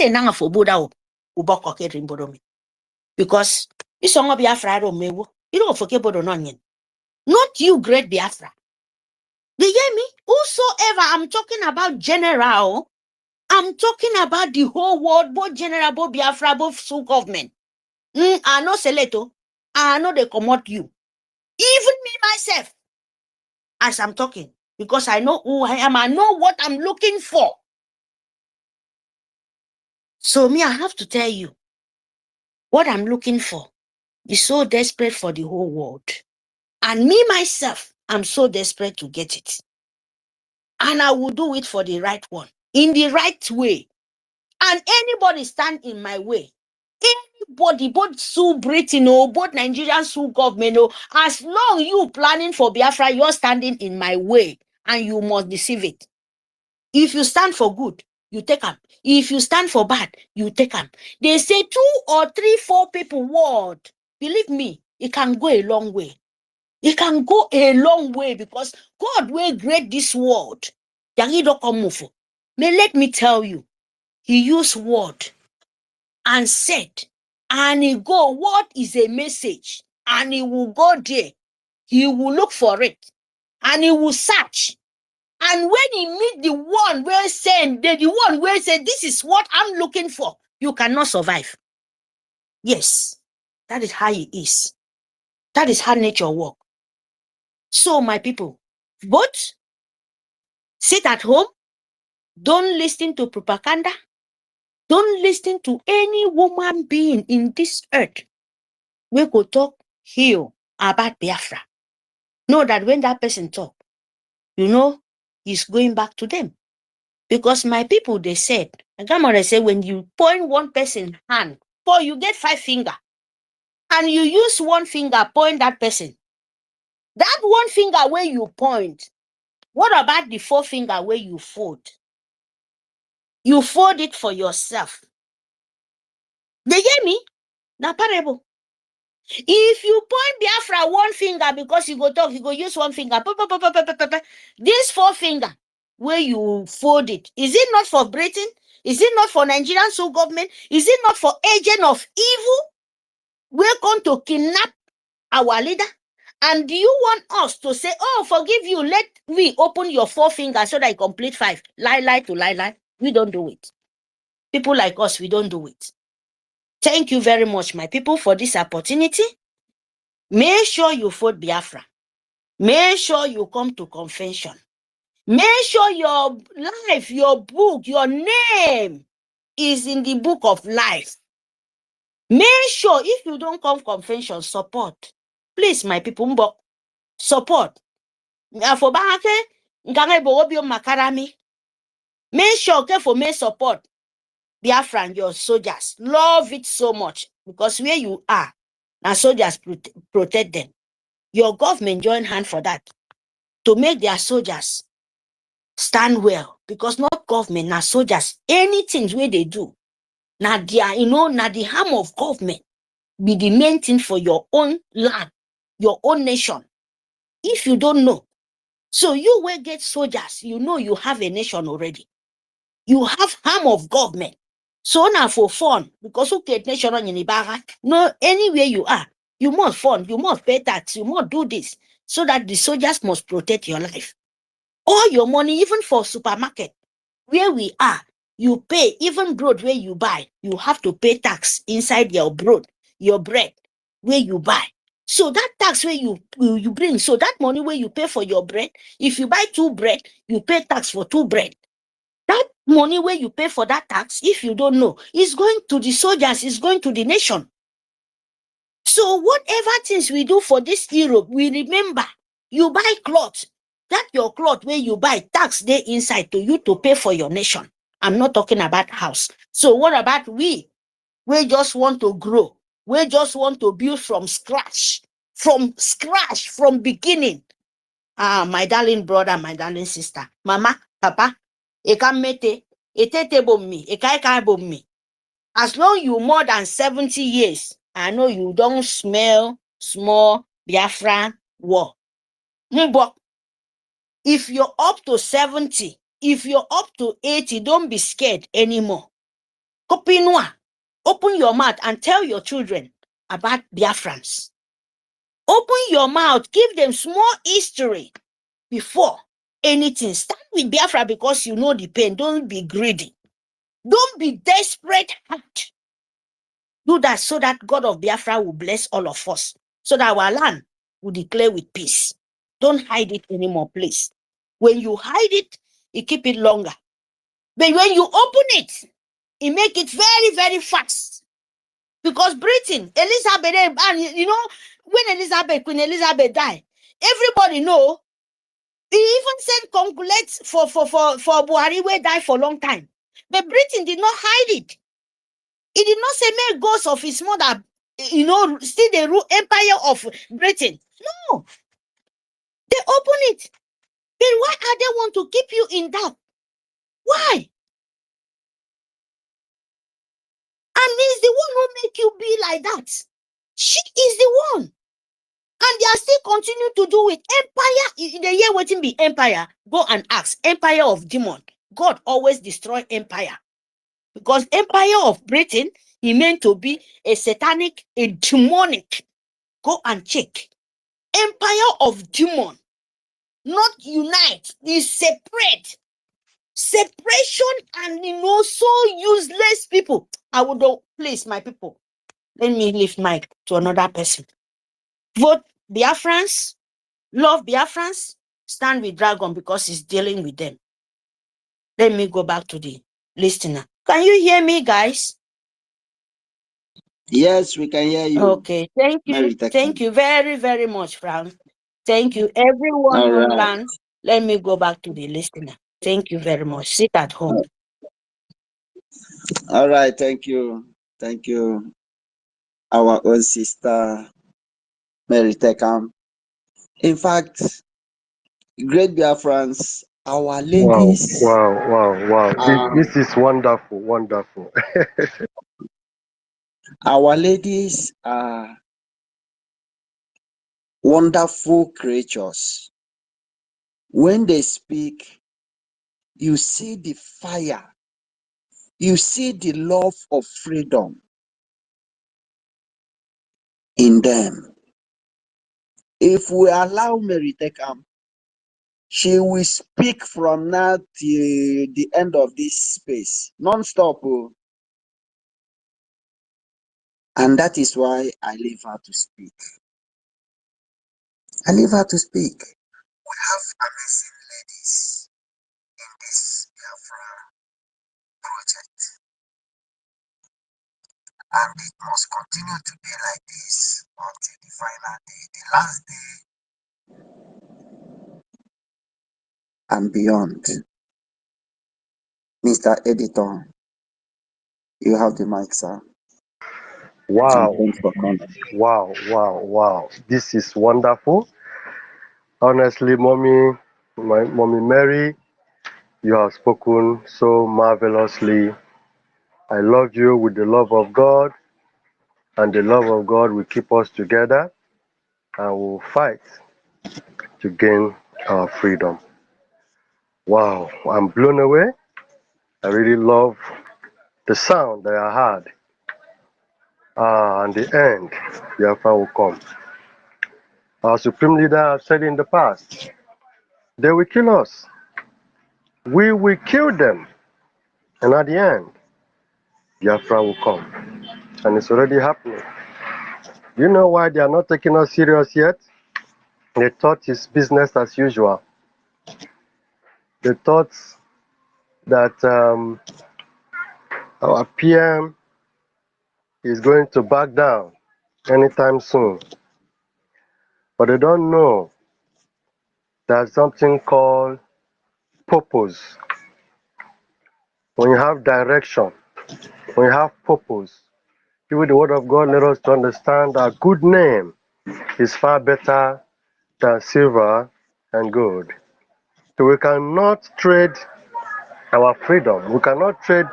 say nanga for Buddha uboko ke rimbodomi. Because it's on Biafra mewo. You don't forget about onion. Not you, great Biafra. You hear me? Whosoever, I'm talking about general. I'm talking about the whole world, both general, both Biafra, both sub government. I know Seleto. I know they commot you. Even me myself, as I'm talking, because I know who I am. I know what I'm looking for. So me, I have to tell you, what I'm looking for is so desperate for the whole world. And me myself, I'm so desperate to get it. And I will do it for the right one, in the right way. And anybody stand in my way, anybody, both Sue Britain or both Nigerian Sue government, as long you planning for Biafra, you're standing in my way and you must deceive it. If you stand for good, you take them. If you stand for bad, you take them. They say 2 or 3, 4 people word. Believe me, it can go a long way. It can go a long way because God will create this world. May let me tell you, he used word and said, and he go, what is a message? And he will go there. He will look for it. And he will search. And when he meet the one where saying, the one where say, this is what I'm looking for, you cannot survive. Yes, that is how he is. That is how nature works. So, my people, both sit at home, don't listen to propaganda, don't listen to any woman being in this earth. We could talk here about Biafra. Know that when that person talk, you know, he's going back to them. Because my people, they said, my grandmother said, when you point one person's hand, you get 5 fingers. And you use 1 finger, point that person. That 1 finger where you point, what about the 4 finger where you fold? You fold it for yourself. They hear me? Now parable. If you point Biafra 1 finger because you go talk, you go use 1 finger. This 4 finger where you fold it, is it not for Britain? Is it not for Nigerian sub government? Is it not for agent of evil? We're going to kidnap our leader. And do you want us to say, oh, forgive you, let me open your 4 fingers so that I complete 5? Lie to lie. We don't do it. People like us, we don't do it. Thank you very much, my people, for this opportunity. Make sure you vote Biafra. Make sure you come to convention. Make sure your life, your book, your name is in the book of life. Make sure if you don't come convention, support. Please, my people, support. Make sure for me support Biafra and your soldiers. Love it so much because where you are, now soldiers protect them. Your government join hand for that to make their soldiers stand well because not government, now soldiers, anything where they do, now they are, now the harm of government be the main thing for your own land, your own nation. If you don't know, so you will get soldiers, you know you have a nation already. You have harm of government. So now for fun, because who get nation on Yenibaga, no, anywhere you are, you must fund, you must pay tax, you must do this, so that the soldiers must protect your life. All your money, even for supermarket, where we are, you pay, even bread where you buy, you have to pay tax inside your bread where you buy. So that tax where you bring, so that money where you pay for your bread, if you buy 2 bread, you pay tax for 2 bread. That money where you pay for that tax, if you don't know, is going to the soldiers, is going to the nation. So whatever things we do for this Europe, we remember, you buy clothes, that your cloth where you buy, tax they inside to you to pay for your nation. I'm not talking about house. So what about we? We just want to grow. We just want to build from scratch, from beginning. My darling brother, my darling sister, mama, papa, ekamete, etete bommi, ekaika bommi. As long you more than 70 years, I know you don't smell small Biafran war. But if you're up to 70, if you're up to 80, don't be scared anymore. Open your mouth and tell your children about Biafrans. Open your mouth, give them small history before anything. Stand with Biafra because you know the pain. Don't be greedy. Don't be desperate heart. Do that so that God of Biafra will bless all of us, so that our land will declare with peace. Don't hide it anymore, please. When you hide it, you keep it longer. But when you open it, you make it very, very fast. Because Britain, Elizabeth, and you know, when Queen Elizabeth died, everybody know. He even sent congratulations for Buhari, where died for a long time. But Britain did not hide it. He did not say, may ghosts of his mother, you know, still the rule empire of Britain. No. They open it. Then why are they want to keep you in that? Why? And he's the one who make you be like that. She is the one. And they are still continue to do it. Empire, the year waiting be empire. Go and ask. Empire of demon. God always destroy empire. Because empire of Britain, he meant to be a satanic, a demonic. Go and check. Empire of demon. Not unite. Is separate. Separation and, you know, so useless people. I would not place my people. Let me lift mic to another person. Vote Biafrans, love Biafrans, stand with Dragon because he's dealing with them. Let me go back to the listener. Can you hear me, guys? Yes, we can hear you. Okay, thank you. Thank you very, very much, Frank. Thank you, everyone online. Let me go back to the listener. Thank you very much. Sit at home. All right, thank you. Thank you, our own sister, Mary Tekam. In fact, great Biafrans, our ladies. Wow. This is wonderful. Our ladies are wonderful creatures. When they speak, you see the fire. You see the love of freedom in them. If we allow Mary Tekam, she will speak from now till the end of this space, non-stop. And that is why I leave her to speak. We have amazing ladies in this Biafra project. And it must continue to be like this until the final day, the last day and beyond. Mr. Editor, you have the mic, sir. Wow. This is wonderful. Honestly, my mommy Mary, you have spoken so marvelously. I love you with the love of God, and the love of God will keep us together, and we'll fight to gain our freedom. Wow, I'm blown away. I really love the sound that I heard. And the end, Biafra will come. Our supreme leader has said in the past, they will kill us. We will kill them. And at the end, Biafra will come. And it's already happening. Do you know why they are not taking us serious yet? They thought it's business as usual. They thought that our PM is going to back down anytime soon. But they don't know there's something called purpose. When you have direction, when you have purpose, even the word of God let us to understand that good name is far better than silver and gold. So we cannot trade our freedom. We cannot trade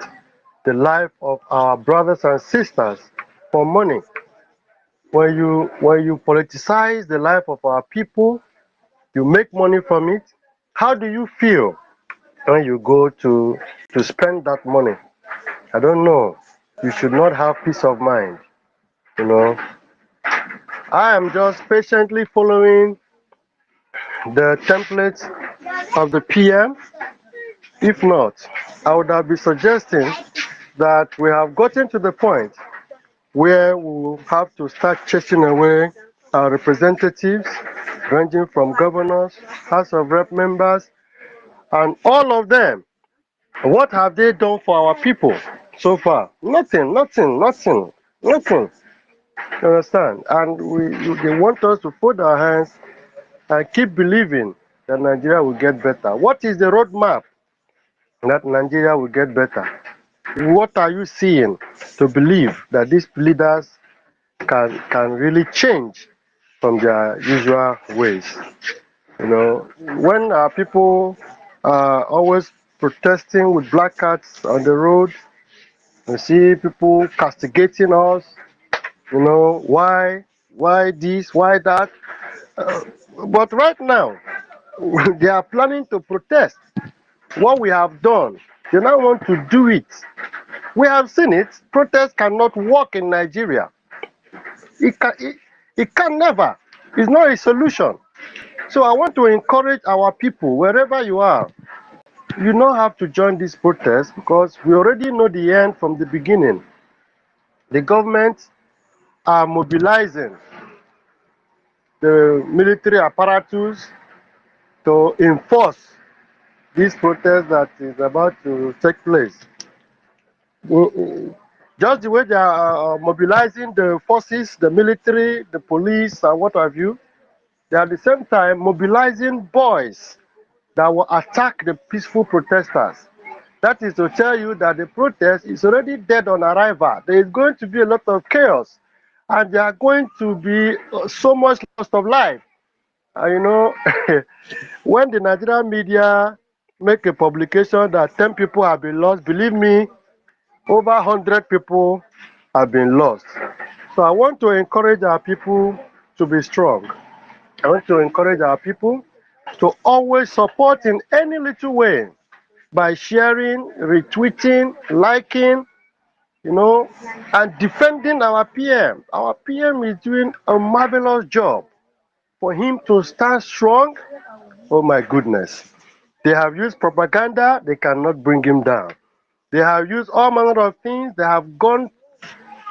the life of our brothers and sisters for money. When you politicize the life of our people, you make money from it. How do you feel when you go to spend that money? I don't know. you should not have peace of mind. You know, I am just patiently following the templates of the PM. If not, I would have been suggesting that we have gotten to the point where we will have to start chasing away our representatives, ranging from governors, House of Rep members, and all of them. What have they done for our people so far? Nothing, nothing, nothing, nothing. You understand? And they want us to fold our hands and keep believing that Nigeria will get better. What is the roadmap that Nigeria will get better? What are you seeing to believe that these leaders can really change from their usual ways? You know, when our people are always protesting with black cards on the road, we see people castigating us. You know, why this, why that? Uh, but right now, they are planning to protest what we have done. They now want to do it. We have seen it. Protest cannot work in Nigeria. It can never. It's not a solution. So I want to encourage our people, wherever you are, you don't have to join this protest because we already know the end from the beginning. The government are mobilizing the military apparatus to enforce this protest that is about to take place. Just the way they are mobilizing the forces, the military, the police, and what have you, they are at the same time mobilizing boys that will attack the peaceful protesters. That is to tell you that the protest is already dead on arrival. There is going to be a lot of chaos, and there are going to be so much loss of life. You know, when the Nigerian media make a publication that 10 people have been lost, believe me, over 100 people have been lost. So I want to encourage our people to be strong. I want to encourage our people to always support in any little way by sharing, retweeting, liking, you know, and defending our PM. Our PM is doing a marvelous job. For him to stand strong, oh my goodness. They have used propaganda, they cannot bring him down. They have used all manner of things, they have gone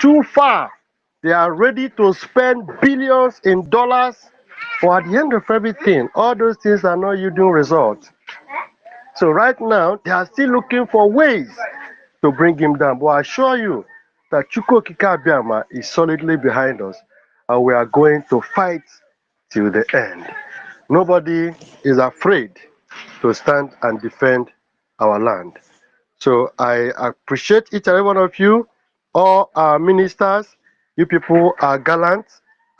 too far. They are ready to spend billions in dollars, but at the end of everything, all those things are not yielding results. So right now, they are still looking for ways to bring him down. But I assure you that Chukwu Okike Abiama is solidly behind us, and we are going to fight till the end. Nobody is afraid to stand and defend our land. So I appreciate each and every one of you, all our ministers. You people are gallant.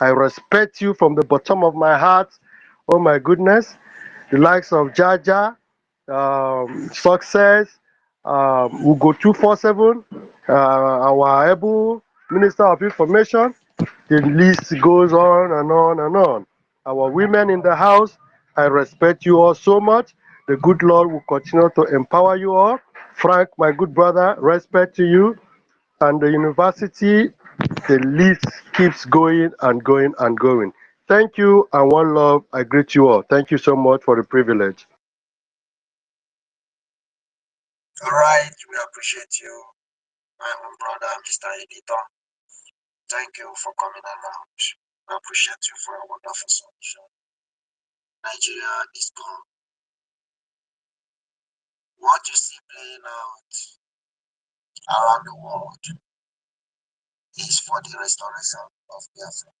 I respect you from the bottom of my heart. Oh my goodness. The likes of Jaja, Success, Ugo 247, our able Minister of Information. The list goes on and on and on. Our women in the house, I respect you all so much. The good Lord will continue to empower you all. Frank, my good brother, respect to you. And the university, the list keeps going and going and going. Thank you and one love. I greet you all. Thank you so much for the privilege. All right, we appreciate you, my own brother, Mr. Editor. Thank you for coming around. I appreciate you for a wonderful solution. Nigeria is gone. What you see playing out around the world is for the restoration of Biafra.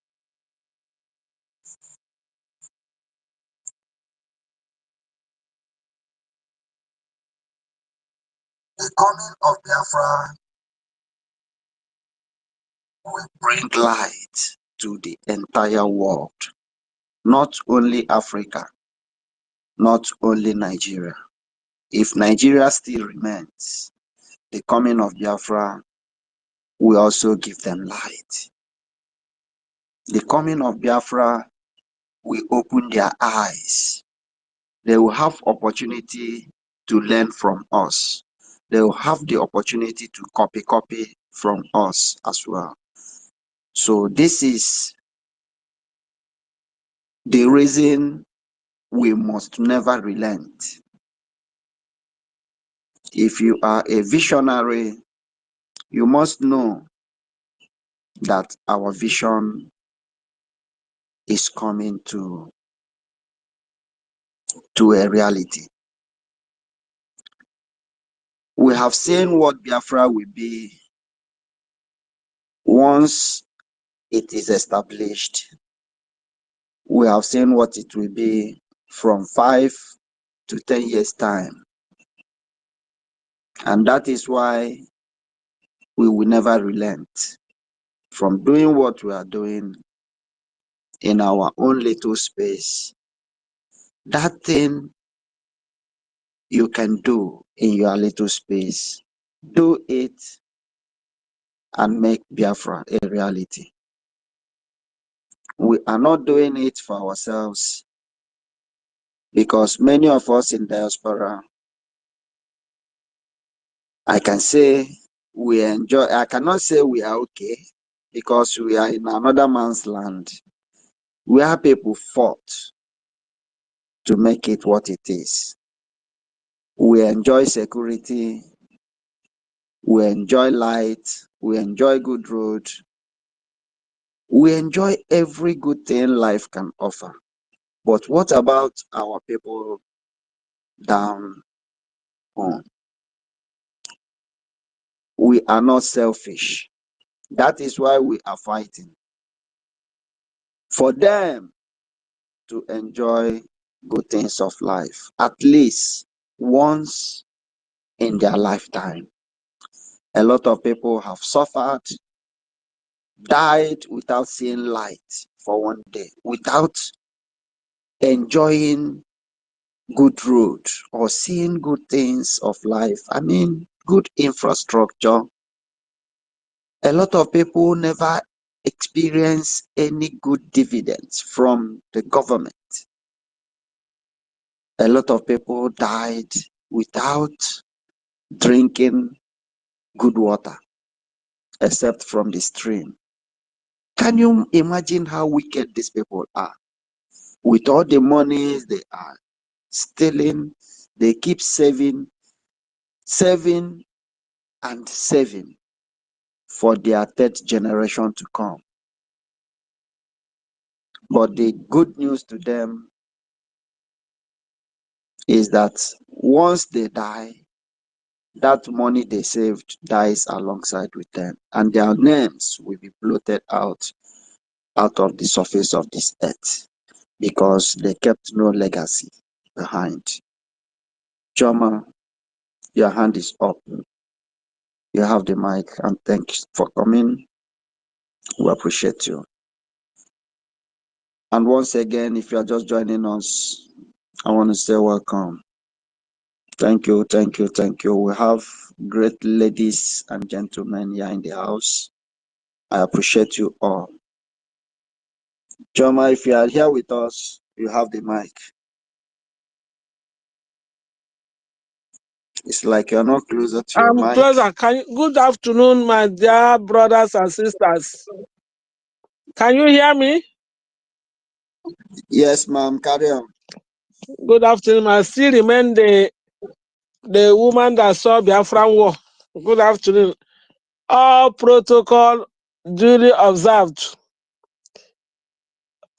The coming of Biafra will bring light to the entire world, not only Africa, not only Nigeria. If Nigeria still remains, the coming of Biafra will also give them light. The coming of Biafra will open their eyes. They will have opportunity to learn from us. They will have the opportunity to copy from us as well. So this is the reason we must never relent. If you are a visionary, you must know that our vision is coming to a reality. We have seen what Biafra will be once it is established. We have seen what it will be from 5 to 10 years' time. And that is why we will never relent from doing what we are doing in our own little space. That thing you can do in your little space, do it and make Biafra a reality. We are not doing it for ourselves because many of us in diaspora, I can say we enjoy, I cannot say we are okay because we are in another man's land where people fought to make it what it is. We enjoy security, we enjoy light, we enjoy good road, we enjoy every good thing life can offer. But what about our people down home? We are not selfish. That is why we are fighting for them to enjoy good things of life, at least once in their lifetime. A lot of people have suffered, died without seeing light for one day, without enjoying good road or seeing good things of life. I mean, good infrastructure. A lot of people never experience any good dividends from the government. A lot of people died without drinking good water, except from the stream. Can you imagine how wicked these people are? With all the monies they are stealing, they keep saving and saving for their third generation to come. But the good news to them is that once they die, that money they saved dies alongside with them, and their names will be blotted out of the surface of this earth because they kept no legacy behind. Choma, your hand is up. You have the mic, and thanks for coming. We appreciate you. And once again, if you are just joining us, I want to say welcome. Thank you, thank you, thank you. We have great ladies and gentlemen here in the house. I appreciate you all. Choma, if you are here with us, you have the mic. It's like you're not closer to your I'm mic. closer. Good afternoon, my dear brothers and sisters. Can you hear me? Yes, ma'am. Carry on. Good afternoon. I still remain the woman that saw Biafran war. Good afternoon. All protocol duly observed.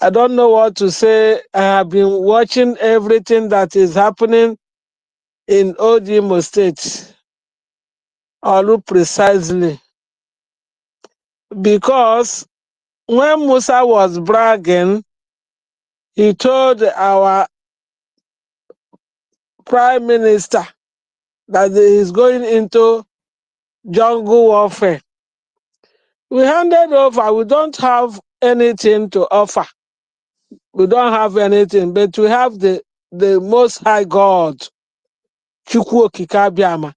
I don't know what to say. I have been watching everything that is happening in Ojimo State. All precisely. Because when Musa was bragging, he told our Prime Minister that he is going into jungle warfare. We handed over. We don't have anything to offer. We don't have anything, but we have the Most High God, Chukwu Okike Abiama.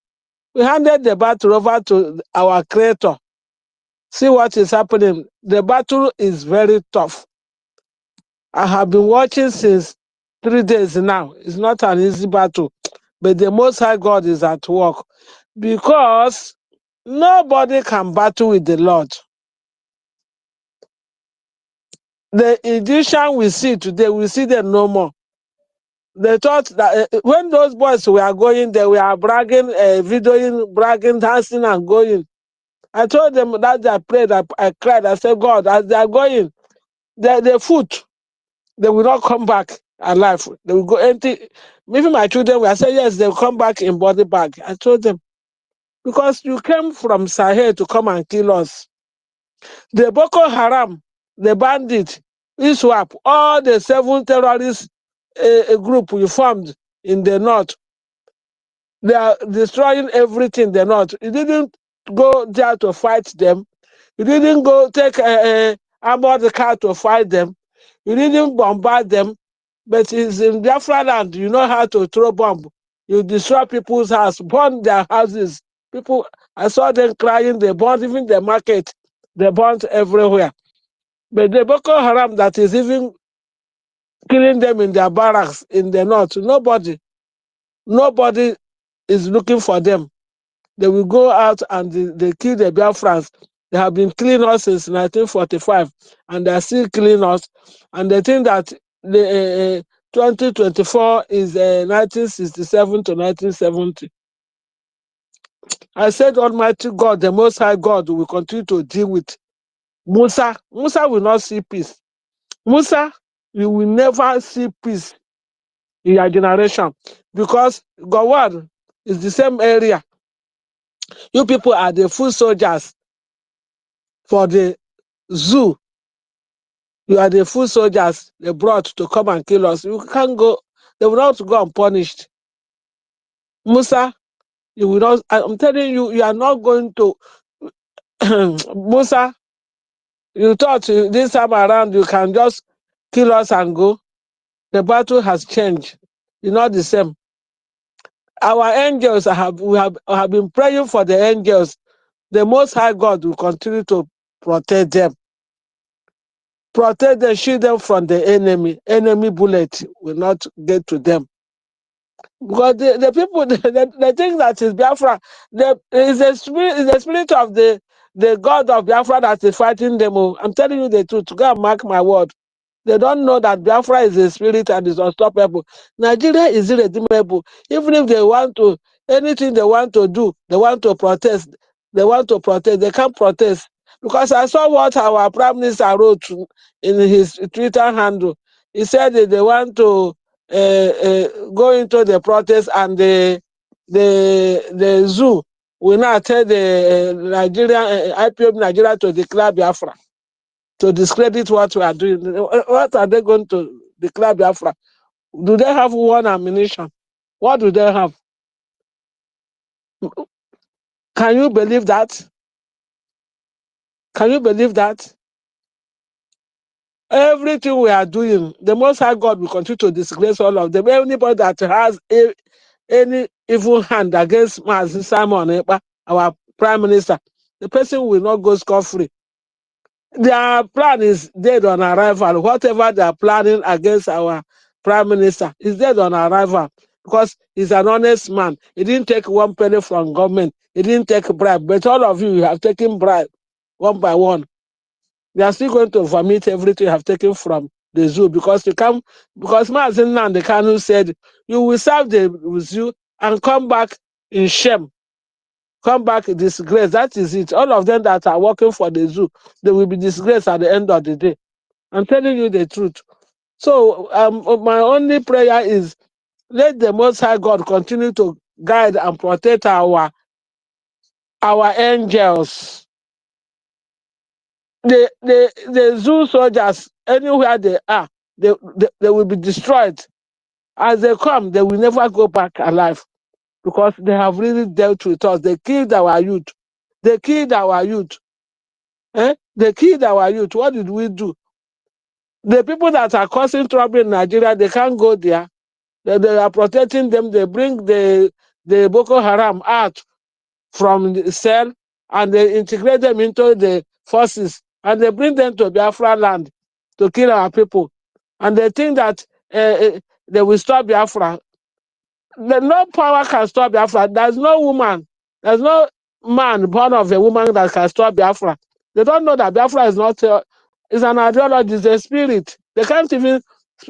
We handed the battle over to our Creator. See what is happening. The battle is very tough. I have been watching since 3 days now. It's not an easy battle, but the Most High God is at work because Nobody can battle with the Lord. The Egyptian we see today, we see them no more. They thought that when those boys were going, they were bragging, videoing, bragging, dancing, and going. I told them that I prayed, I cried, I said, God, as they are going, their foot, they will not come back alive. They will go empty. Even my children will say, yes, they will come back in body bag. I told them, because you came from Sahel to come and kill us. The Boko Haram, the bandit, ISWAP, all the 7 terrorist group we formed in the north, they are destroying everything in the north. You didn't go there to fight them. You didn't go take a armored car to fight them. You didn't bombard them. But it's in Biafra land, you know how to throw bomb. You destroy people's house, burn their houses. People, I saw them crying, they burned even the market, they burned everywhere. But the Boko Haram that is even killing them in their barracks in the north, nobody is looking for them. They will go out and they kill the Biafrans. They have been killing us since 1945, and they are still killing us. And they think that the 2024 is 1967 to 1970. I said, Almighty God, the Most High God, will continue to deal with Musa. Musa will not see peace. Musa, you will never see peace in your generation, because Gowon is the same area. You people are the foot soldiers for the zoo. You are the foot soldiers they brought to come and kill us. You can't go, they will not go unpunished. Musa, you will not, I'm telling you, you are not going to, Musa, you thought this time around you can just kill us and go. The battle has changed. It's not the same. Our angels we have been praying for the angels. The Most High God will continue to protect them. Protect them, shield them from the enemy. Enemy bullet will not get to them. Because the people, they think that is Biafra. Is the spirit of the God of Biafra that is fighting them. I'm telling you the truth. Go and mark my word. They don't know that Biafra is a spirit and is unstoppable. Nigeria is irredeemable. Even if they want to, anything they want to do, they want to protest. They can't protest. Because I saw what our Prime Minister wrote in his Twitter handle. He said that they want to go into the protest, and the zoo will now tell the IPOB Nigeria to declare Biafra, to discredit what we are doing. What are they going to declare Biafra? Do they have one ammunition? What do they have? Can you believe that? Can you believe that? Everything we are doing, the Most High God will continue to disgrace all of them. Anybody that has any evil hand against Mazi Simon Ekpa, our Prime Minister, the person will not go scot-free. Their plan is dead on arrival. Whatever they are planning against our Prime Minister is dead on arrival, because he's an honest man. He didn't take 1 penny from government. He didn't take bribe. But all of you have taken bribe one by one. They are still going to vomit everything you have taken from the zoo, because you come, because Mazi Nnamdi Kanu said you will serve the zoo and come back in shame, come back in disgrace. That is it. All of them that are working for the zoo, they will be disgraced at the end of the day. I'm telling you the truth. So my only prayer is, let the Most High God continue to guide and protect our angels. The zoo soldiers, anywhere they are, they will be destroyed. As they come, they will never go back alive, because they have really dealt with us. They killed our youth. They killed our youth. They killed our youth. What did we do? The people that are causing trouble in Nigeria, they can't go there. They are protecting them. They bring the Boko Haram out from the cell, and they integrate them into the forces, and they bring them to Biafra land to kill our people. And they think that they will stop Biafra. No power can stop Biafra. There's no woman, there's no man born of a woman that can stop Biafra. They don't know that Biafra is not is an ideology, it's a spirit. They can't even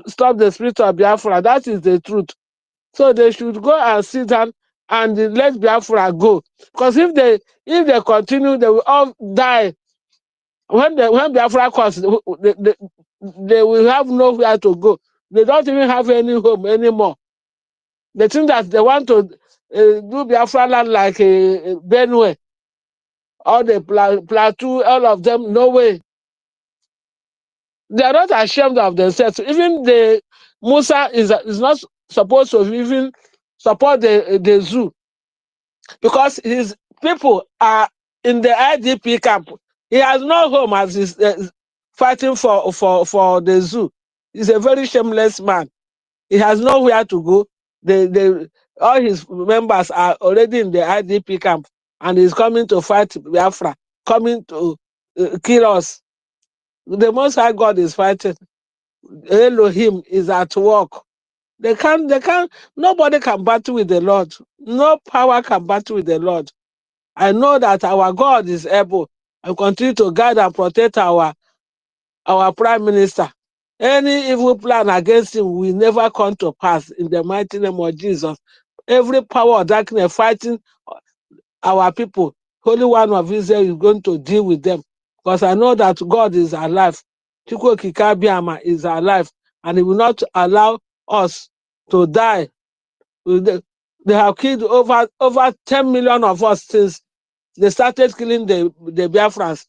stop the spirit of Biafra. That is the truth. So they should go and sit down and let Biafra go. Because if they continue, they will all die. When Biafra comes, they will have nowhere to go. They don't even have any home anymore. They think that they want to do Biafra land like Benue, all the plateau, all of them, no way. They are not ashamed of themselves. Even the Musa is not supposed to even support the zoo because his people are in the IDP camp. He has no home as he's fighting for the zoo. He's a very shameless man. He has nowhere to go. All his members are already in the IDP camp, and he's coming to fight Biafra, coming to kill us. The Most High God is fighting. Elohim is at work. Nobody can battle with the Lord. No power can battle with the Lord. I know that our God is able and continue to guide and protect our Prime Minister. Any evil plan against him will never come to pass in the mighty name of Jesus. Every power of darkness fighting our people, Holy One of Israel is going to deal with them. Because I know that God is alive. Chukwu EKID is alive, and he will not allow us to die. They have killed over 10 million of us since they started killing the Biafrans.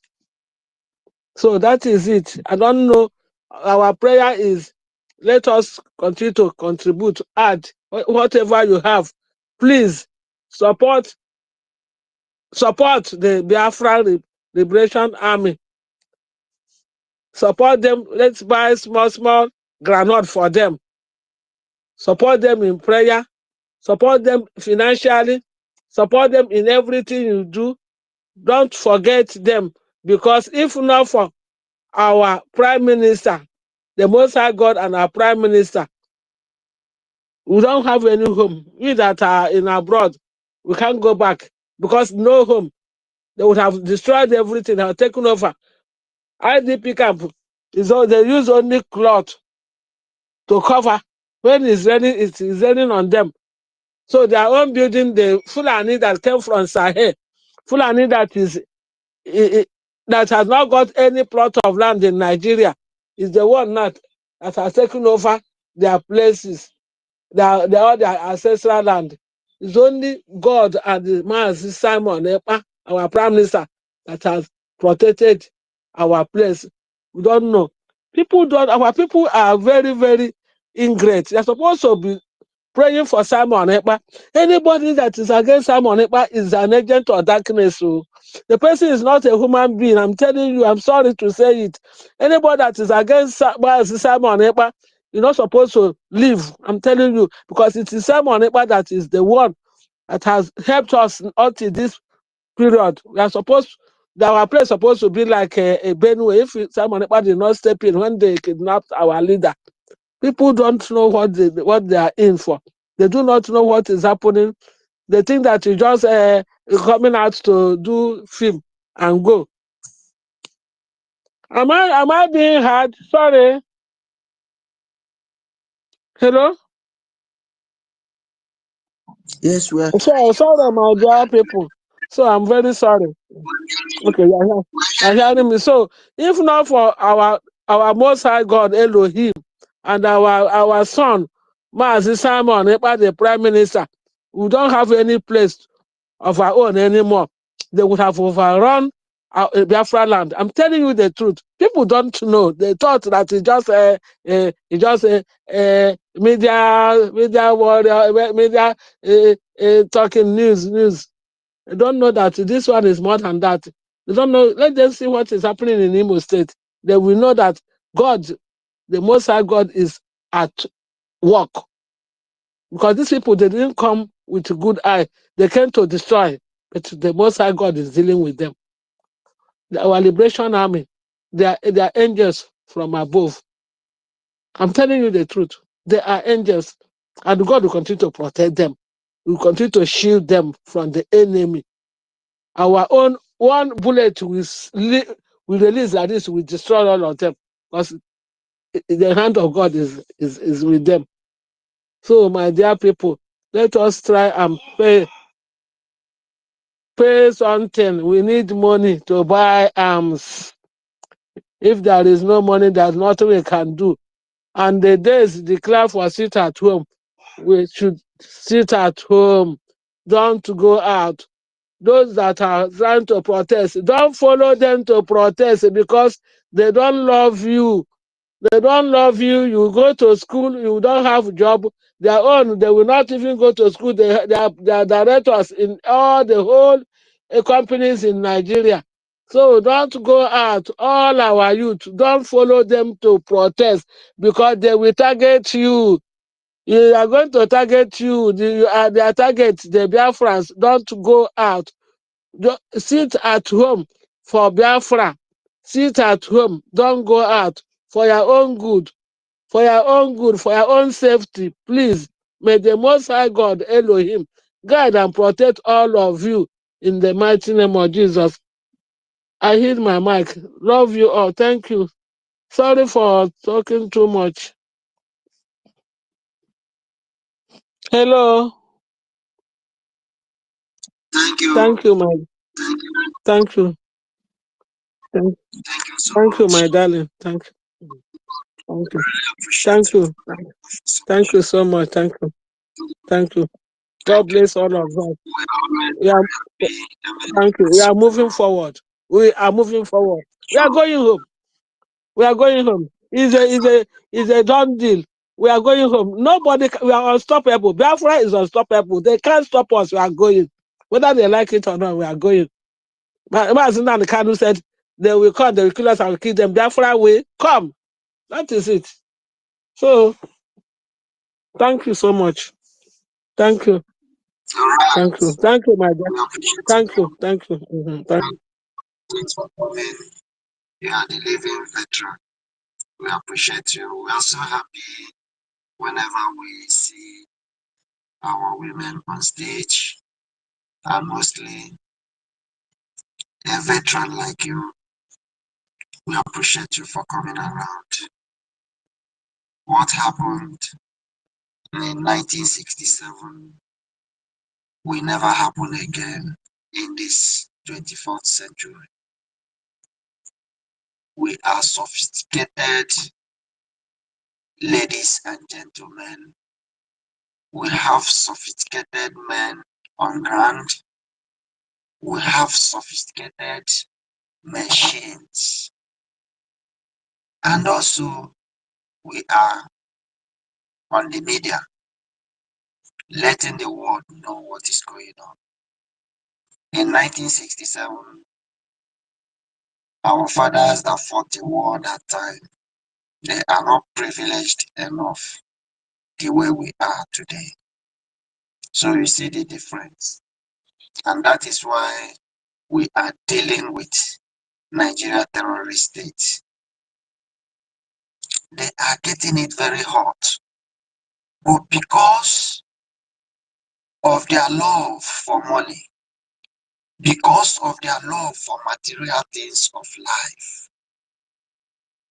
So that is it. I don't know. Our prayer is let us continue to contribute, add whatever you have. Please support the Biafra Liberation Army. Support them. Let's buy small granite for them. Support them in prayer. Support them financially. Support them in everything you do. Don't forget them, because if not for our Prime Minister, the Most High God and our Prime Minister, we don't have any home. We that are in abroad, we can't go back because no home. They would have destroyed everything, they have taken over. IDP camp they use only cloth to cover. When it's raining, it's raining on them. So their own building, the Fulani that came from Sahel, Fulani that has not got any plot of land in Nigeria, is the one that has taken over their places, all their ancestral land. It's only God and the man Simon Ekpa, our Prime Minister, that has protected our place. We don't know. Our people are very, very ingrate. They're supposed to be praying for Simon Ekpa. Anybody that is against Simon Ekpa is an agent of darkness. So the person is not a human being. I'm telling you, I'm sorry to say it. Anybody that is against Simon Ekpa, you're not supposed to live. I'm telling you, because it is Simon Ekpa that is the one that has helped us until this period. Our place is supposed to be like a Benue. If Simon Ekpa did not step in when they kidnapped our leader, people don't know what they are in for. They do not know what is happening. They think that you just coming out to do film and go. Am I being heard? Sorry. Hello? Yes, we are. Sorry, my dear people. So I'm very sorry. Okay, you're hearing me. So if not for our Most High God Elohim and our son, Mazi Simon Ekpa, the Prime Minister, we don't have any place of our own anymore. They would have overrun our Biafra land. I'm telling you the truth. People don't know. They thought that it's just media warrior, media talking news. They don't know that this one is more than that. They don't know. Let them see what is happening in Imo State. They will know that God, the Most High God, is at work. Because these people, they didn't come with a good eye. They came to destroy. But the Most High God is dealing with them. Our Liberation Army, they are angels from above. I'm telling you the truth. They are angels. And God will continue to protect them. He will continue to shield them from the enemy. our own one bullet will release like this, will destroy all of them, because the hand of God is with them. So, my dear people, let us try and pay something. We need money to buy arms. If there is no money, there's nothing we can do. And the days declare for sit at home, we should sit at home. Don't go out. Those that are trying to protest, don't follow them to protest, because they don't love you. They don't love you. You go to school, you don't have a job. Their own, they will not even go to school. They are directors in all the whole companies in Nigeria. So don't go out. All our youth, don't follow them to protest, because they will target you. They are going to target you. Their target, the Biafrans. Don't go out. Sit at home for Biafra. Sit at home. Don't go out, for your own good, for your own good, for your own safety. Please, may the Most High God, Elohim, guide and protect all of you in the mighty name of Jesus. I hit my mic. Love you all. Thank you. Sorry for talking too much. Hello. Thank you. Thank you, my. Thank you. Thank, Thank you so thank you, much. my darling. Thank you. Thank you. Really appreciate Thank it. you. So Thank much. you so much. Thank you. Thank you. Thank God you. bless all of us. We are always We are, happy and thank you. We are moving forward. We are moving forward. We are sure. going home. We are going home. It's a done deal. We are going home. Nobody, we are unstoppable. Biafra is unstoppable. They can't stop us. We are going. Whether they like it or not, we are going. Mazina the Kanu said, they will come, they will kill us and will kill them. Biafra will come. That is it. So, thank you so much. Thank you. All right. Thank you. Thank you, my dear. We appreciate it. Thank you. Thank you. Thanks for coming. You are the living veteran. We appreciate you. We are so happy whenever we see our women on stage, and mostly a veteran like you. We appreciate you for coming around. What happened in 1967 will never happen again in this 24th century. We are sophisticated ladies and gentlemen. We have sophisticated men on ground. We have sophisticated machines. And also, we are on the media, letting the world know what is going on. In 1967, our fathers that fought the war that time, they are not privileged enough the way we are today. So you see the difference. And that is why we are dealing with Nigeria terrorist states. They are getting it very hot. But because of their love for money, because of their love for material things of life,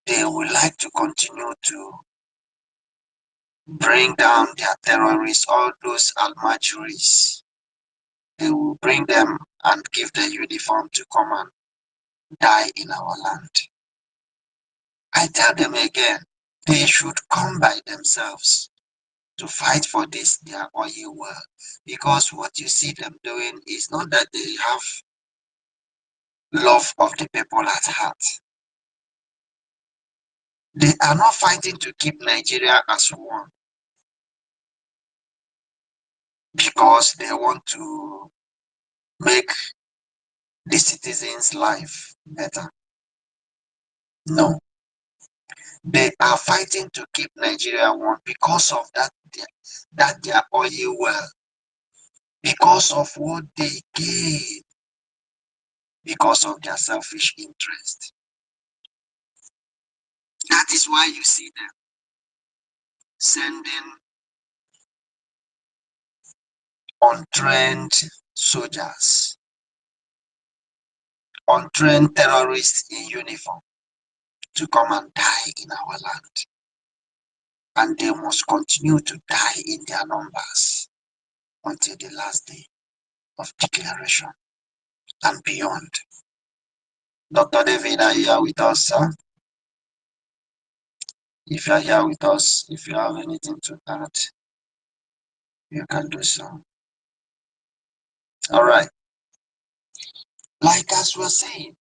they would like to continue to bring down their terrorists, all those almajiris. They will bring them and give the uniform to come and die in our land. I tell them again, they should come by themselves to fight for this, their oil well. Because what you see them doing is not that they have love of the people at heart. They are not fighting to keep Nigeria as one because they want to make the citizens' life better. No. They are fighting to keep Nigeria one because of that their oil well, because of what they gain, because of their selfish interest. That is why you see them sending untrained soldiers untrained terrorists in uniform to come and die in our land. And they must continue to die in their numbers until the last day of declaration and beyond. Dr. David, are you here with us, sir? If you are here with us, if you have anything to add, you can do so. All right. Like as we're saying,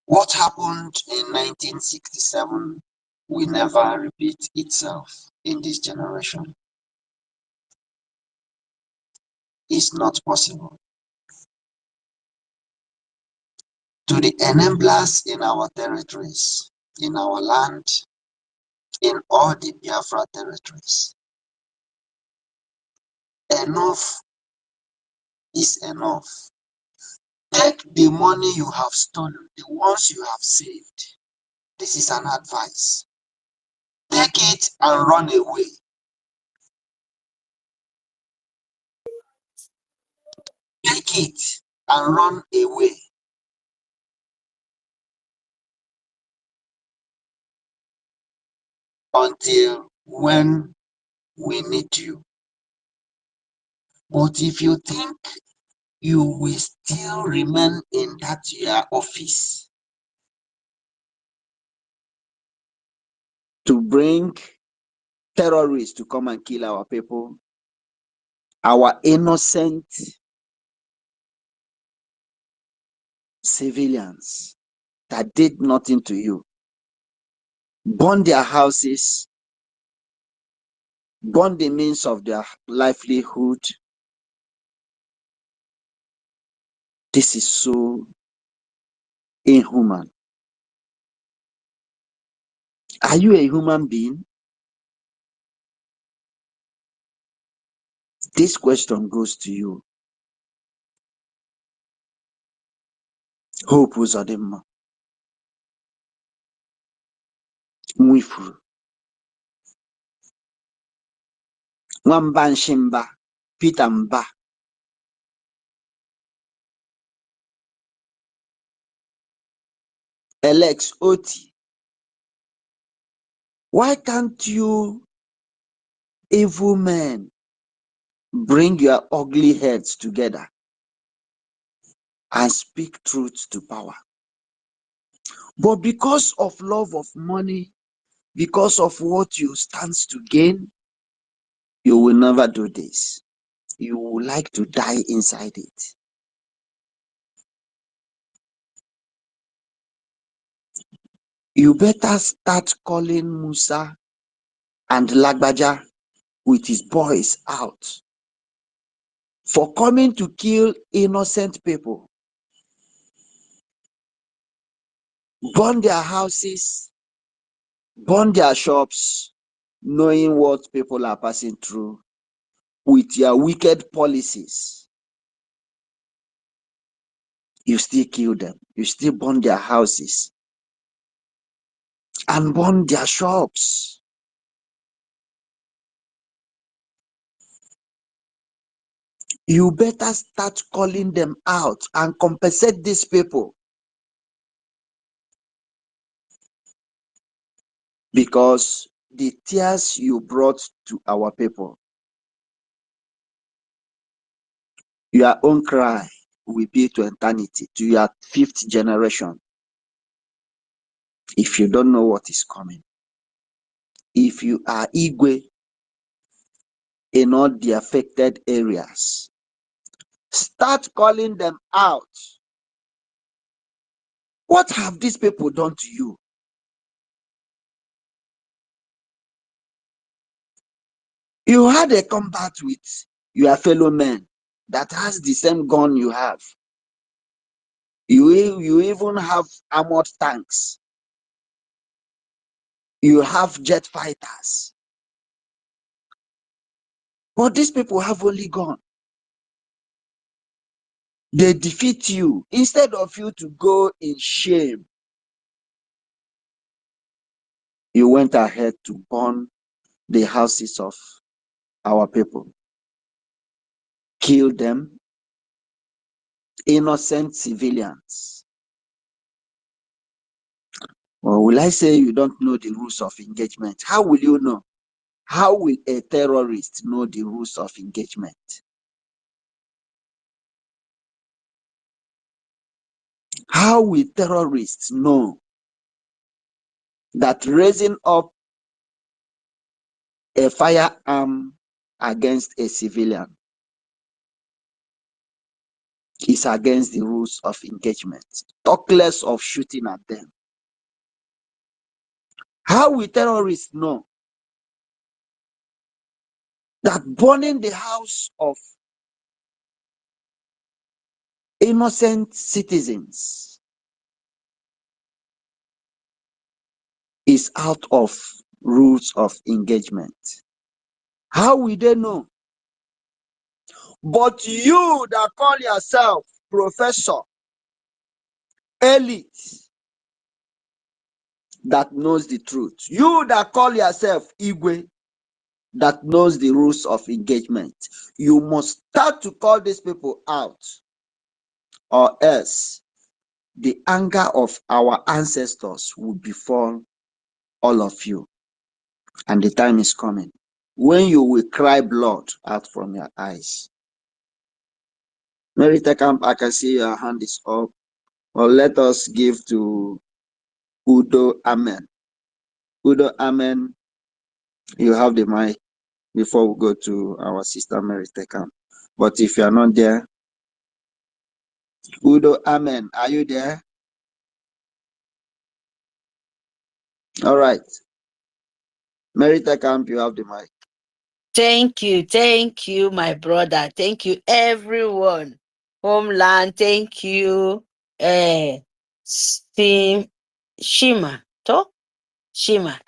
what happened in 1967 will never repeat itself in this generation. It's not possible. To the enablers in our territories, in our land, in all the Biafra territories, enough is enough. Take the money you have stolen, the ones you have saved. This is an advice. Take it and run away. Take it and run away. Until when we need you. But if you think you will still remain in that your office to bring terrorists to come and kill our people, our innocent civilians that did nothing to you, burn their houses, burn the means of their livelihood. This is so inhuman. Are you a human being? This question goes to you. Hope Uzodimma. Mwifuru. Nwamba Nshimba. Peter Mba. Alex Oti. Why can't you evil men bring your ugly heads together and speak truth to power? But because of love of money, because of what you stand to gain, you will never do this. You will like to die inside it. You better start calling Musa and Lagbaja with his boys out for coming to kill innocent people, burn their houses, burn their shops, knowing what people are passing through with your wicked policies. You still kill them. You still burn their houses and burn their shops. You better start calling them out and compensate these people, because the tears you brought to our people, your own cry will be to eternity, to your 5th generation, if you don't know what is coming. If you are Igwe in all the affected areas, start calling them out. What have these people done to you? You had a combat with your fellow men that has the same gun you have. You even have armored tanks. You have jet fighters. But these people have only gun. They defeat you. Instead of you to go in shame, you went ahead to burn the houses of our people, kill them, innocent civilians. Or will I say you don't know the rules of engagement? How will you know? How will a terrorist know the rules of engagement? How will terrorists know that raising up a firearm against a civilian is against the rules of engagement? Talk less of shooting at them. How will terrorists know that burning the house of innocent citizens is out of rules of engagement? How will they know? But you that call yourself professor, elite, that knows the truth, you that call yourself Igwe, that knows the rules of engagement, you must start to call these people out, or else the anger of our ancestors will befall all of you. And the time is coming when you will cry blood out from your eyes. Mary Tekam, I can see your hand is up. Or let us give to Udo. Amen. Udo, amen. You have the mic before we go to our sister Mary Tekam. But if you are not there, Udo, amen. Are you there? All right. Mary Tekam, you have the mic. Thank you, my brother. Thank you, everyone. Homeland, thank you. Shima. To? Shima.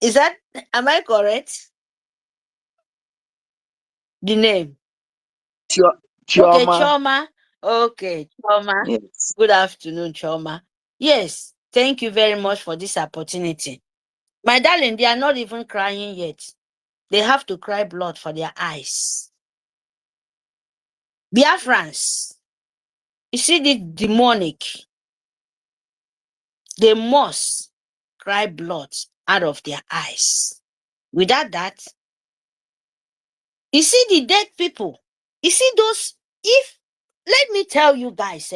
Is that, am I correct? The name? Okay, Chioma. Choma. Okay, Choma. Yes. Good afternoon, Choma. Yes, thank you very much for this opportunity. My darling, they are not even crying yet. They have to cry blood for their eyes. Biafrans, you see the demonic, they must cry blood out of their eyes. Without that, you see the dead people, you see those, let me tell you guys,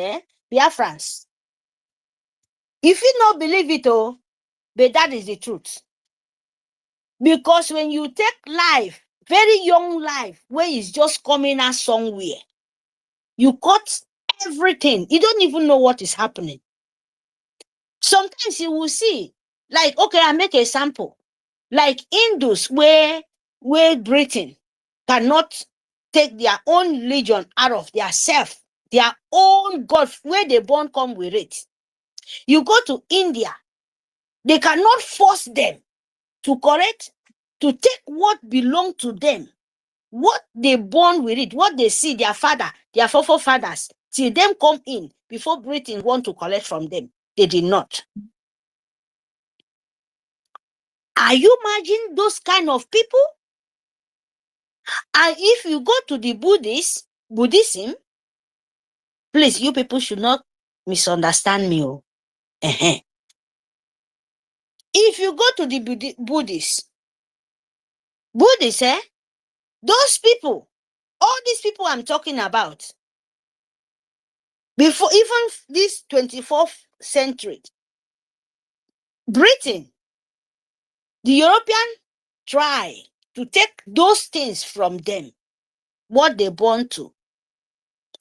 Biafrans, if you not believe it, but that is the truth. Because when you take life, very young life, where it's just coming out somewhere, you cut everything. You don't even know what is happening. Sometimes you will see, like, okay, I make a sample. Like Hindus, where Britain cannot take their own religion out of their self, their own God, where they born come with it. You go to India, they cannot force them to correct, to take what belong to them, what they born with it, what they see their father, their forefathers, till them come in before Britain want to collect from them. They did not. Are you imagine those kind of people? And if you go to the Buddhism, please, you people should not misunderstand me. If you go to the Buddhists, those people, all these people I'm talking about, before even this 24th century, Britain, the European try to take those things from them, what they born to.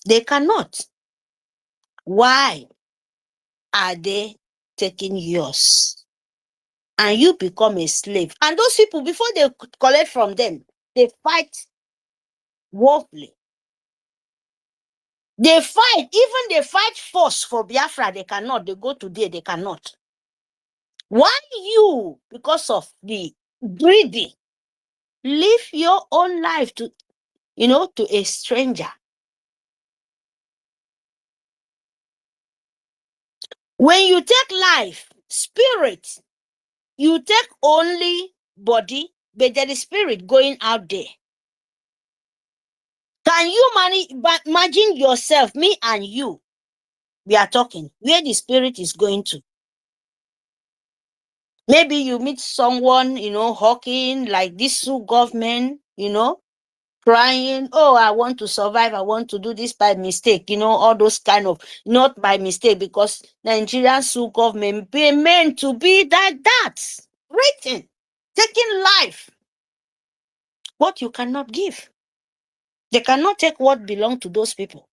They cannot. Why are they taking yours? And you become a slave. And those people, before they collect from them, they fight woefully. They fight, even they fight force for Biafra, they cannot. They go today, they cannot. Why you, because of the greedy, live your own life to, to a stranger? When you take life, spirit, you take only body, but there is spirit going out there. Can you imagine yourself, me and you, we are talking, where the spirit is going to? Maybe you meet someone, hawking like this government, crying, oh, I want to survive, I want to do this by mistake, all those kind of, not by mistake, because Nigerian government be meant to be that, written, taking life. What you cannot give. They cannot take what belongs to those people.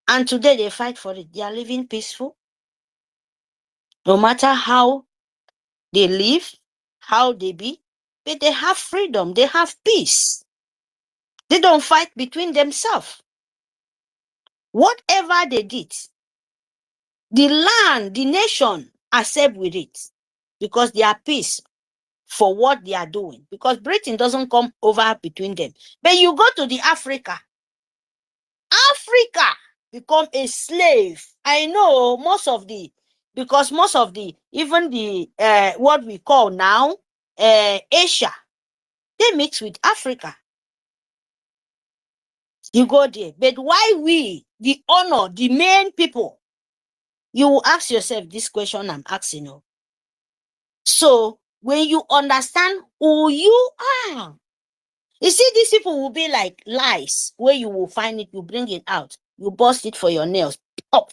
And today they fight for it. They are living peaceful. No matter how they live, how they be, but they have freedom, they have peace. They don't fight between themselves. Whatever they did, the land, the nation accept with it because they are peace for what they are doing. Because Britain doesn't come over between them. But you go to the Africa become a slave. I know even the what we call now Asia, they mix with Africa. You go there. But why we, the honor, the main people? You will ask yourself this question I'm asking you. So when you understand who you are, you see, these people will be like lies where you will find it, you bring it out, you bust it for your nails, pop.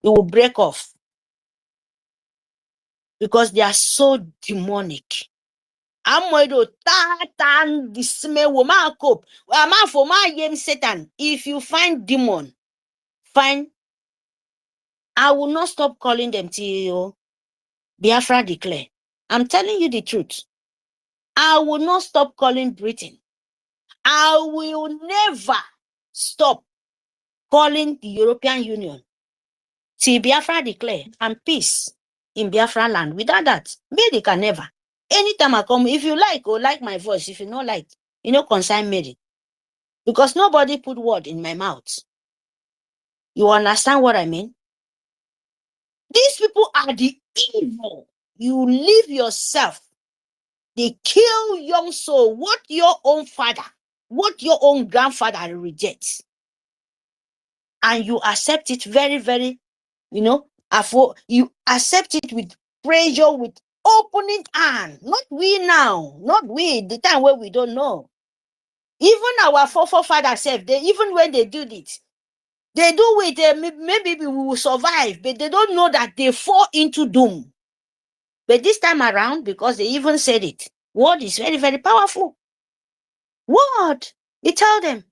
You will break off because they are so demonic. I'm going to tatan dismay woman cope. For my game Satan. If you find demon, I will not stop calling them till Biafra declare. I'm telling you the truth. I will not stop calling Britain. I will never stop calling the European Union till Biafra declare and peace in Biafra land. Without that, Mary can never. Anytime I come, if you like or like my voice, if you not like, consign Mary. Because nobody put word in my mouth. You understand what I mean? These people are the evil. You live yourself. They kill young soul. What your own father, what your own grandfather rejects. And you accept it very, very, you accept it with pressure, with opening hand. Not we now, not we, the time where we don't know. Even our forefathers, even when they do it, they do it, maybe we will survive, but they don't know that they fall into doom. But this time around, because they even said it, word is very, very powerful. Word, you tell them,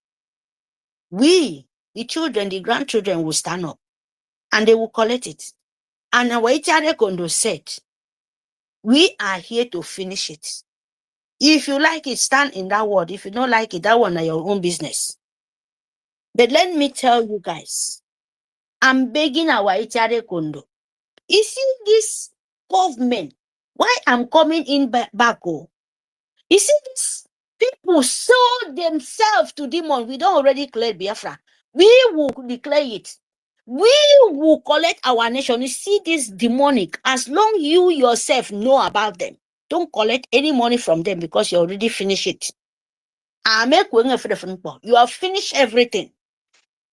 we, the children, the grandchildren will stand up and they will collect it. And our Kondo said, we are here to finish it. If you like it, stand in that word. If you don't like it, that one is your own business. But let me tell you guys, I'm begging our Kondo. You see this government, why I'm coming in back? You see this people sold themselves to demon. We don't already declare Biafra. We will declare it. We will collect our nation. You see this demonic. As long you yourself know about them, don't collect any money from them because you already finished it. You have finished everything.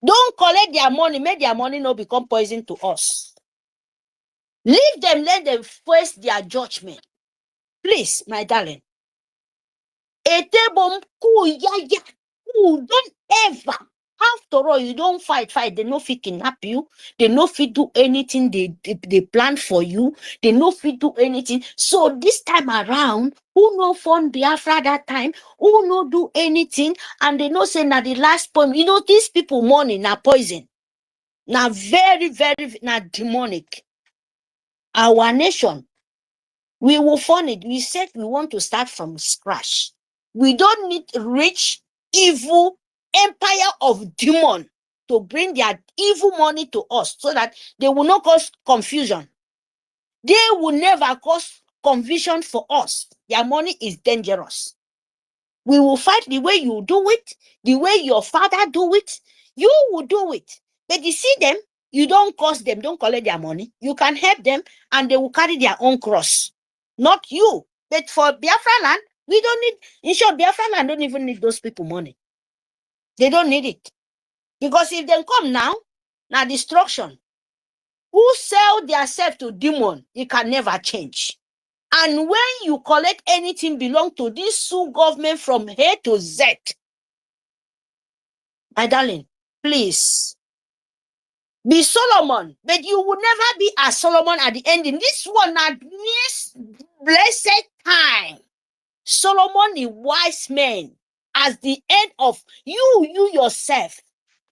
Don't collect their money. Make their money not become poison to us. Leave them. Let them face their judgment. Please, my darling. Don't ever. After all, you don't fight. They no fit kidnap you. They no fit do anything they plan for you. They no fit do anything. So this time around, who no fund Biafra that time, who no do anything, and they no say na the last point. These people money na poison. Na very, very na demonic. Our nation, we will fund it. We said we want to start from scratch. We don't need rich, evil empire of demon to bring their evil money to us so that they will not cause confusion. They will never cause confusion for us. Their money is dangerous. We will fight the way you do it, the way your father do it. You will do it. But you see them, you don't cost them, don't collect their money. You can help them and they will carry their own cross. Not you. But for Biafra land, We don't need, in short, Biafra land don't even need those people money. They don't need it. Because if they come now destruction. Who sell their self to demon, it can never change. And when you collect anything belong to this Sioux government from A to Z, my darling, please be Solomon, but you will never be a Solomon at the ending. This one at this blessed time. Solomon, the wise man, as the end of you yourself.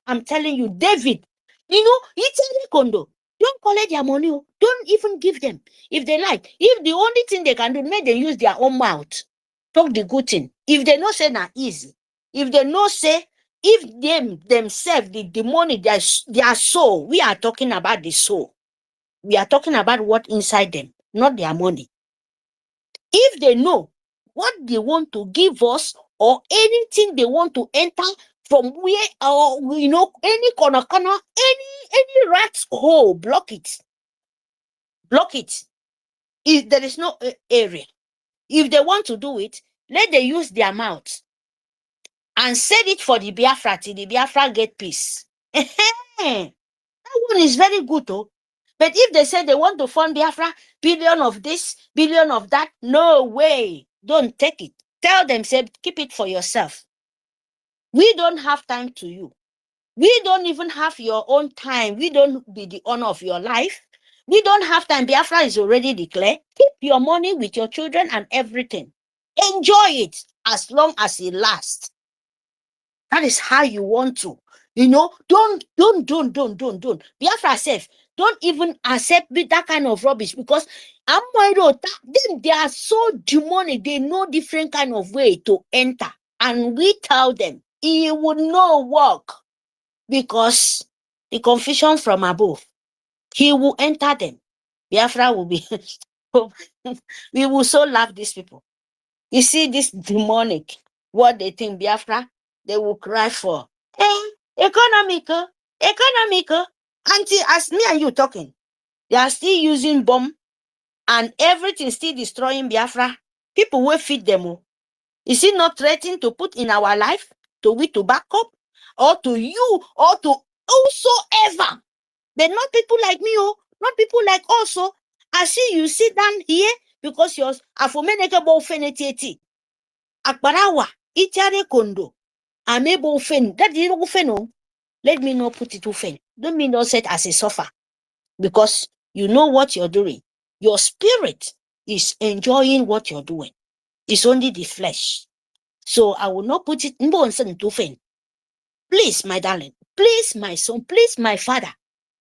I'm telling you, David, it's a condo. Don't collect their money. Don't even give them. If they like, if the only thing they can do, make them use their own mouth. Talk the good thing. If they not say na easy, if they not say, if themselves, the money, their soul, we are talking about the soul. We are talking about what inside them, not their money. If they know what they want to give us or anything they want to enter from where, any corner, any rat's hole, block it. Block it. If there is no area. If they want to do it, let them use their mouth and set it for the Biafra till the Biafra get peace. That one is very good, though. But if they say they want to fund Biafra, billion of this, billion of that, no way. Don't take it. Tell them, say, keep it for yourself. We don't have time to you. We don't even have your own time. We don't be the owner of your life. We don't have time. Biafra is already declared. Keep your money with your children and everything. Enjoy it as long as it lasts. That is how you want to. Don't. Biafra safe. Don't even accept that kind of rubbish because they are so demonic. They know different kind of way to enter. And we tell them it will not work because the confusion from above, he will enter them. Biafra will be, we will so love these people. You see this demonic, what they think Biafra, they will cry for. Economical. Until as me and you talking, they are still using bomb and everything still destroying Biafra. People will feed them. Is it not threatening to put in our life to back up or to you or to whosoever? But not people like me, not people like also. I see you sit down here because you're afomeneke bo fenetieti. Akbarawa, itiare kondo. Amebo fen. That is ufeno. Let me not put it ufen. Don't mean not set as a suffer. Because you know what you're doing. Your spirit is enjoying what you're doing. It's only the flesh. So I will not put it in. Please, my darling. Please, my son. Please, my father.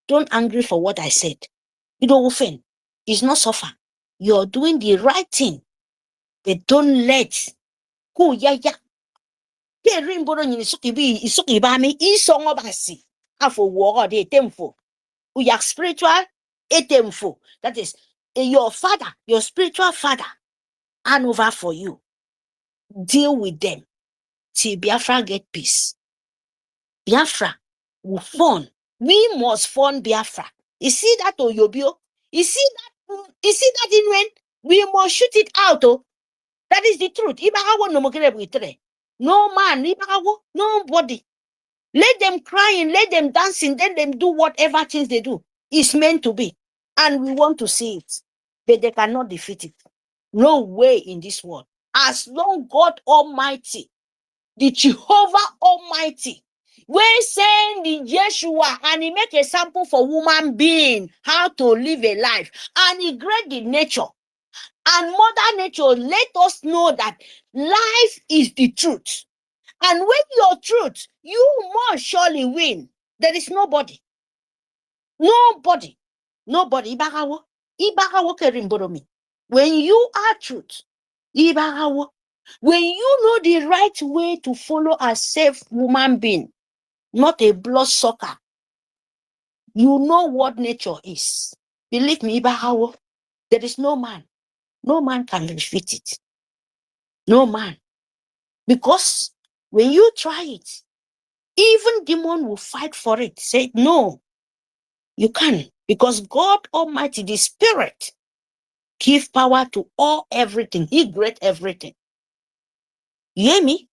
Don't angry for what I said. You don't offend. It's not suffer. You're doing the right thing. But don't let who ya. Rimboro nyini isuki bami isongo basi. Afo wo de temfo. Uyak spiritual etemfo. That is your father, your spiritual father, hand over for you. Deal with them till Biafra get peace. Biafra will fund. We must fund Biafra. You see that Oyobio? You see that in when we must shoot it out. That is the truth. No man, nobody. Let them crying, let them dancing, let them do whatever things they do. It's meant to be. And we want to see it. But they cannot defeat it. No way in this world. As long God Almighty, the Jehovah Almighty, when saying the Yeshua, and he make a sample for human being, how to live a life, and he create the nature. And Mother Nature let us know that life is the truth. And when your truth, you must surely win. There is nobody. Nobody. Ibagawo kerimboromi. When you are truth, Ibagawo. When you know the right way to follow a safe human being, not a bloodsucker, you know what nature is. Believe me, Ibagawo, there is no man. No man can defeat it. No man. Because when you try it, even demon will fight for it. Say, no, you can't. Because God Almighty, the Spirit, give power to all everything. He created everything. You hear me?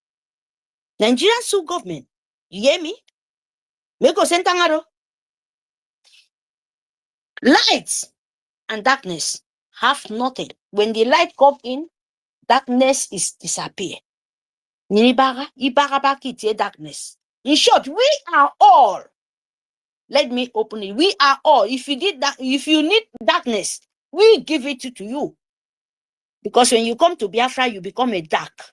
Nigerian sue government. You hear me? Meko sentangaro. Light and darkness have nothing. When the light comes in, darkness is disappear. Darkness. In short, we are all. Let me open it. We are all. If you need darkness, we give it to you. Because when you come to Biafra, you become a dark.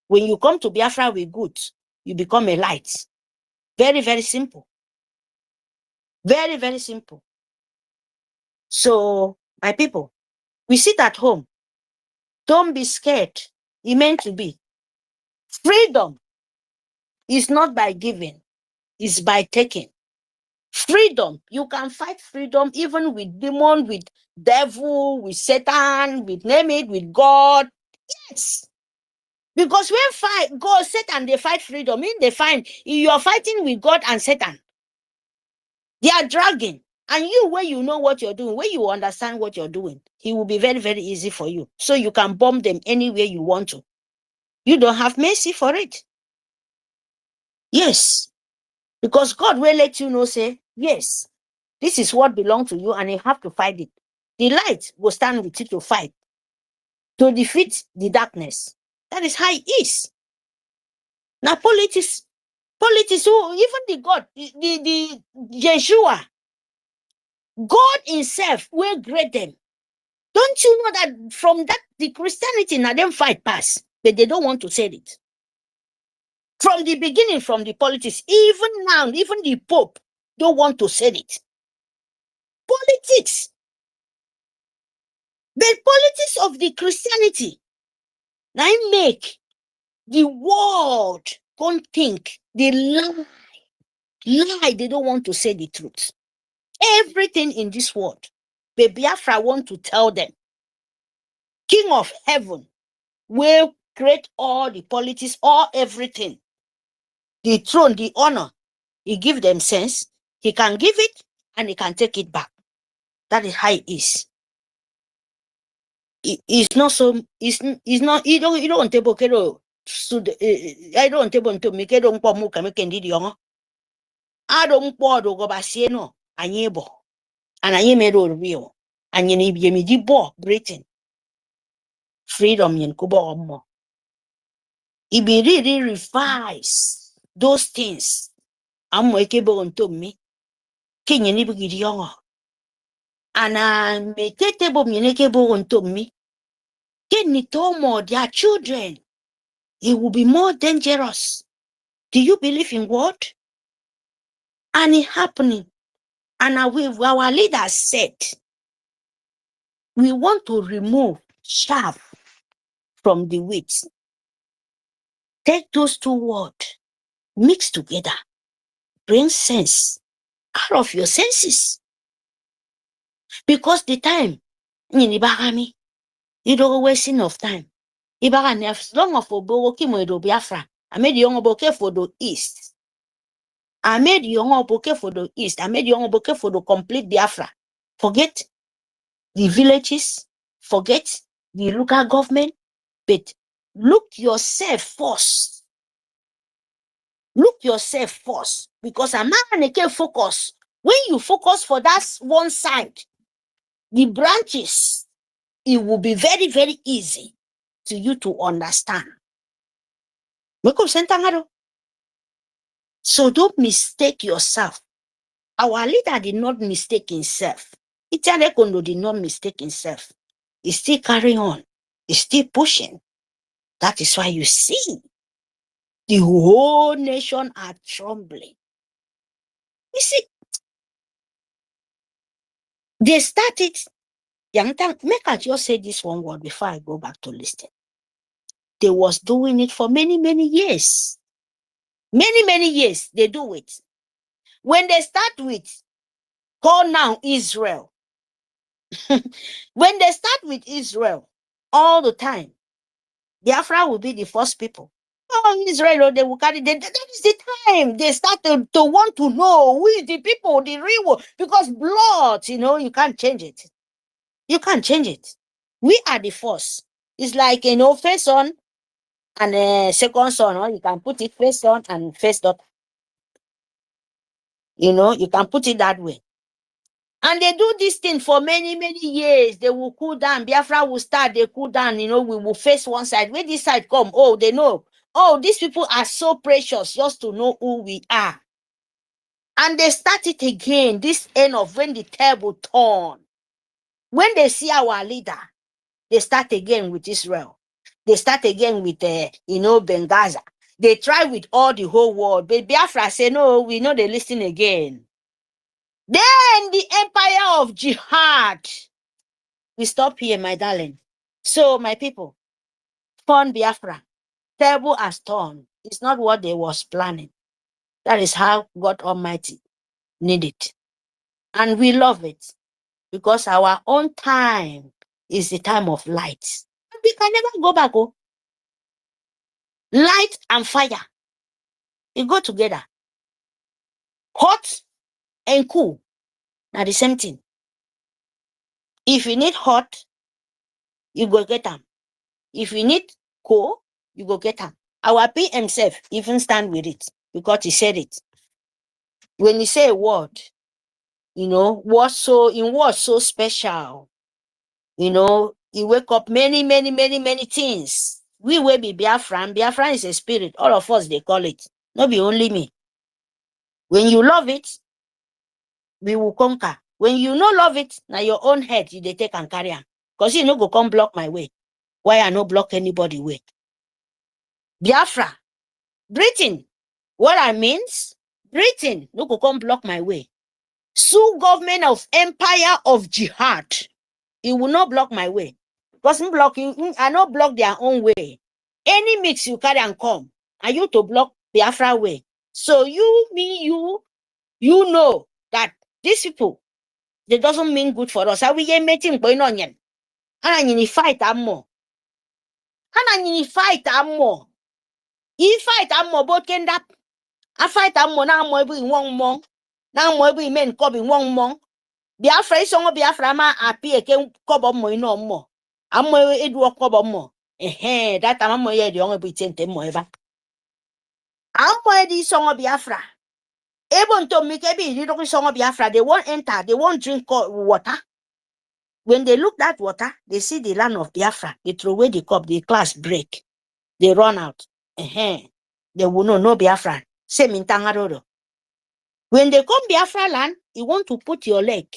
When you come to Biafra with good, you become a light. Very, very simple. Very, very simple. So, my people, we sit at home. Don't be scared. It meant to be. Freedom is not by giving, it's by taking. Freedom, you can fight freedom even with demon, with devil, with Satan, with name it, with God. Yes. Because when God, Satan, they fight freedom, they find you are fighting with God and Satan. They are dragging. And you, when you know what you're doing, when you understand what you're doing, it will be very, very easy for you. So you can bomb them anywhere you want to. You don't have mercy for it. Yes. Because God will let you know, say, yes, this is what belongs to you and you have to fight it. The light will stand with you to fight, to defeat the darkness. That is how it is. Now politics, who even the God, the Yeshua, God himself will grade them. Don't you know that from that, the Christianity, now them fight pass, but they don't want to say it. From the beginning, from the politics, even now, even the Pope don't want to say it. Politics. The politics of the Christianity now make the world don't think, they lie. They don't want to say the truth. Everything in this world, the Biafra want to tell them, King of Heaven will create all the politics, all everything. The throne, the honor, he give them sense. He can give it and he can take it back. That is how it is. It's not so. It's not. You don't want to bokero. I don't want to bonto me kedo mpo mu ka me kendi diongo. I don't pour do go basie no anyebo. And I made all real. And you need me di bo Britain. Freedom yen kubo mo. It be really revise those things. I'm kebo onto me. King ni bi diongo. And I me tetebo me kebo onto me. Ken ni tomo their children. It will be more dangerous. Do you believe in what? And it happening. And our leaders said, we want to remove chaff from the wheat. Take those two words, mix together, bring sense out of your senses. Because the time, you don't waste enough time. As long as for Biafra, I made the young bouquet for the east. I made young bouquet for the east. I made young bouquet for the complete Biafra. Forget the villages, forget the local government, but look yourself first. Look yourself first. Because a man can focus. When you focus for that one side, the branches, it will be very, very easy to you to understand. So don't mistake yourself. Our leader did not mistake himself. Itanekondo did not mistake himself. He's still carrying on. He's still pushing. That is why you see the whole nation are trembling. You see, they started. Make I just say this one word before I go back to listen. They was doing it for many, many years. Many, many years they do it. When they start with call now Israel. When they start with Israel all the time, Biafra will be the first people. Oh, Israel, they will carry. That is the time they start to want to know who is the people, the real one. Because blood, you can't change it. You can't change it. We are the first. It's like, face on and second son, or you can put it first son and first daughter. You know, you can put it that way. And they do this thing for many, many years. They will cool down. Biafra will start, they cool down. You know, we will face one side. When this side come, oh, they know. Oh, these people are so precious just to know who we are. And they start it again, this end of when the table turn. When they see our leader, they start again with Israel. They start again with, Benghazi. They try with all the whole world. But Biafra say, no, we know they listen again. Then the empire of jihad. We stop here, my darling. So, my people, turn Biafra. Table has turned. It's not what they was planning. That is how God Almighty need it. And we love it because our own time is the time of light. We can never go back. Oh. Light and fire, they go together. Hot and cool, now the same thing. If you need hot, you go get them. If you need cool, you go get them. Our PM self even stand with it because he said it. When he say a word, what's so special, he wake up many, many, many, many things. We will be Biafran. Biafran is a spirit. All of us, they call it. Not be only me. When you love it, we will conquer. When you no love it, now your own head, you they take and carry on. Because you no go come block my way. Why I no block anybody way? Biafra, Britain. What I means, Britain no go come block my way. Sue government of empire of jihad. It will not block my way. Because I not block their own way. Any mix you carry and come, are you to block Biafra way? So you know that these people, they doesn't mean good for us. How we get meeting going on yen? And I fight and more. And I fight and more. If fight and more, both end up. I fight and more now more in one month. Now more be men come in 1 month. Biafra song Biafra ma appear can cover more no more. I'm more it will cover more. That I'm more the only be 10 more ever. I'm more the song of Biafra. Able to make a bit little song of Biafra, they won't enter, they won't drink water. When they look at water, they see the land of Biafra. They throw away the cup, the class break. They run out. They will know no Biafra. Same in Tangarodo. When they come Biafra land, you want to put your leg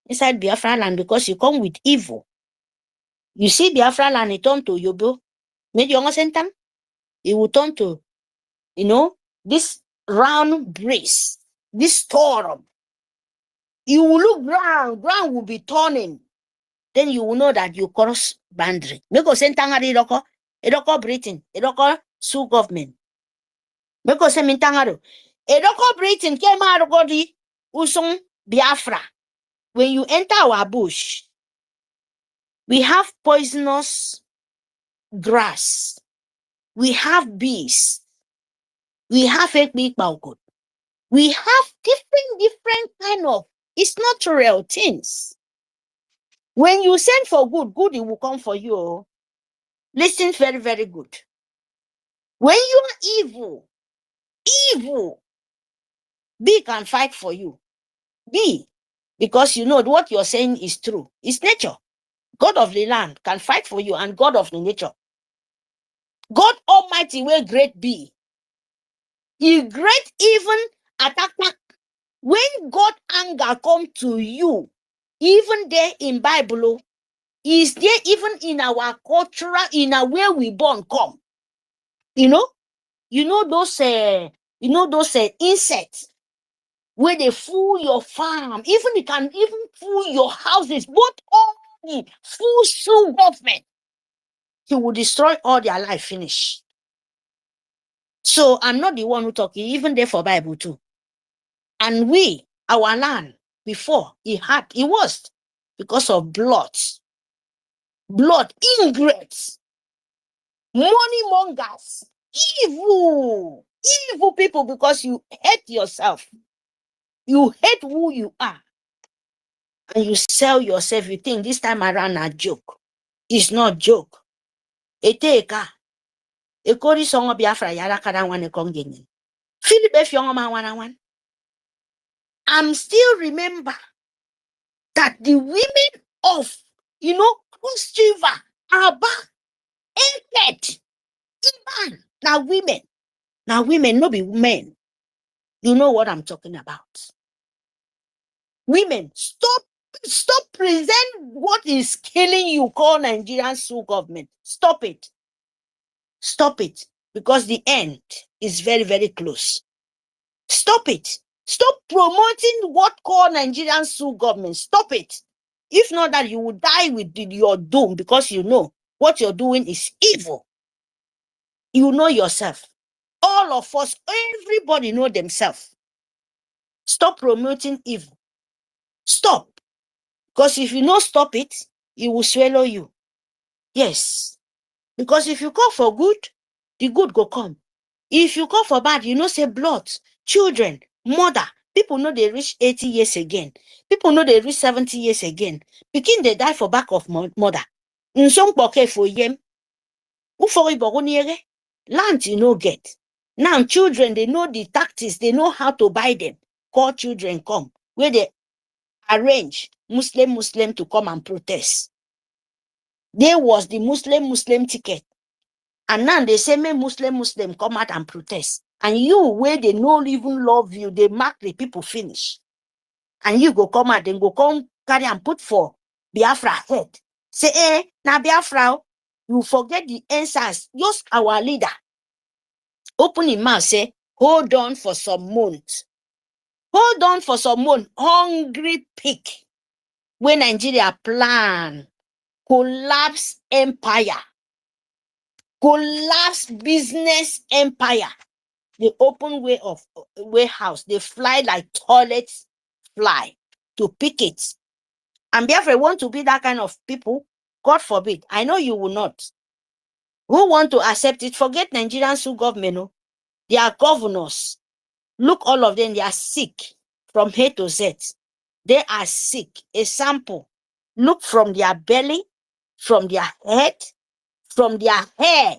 inside Biafra land because you come with evil. You see Biafra land, it turn to Yobo. Maybe you understand? It will turn to, this round breeze, this storm. You will look ground will be turning. Then you will know that you cross boundary. Meko sentanga edoko Britain, edoko Sue government. Meko semintangaro. Edoko Britain came out of Godi Usung Biafra. When you enter our bush, we have poisonous grass. We have bees. We have EFIK-IBIBIO. We have different kind of, it's natural things. When you send for good, good it will come for you. Listen very, very good. When you are evil, B can fight for you. B, because you know what you're saying is true. It's nature. God of the land can fight for you and God of the nature. God Almighty will great be. He great even attack. When God anger come to you, even there in Bible, is there even in our cultural, in our where we born come. You know those insects where they fool your farm, even it can even fool your houses, both all the full Sue government. He will destroy all their life, finish. So I'm not the one who talking, even there for Bible too. And our land, before it was because of blood, ingrates, money mongers, evil people, because you hate yourself. You hate who you are. And you sell yourself. You think this time around a joke. It's not joke. Eteka. Ekori songo Biafra yara kada wane kongeni. Philip Efyongoma 101. I'm still remember that the women of, Cross River, Aba, EKID, Iban, now women, no be men. You know what I'm talking about. Women, stop present what is killing you, call Nigerian Sioux government. Stop it. Stop it. Because the end is very, very close. Stop it. Stop promoting what call Nigerian Sioux government. Stop it. If not that, you will die with your doom, because you know what you're doing is evil. You know yourself. All of us, everybody know themselves. Stop promoting evil. Stop. Because if you don't stop it, it will swallow you. Yes. Because if you call for good, the good go come. If you call for bad, say blood, children, mother. People know they reach 80 years again. People know they reach 70 years again. Pikin they die for back of mother. Nsong poke for yem. Ufori boroniere. Land get. Now children, they know the tactics. They know how to buy them. Call children come. Where they arrange Muslim to come and protest. There was the Muslim ticket. And now they say, may Muslim come out and protest. And you, where they don't even love you, they mark the people finish. And you go come out, then go come carry and put for Biafra head. Say, now Biafra, you forget the answers. Just our leader. Open his mouth, say, hold on for some months. Hold on for some months. Hungry pig. When Nigeria plan, collapse empire. Collapse business empire. The open warehouse, they fly like toilets fly to pick it. And Biafra want to be that kind of people? God forbid. I know you will not. Who want to accept it? Forget Nigerian Sioux government. No? They are governors. Look, all of them, they are sick from A to Z. They are sick. A sample. Look from their belly, from their head, from their hair.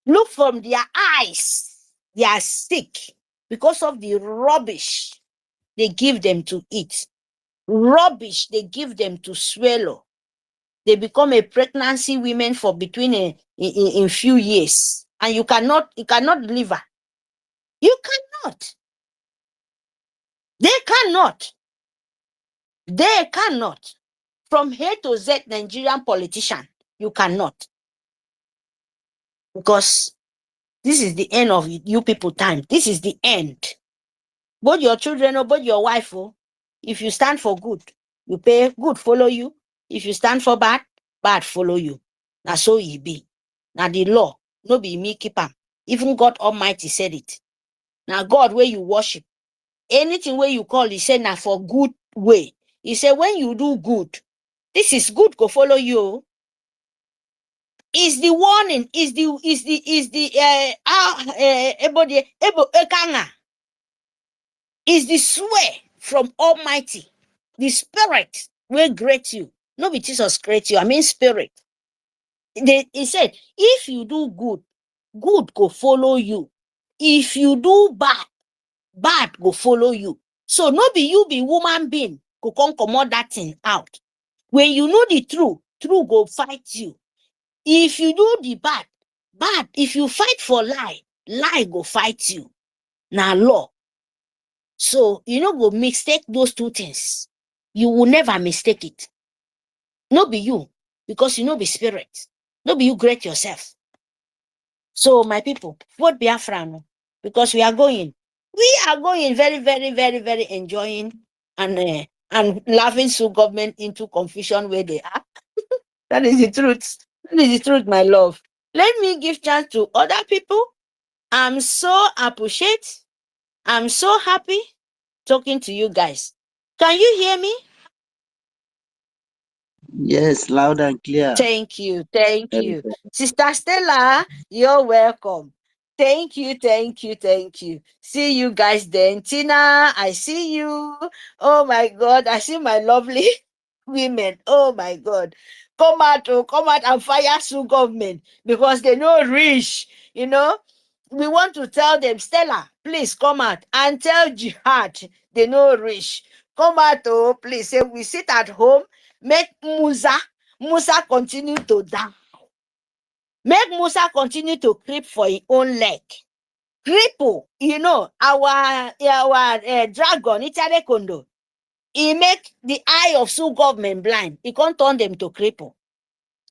Look from their eyes. They are sick because of the rubbish they give them to eat. Rubbish they give them to swallow. They become a pregnancy women for between in few years. And you cannot deliver. You cannot. They cannot. They cannot. From A to Z Nigerian politician, you cannot. Because this is the end of you people time. This is the end. Both your children or both your wife, if you stand for good, you pay, good follow you. If you stand for bad, bad follow you. Now so ye be. Now the law, no be me keep am. Even God Almighty said it. Now God where you worship, anything where you call, he said now for good way. He said when you do good, this is good go follow you. Is the warning, is the is the swear from Almighty. The spirit will great you. No be Jesus create you, I mean spirit. He said, if you do good, good go follow you. If you do bad, bad go follow you. So no be you be woman being go come comot that thing out. When you know the truth, truth go fight you. If you do the bad, bad. If you fight for lie, lie go fight you. Now law. So you no go mistake those two things. You will never mistake it. No be you, because you no be spirit. No be you great yourself. So my people, vote Biafra no, because we are going very, very, very, very enjoying and laughing Sioux government into confusion where they are. That is the truth. That is the truth, my love. Let me give chance to other people. I'm so appreciate. I'm so happy talking to you guys. Can you hear me? Yes, loud and clear. Thank you. Thank you. Sister Stella, you're welcome. Thank you. Thank you. Thank you. See you guys then. Tina, I see you. Oh my God. I see my lovely women. Oh my God. Come out and fire Sue government because they know rich, you know. We want to tell them, Stella, please come out and tell Jihad they know rich. Come out, oh, please. Say we sit at home, make Musa continue to die. Make Musa continue to creep for his own leg. Cripple, you know, our dragon, Itare Kondo. He make the eye of Sioux government blind. He can't turn them to cripple.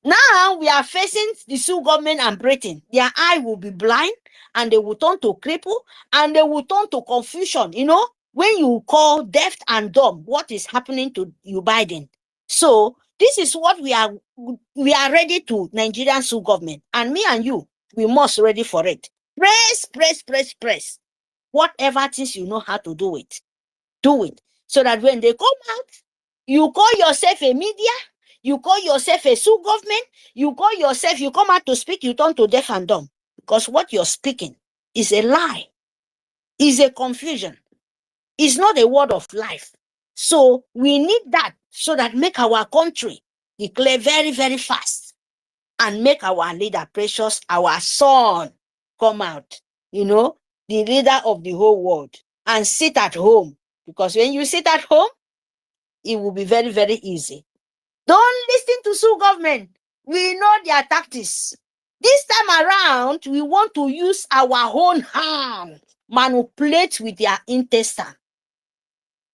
Now we are facing the Sioux government and Britain. Their eye will be blind and they will turn to cripple and they will turn to confusion. You know, when you call deaf and dumb, what is happening to you, Biden? So this is what we are ready to Nigerian Sioux government. And me and you, we must ready for it. Press. Whatever things you know how to do it. Do it. So that when they come out, you call yourself a media, you call yourself a Sioux government, you come out to speak, you turn to deaf and dumb. Because what you're speaking is a lie, is a confusion, is not a word of life. So we need that so that make our country declare very, very fast and make our leader Precious, our son, come out, you know, the leader of the whole world, and sit at home. Because when you sit at home, it will be very, very easy. Don't listen to Sioux government. We know their tactics. This time around, we want to use our own hand, manipulate with their intestine.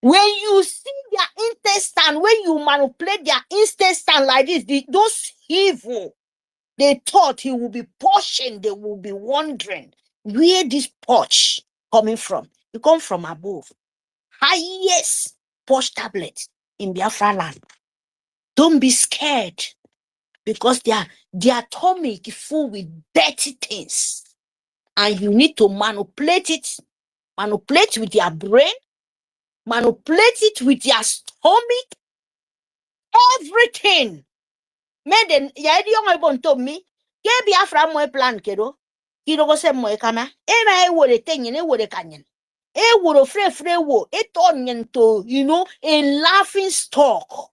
When you see their intestine, when you manipulate their intestine like this, those evil, they thought he will be pushing, they will be wondering where this push coming from. It come from above. Highest push tablet in Biafra land. Don't be scared because their tummy is full with dirty things. And you need to manipulate it. Manipulate with your brain. Manipulate it with your stomach. Everything. Meden ya edi yon ebon to me. Ke Biafra mo plan kedo. Kiro go se mo ekama. Ema e wole tenyen e wole kanyen. E wole fre wo. E tonyen to, you know, a laughing stock.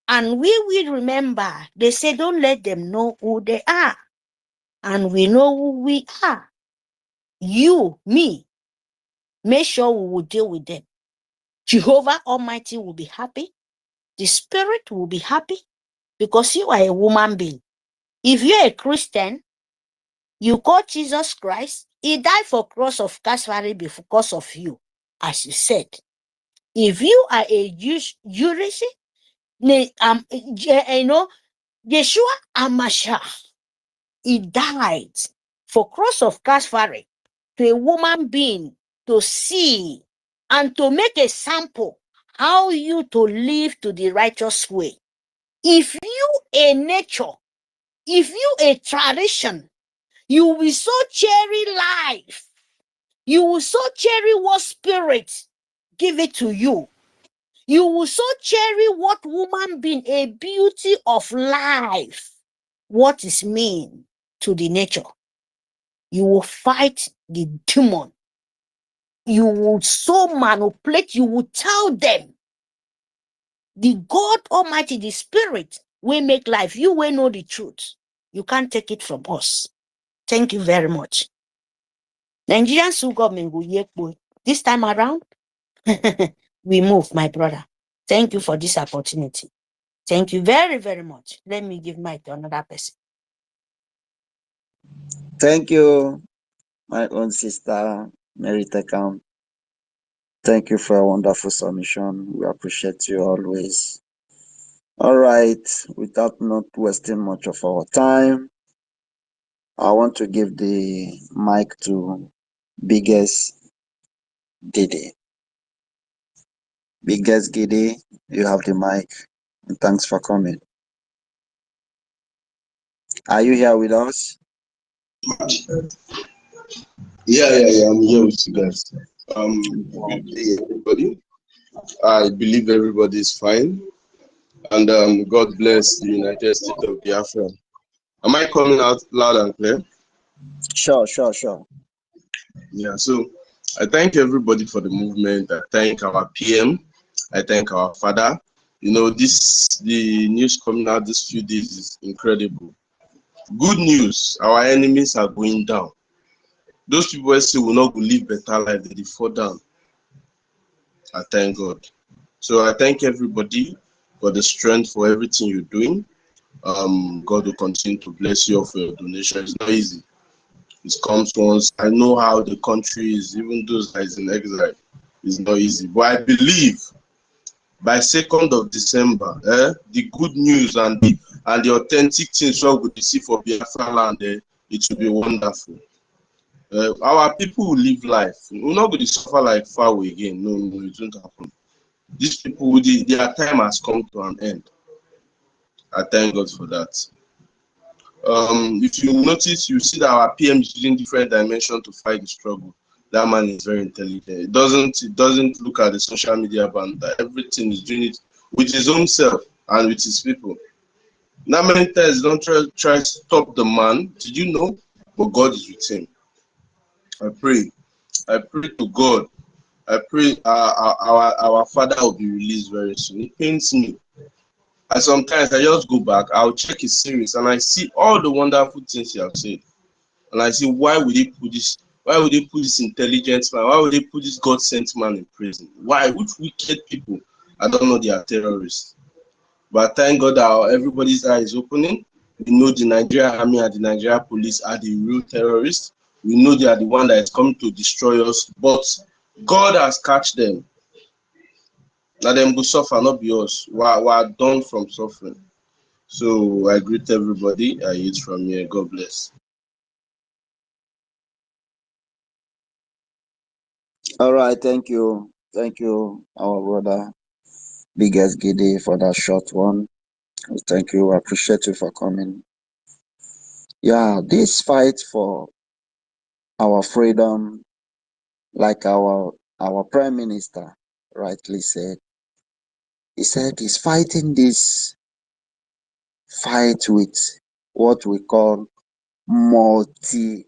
And we will remember, they say, don't let them know who they are. And we know who we are. You, me, make sure we will deal with them. Jehovah Almighty will be happy. The Spirit will be happy because you are a woman being. If you're a Christian, you call Jesus Christ. He died for cross of Calvary because of you, as you said. If you are a Jewish, you know, Yeshua HaMashiach, he died for cross of Calvary to a woman being to see and to make a sample how you to live to the righteous way. If you a nature, if you a tradition, you will so cherry life. You will so cherry what spirit give it to you. You will so cherry what woman being a beauty of life. What is mean to the nature? You will fight the demon. You will so manipulate. You will tell them the God Almighty, the Spirit, will make life. You will know the truth. You can't take it from us. Thank you very much. Nigerian Sioux government will yek boy. This time around, we move, my brother. Thank you for this opportunity. Thank you very, very much. Let me give mic to another person. Thank you, my own sister, Mary Tekam. Thank you for a wonderful submission. We appreciate you always. All right, without not wasting much of our time, I want to give the mic to Biggest Giddy. Biggest Giddy, you have the mic. And thanks for coming. Are you here with us? Yeah, I'm here with you guys. Good day, everybody. I believe everybody is fine. And God bless the United States of Biafra. Am I coming out loud and clear? Sure. Yeah, so I thank everybody for the movement. I thank our PM. I thank our father. You know, the news coming out this few days is incredible. Good news, our enemies are going down. Those people who say will not live better life, they fall down. I thank God. So I thank everybody for the strength for everything you're doing. God will continue to bless you for your donation. It's not easy. It comes once. I know how the country is, even those that is in exile. It's not easy. But I believe by 2nd of December, the good news and the authentic things we will see for Biafra land, it will be wonderful. Our people will live life. We're not going to suffer like far away again. No, it won't happen. These people, their time has come to an end. I thank God for that. If you notice, you see that our PM is using different dimensions to fight the struggle. That man is very intelligent. It doesn't look at the social media band. Everything is doing it with his own self and with his people. Not many times don't try to stop the man. Did you know? But God is with him. I pray to God. I pray our father will be released very soon. It pains me. And sometimes I just go back, I'll check his series and I see all the wonderful things he has said. And I say, why would they put this intelligent man? Why would they put this God-sent man in prison? Why? Which wicked people? I don't know, they are terrorists. But thank God that everybody's eye is opening. We know the Nigerian army and the Nigerian police are the real terrorists. We know they are the one that is coming to destroy us. But God has catch them. Now them go suffer, not be us. We are done from suffering. So I greet everybody. I eat from here. God bless. All right, thank you. Thank you, our brother, Biggest Giddy, for that short one. Thank you. I appreciate you for coming. Yeah, this fight for our freedom, like our Prime Minister rightly said, he said he's fighting this fight with what we call multi,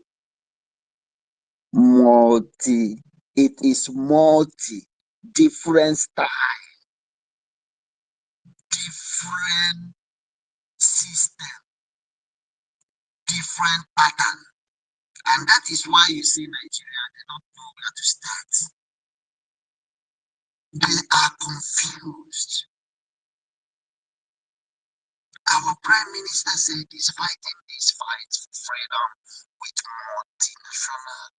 it is multi, different style, different system, different pattern. And that is why you see Nigeria, they don't know where to start. They are confused. Our Prime Minister said he's fighting this fight for freedom with multinational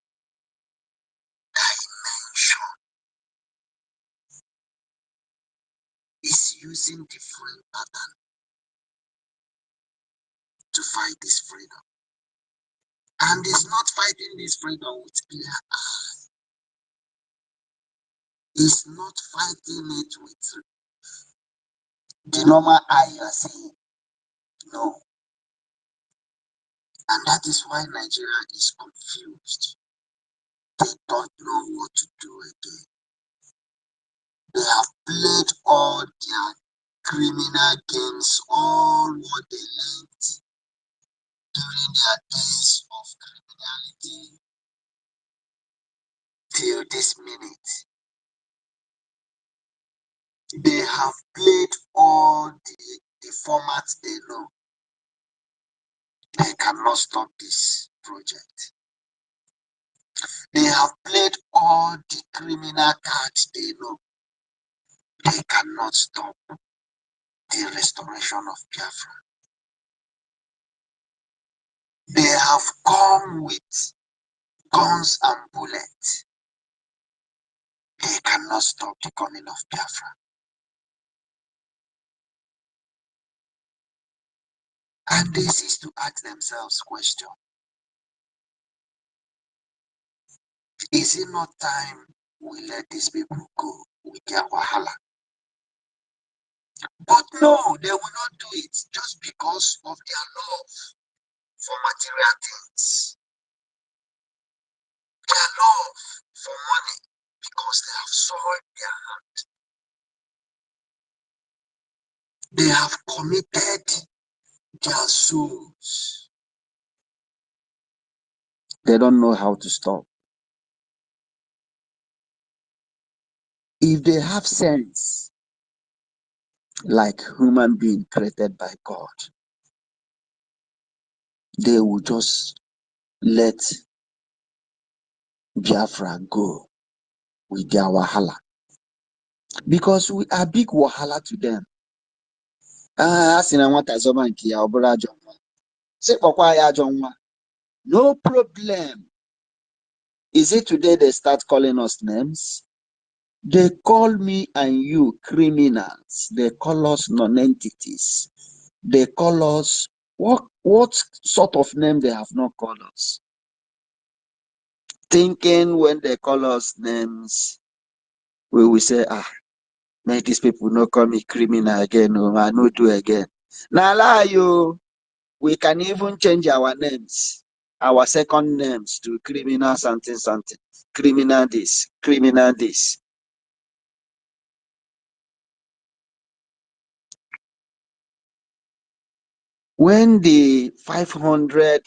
dimension. He's using different pattern to fight this freedom. And he's not fighting this freedom with clear eyes. He's not fighting it with the normal eye you are seeing. No. And that is why Nigeria is confused. They don't know what to do again. They have played all their criminal games, all what they learned during their days of criminality till this minute. They have played all the formats they know. They cannot stop this project. They have played all the criminal cards they know. They cannot stop the restoration of Biafra. They have come with guns and bullets. They cannot stop the coming of Biafra. And they cease to ask themselves question. Is it not time we let these people go with their wahala? But no, they will not do it just because of their love for material things. Their love for money, because they have soiled their hand. They have committed their souls. They don't know how to stop. If they have sense, like human being created by God. They will just let Biafra go with their wahala. Because we are big wahala to them. No problem. Is it today they start calling us names? They call me and you criminals. They call us non-entities. They call us what sort of name they have not called us? Thinking when they call us names, we will say, may these people not call me criminal again, no, I no do again. Now lie you, we can even change our names, our second names to criminal something something, criminal this, criminal this. When the 500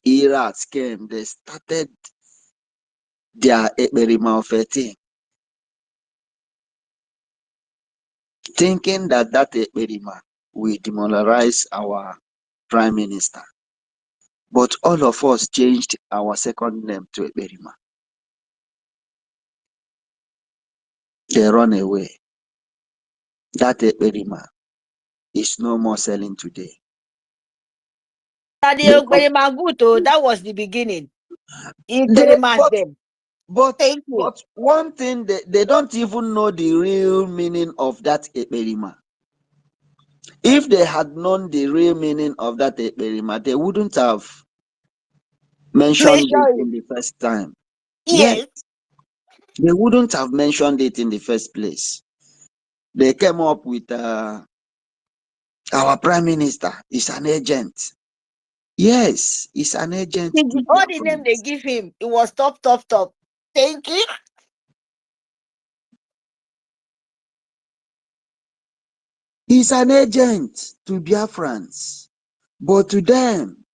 Irats came, they started their Ekberima of a thing, thinking that Ekberima will demoralize our prime minister. But all of us changed our second name to Ekberima. They run away. That Ekberima is no more selling today. That was the beginning. But one thing, they don't even know the real meaning of that Ekberima. If they had known the real meaning of that Ekberima, they wouldn't have mentioned it in the first time. Yes. They wouldn't have mentioned it in the first place. They came up with our prime minister is an agent. Yes, he's an agent. All the name they give him, it was top. Thank you. He's an agent to Biafrans. But to them,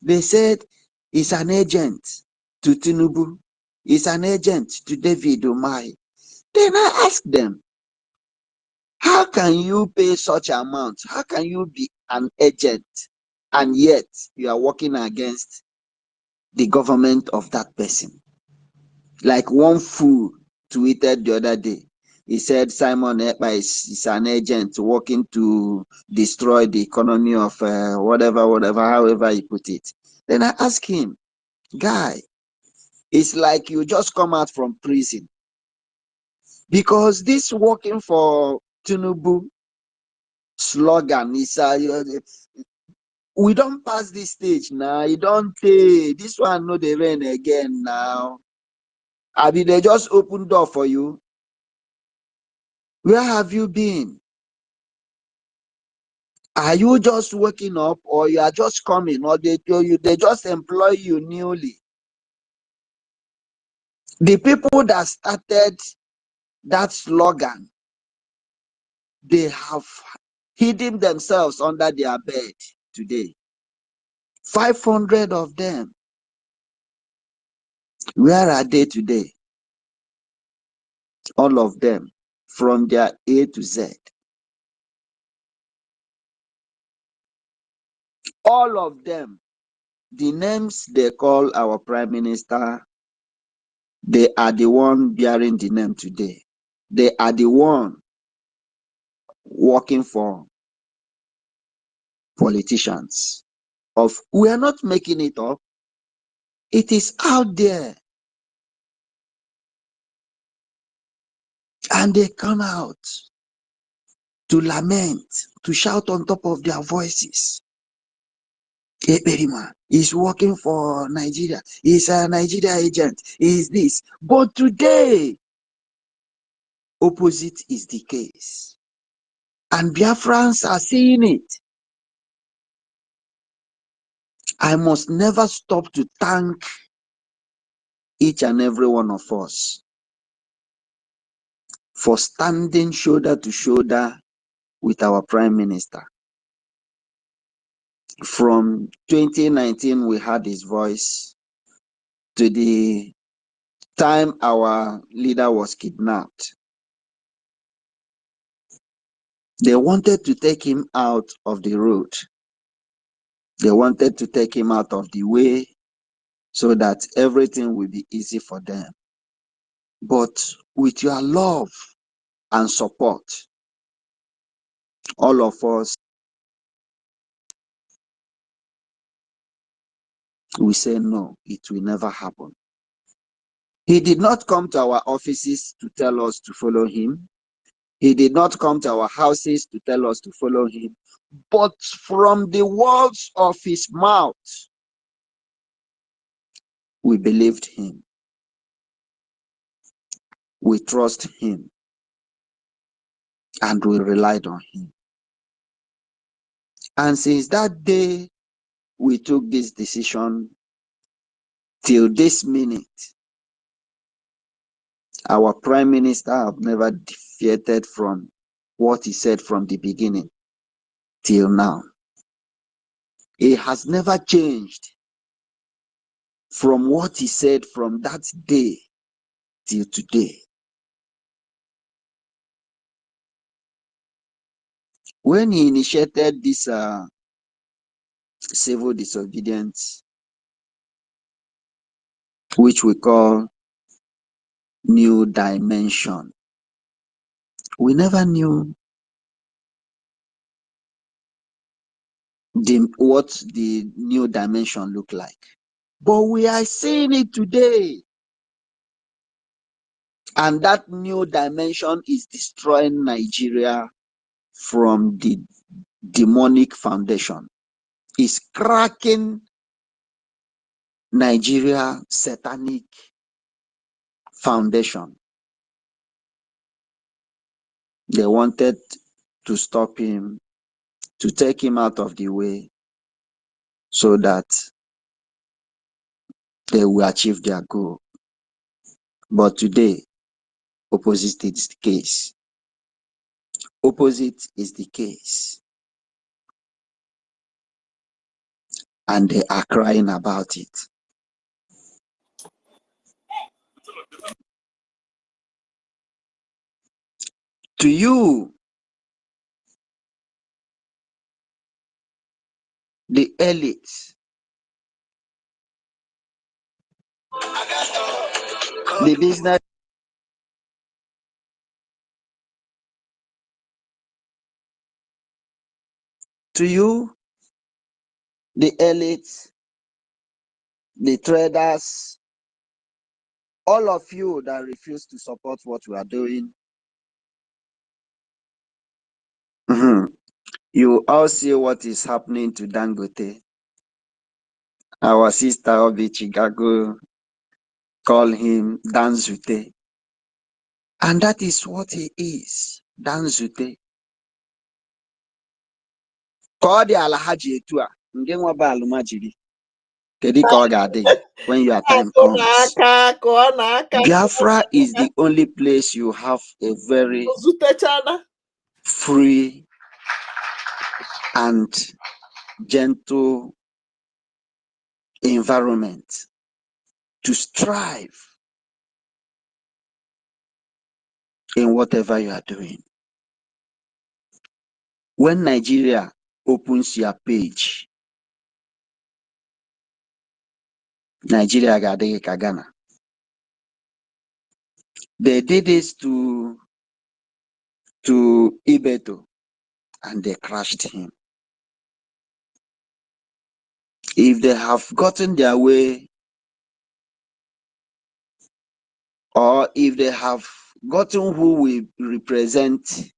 they said he's an agent to Tinubu. He's an agent to David Umai. Then I asked them, how can you pay such amount? How can you be an agent and yet you are working against the government of that person? Like one fool tweeted the other day. He said Simon Ekpa is an agent working to destroy the economy of whatever, however he put it. Then I asked him, guy, it's like you just come out from prison. Because this working for Tinubu slogan is, we don't pass this stage now. You don't pay. This one no they rain again now. I mean, they just open door for you. Where have you been? Are you just waking up, or you are just coming, or they just employ you newly? The people that started that slogan, they have hidden themselves under their bed today. 500 of them. Where are they today? All of them, from their A to Z. All of them, the names they call our prime minister, they are the one bearing the name today. They are the one working for politicians. We are not making it up. It is out there. And they come out to lament, to shout on top of their voices. Ekberima is working for Nigeria. He's a Nigeria agent. He is this. But today, opposite is the case. And Biafrans are seeing it. I must never stop to thank each and every one of us for standing shoulder to shoulder with our prime minister. From 2019, we had his voice to the time our leader was kidnapped. They wanted to take him out of the road. They wanted to take him out of the way so that everything will be easy for them. But with your love and support, all of us, we say no, it will never happen. He did not come to our offices to tell us to follow him. He did not come to our houses to tell us to follow him. But from the words of his mouth, we believed him. We trust him. And we relied on him. And since that day, we took this decision till this minute. Our Prime Minister have never deviated from what he said from the beginning till now. He has never changed from what he said from that day till today. When he initiated this civil disobedience, which we call New Dimension, we never knew what the new dimension looked like. But we are seeing it today. And that new dimension is destroying Nigeria from the demonic foundation. It's cracking Nigeria satanic foundation. They wanted to stop him, to take him out of the way so that they will achieve their goal. But today, opposite is the case. Opposite is the case. And they are crying about it. To you, the elites, the business, to you, the elites, the traders, all of you that refuse to support what we are doing, you all see what is happening to Dangote. Our sister of Chicago call him Danzute. And that is what he is, Danzute. Call the Alhaji Etua, Ngenwaba Alumajiri. Kedika Ogade, when your time comes. Biafra is the only place you have a very free and gentle environment to strive in whatever you are doing. When Nigeria opens your page, Nigeria Gadege Kagana. They did this to Ibeto and they crushed him. If they have gotten their way, or if they have gotten who will represent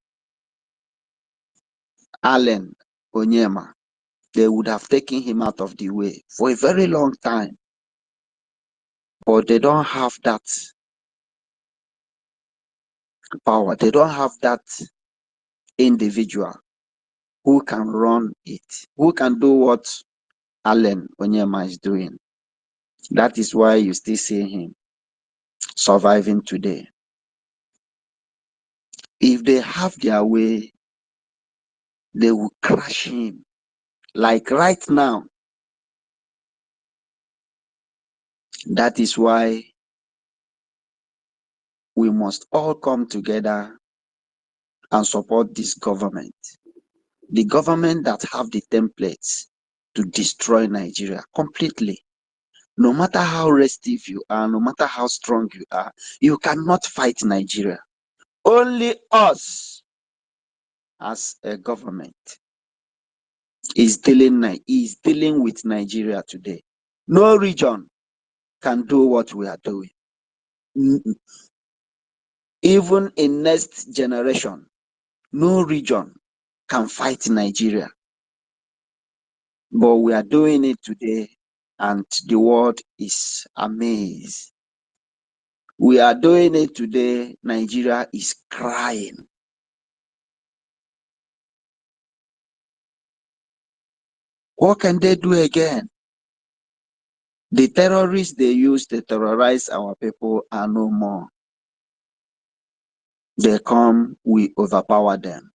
Allen Onyema, they would have taken him out of the way for a very long time. But they don't have that power. They don't have that individual who can run it, who can do what Allen Onyema is doing. That is why you still see him surviving today. If they have their way, they will crush him. Like right now. That is why we must all come together and support this government. The government that have the templates to destroy Nigeria completely. No matter how restive you are, no matter how strong you are, you cannot fight Nigeria. Only us as a government is dealing with Nigeria today. No region can do what we are doing. Even in next generation, no region can fight Nigeria. But we are doing it today, and the world is amazed. We are doing it today. Nigeria is crying. What can they do again? The terrorists they use to terrorize our people are no more. They come, we overpower them.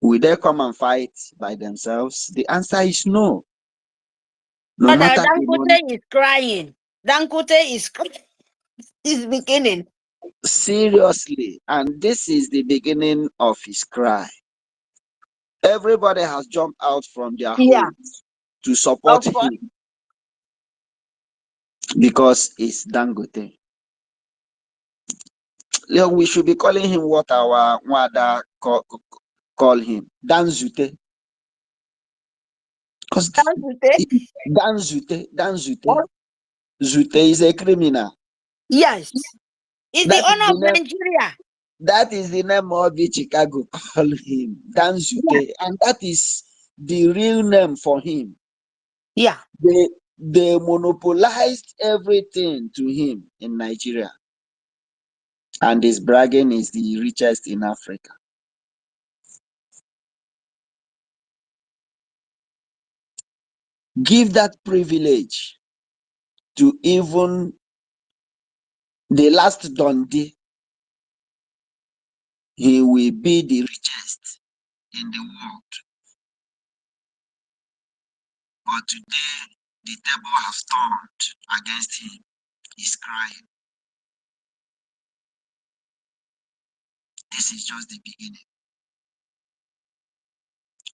Will they come and fight by themselves? The answer is no. No matter the money. Dangote is crying. Dangote is beginning. Seriously, and this is the beginning of his cry. Everybody has jumped out from their homes to support him because it's Dangote. We should be calling him what our Wada call him, Danzute. Because Danzute Zute is a criminal. Yes, it's the honor of Nigeria. That is the name of the Chicago call him, Danzute, and that is the real name for him. Yeah. They monopolized everything to him in Nigeria. And his bragging is the richest in Africa. Give that privilege to even the last Dundee. He will be the richest in the world. But today, the table has turned against him. He's crying. This is just the beginning.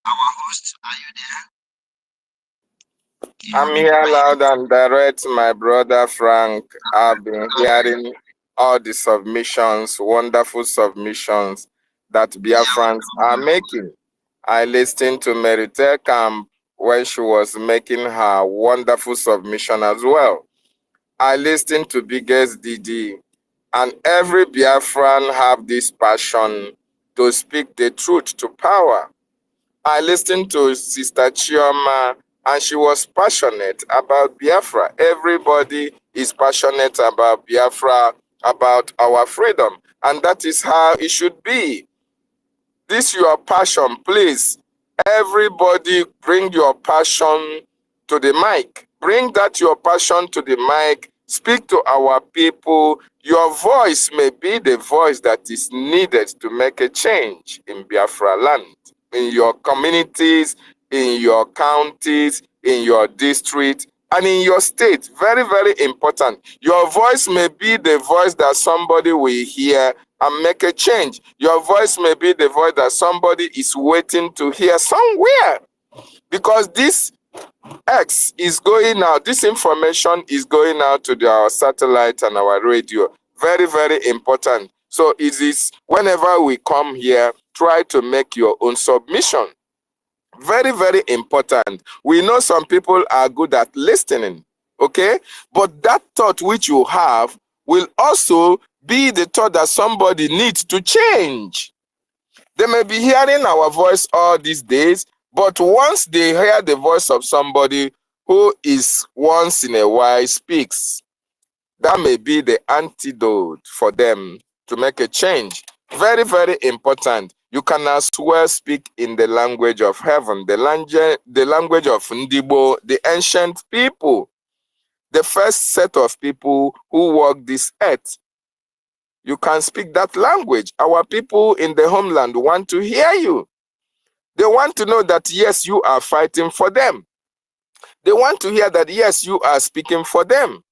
Our host, are you there? I'm here loud and direct, my brother Frank. I've been hearing all the submissions, wonderful submissions that Biafrans are making. I listened to Merite Camp when she was making her wonderful submission as well. I listened to Biggest DD, and every Biafran have this passion to speak the truth to power. I listened to Sister Chioma, and she was passionate about Biafra. Everybody is passionate about Biafra, about our freedom, and that is how it should be. This your passion, please. Everybody bring your passion to the mic. Bring that your passion to the mic. Speak to our people. Your voice may be the voice that is needed to make a change in Biafra land, in your communities, in your counties, in your district, and in your state. Very, very important. Your voice may be the voice that somebody will hear and make a change. Your voice may be the voice that somebody is waiting to hear somewhere. Because this X is going out, this information is going out to our satellite and our radio. Very, very important. So it is whenever we come here, try to make your own submission. Very, very important. We know some people are good at listening, okay? But that thought which you have will also be the thought that somebody needs to change. They may be hearing our voice all these days, but once they hear the voice of somebody who is once in a while speaks, that may be the antidote for them to make a change. Very, very important. You can as well speak in the language of heaven, the language of Ndibo, the ancient people, the first set of people who walked this earth. You can speak that language. Our people in the homeland want to hear you. They want to know that, yes, you are fighting for them. They want to hear that, yes, you are speaking for them.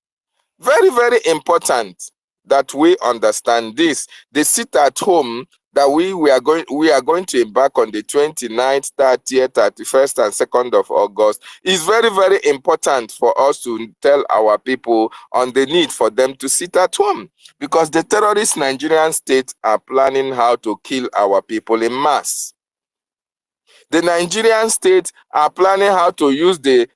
Very, very important that we understand this. They sit at home, that we are going to embark on the 29th, 30th, 31st, and 2nd of August is very, very important for us to tell our people on the need for them to sit at home, because the terrorist Nigerian state are planning how to kill our people in mass. The Nigerian state are planning how to use the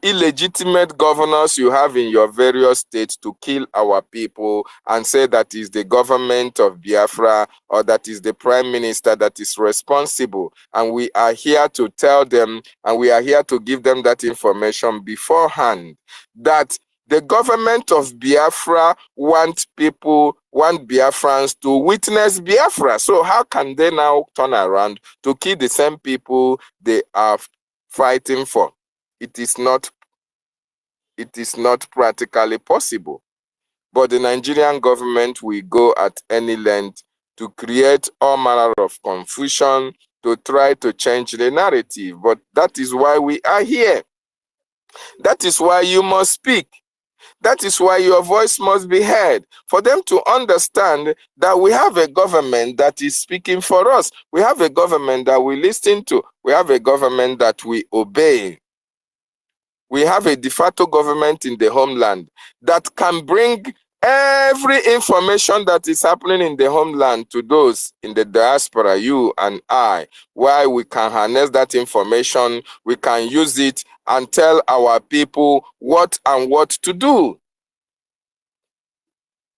illegitimate governors you have in your various states to kill our people and say that is the government of Biafra or that is the prime minister that is responsible. And we are here to tell them, and we are here to give them that information beforehand, that the government of Biafra want Biafrans to witness Biafra. So how can they now turn around to kill the same people they are fighting for? It is not practically possible. But the Nigerian government will go at any length to create all manner of confusion, to try to change the narrative. But that is why we are here. That is why you must speak. That is why your voice must be heard, for them to understand that we have a government that is speaking for us. We have a government that we listen to. We have a government that we obey. We have a de facto government in the homeland that can bring every information that is happening in the homeland to those in the diaspora, you and I, why we can harness that information, we can use it and tell our people what to do.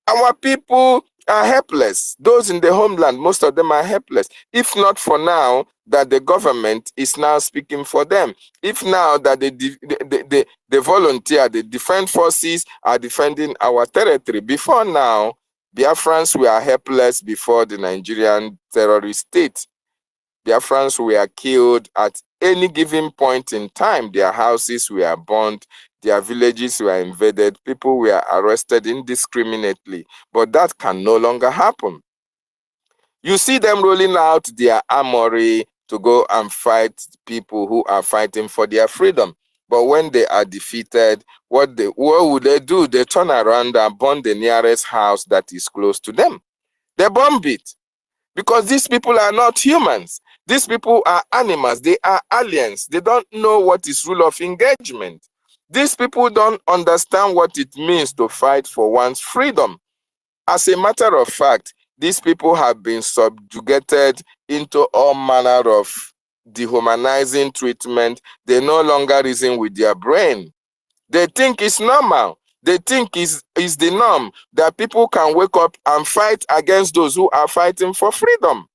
Our people are helpless. Those in the homeland, most of them are helpless. If not for now that the government is now speaking for them. If now that the volunteer, the defense forces are defending our territory. Before now, Biafrans were helpless before the Nigerian terrorist state. Biafrans were killed at any given point in time. Their houses were burned. Their villages were invaded. People were arrested indiscriminately. But that can no longer happen. You see them rolling out their armory to go and fight people who are fighting for their freedom. But when they are defeated, what would they do? They turn around and burn the nearest house that is close to them. They bomb it. Because these people are not humans. These people are animals. They are aliens. They don't know what is rule of engagement. These people don't understand what it means to fight for one's freedom. As a matter of fact, these people have been subjugated into all manner of dehumanizing treatment. They no longer reason with their brain. They think it's normal. They think is the norm that people can wake up and fight against those who are fighting for freedom.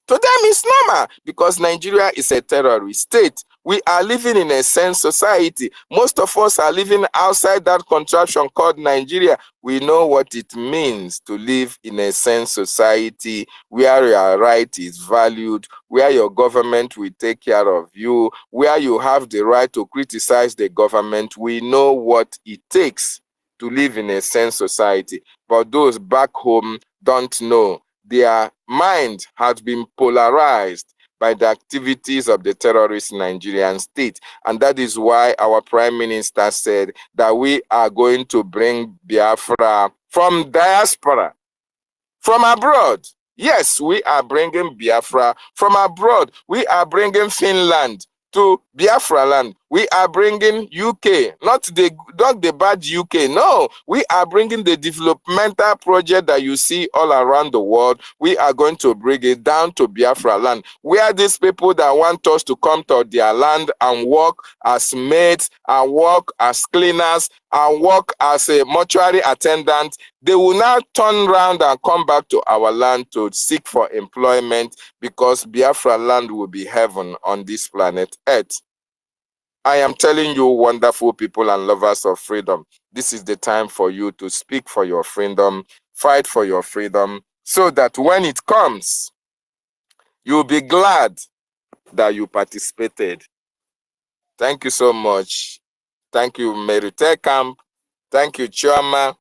To them, it's normal because Nigeria is a terrorist state. We are living in a sane society. Most of us are living outside that contraption called Nigeria. We know what it means to live in a sane society where your right is valued, where your government will take care of you, where you have the right to criticize the government. We know what it takes to live in a sane society. But those back home don't know. Their mind has been polarized by the activities of the terrorist Nigerian state. And that is why our prime minister said that we are going to bring Biafra from diaspora, from abroad. Yes, we are bringing Biafra from abroad. We are bringing Finland to Biafra land. We are bringing UK, not the bad UK. No, we are bringing the developmental project that you see all around the world. We are going to bring it down to Biafra land, where these people that want us to come to their land and work as maids, and work as cleaners, and work as a mortuary attendant, they will now turn around and come back to our land to seek for employment, because Biafra land will be heaven on this planet Earth. I am telling you, wonderful people and lovers of freedom, this is the time for you to speak for your freedom, fight for your freedom, so that when it comes, you'll be glad that you participated. Thank you so much. Thank you, Mary Camp. Thank you, Chioma.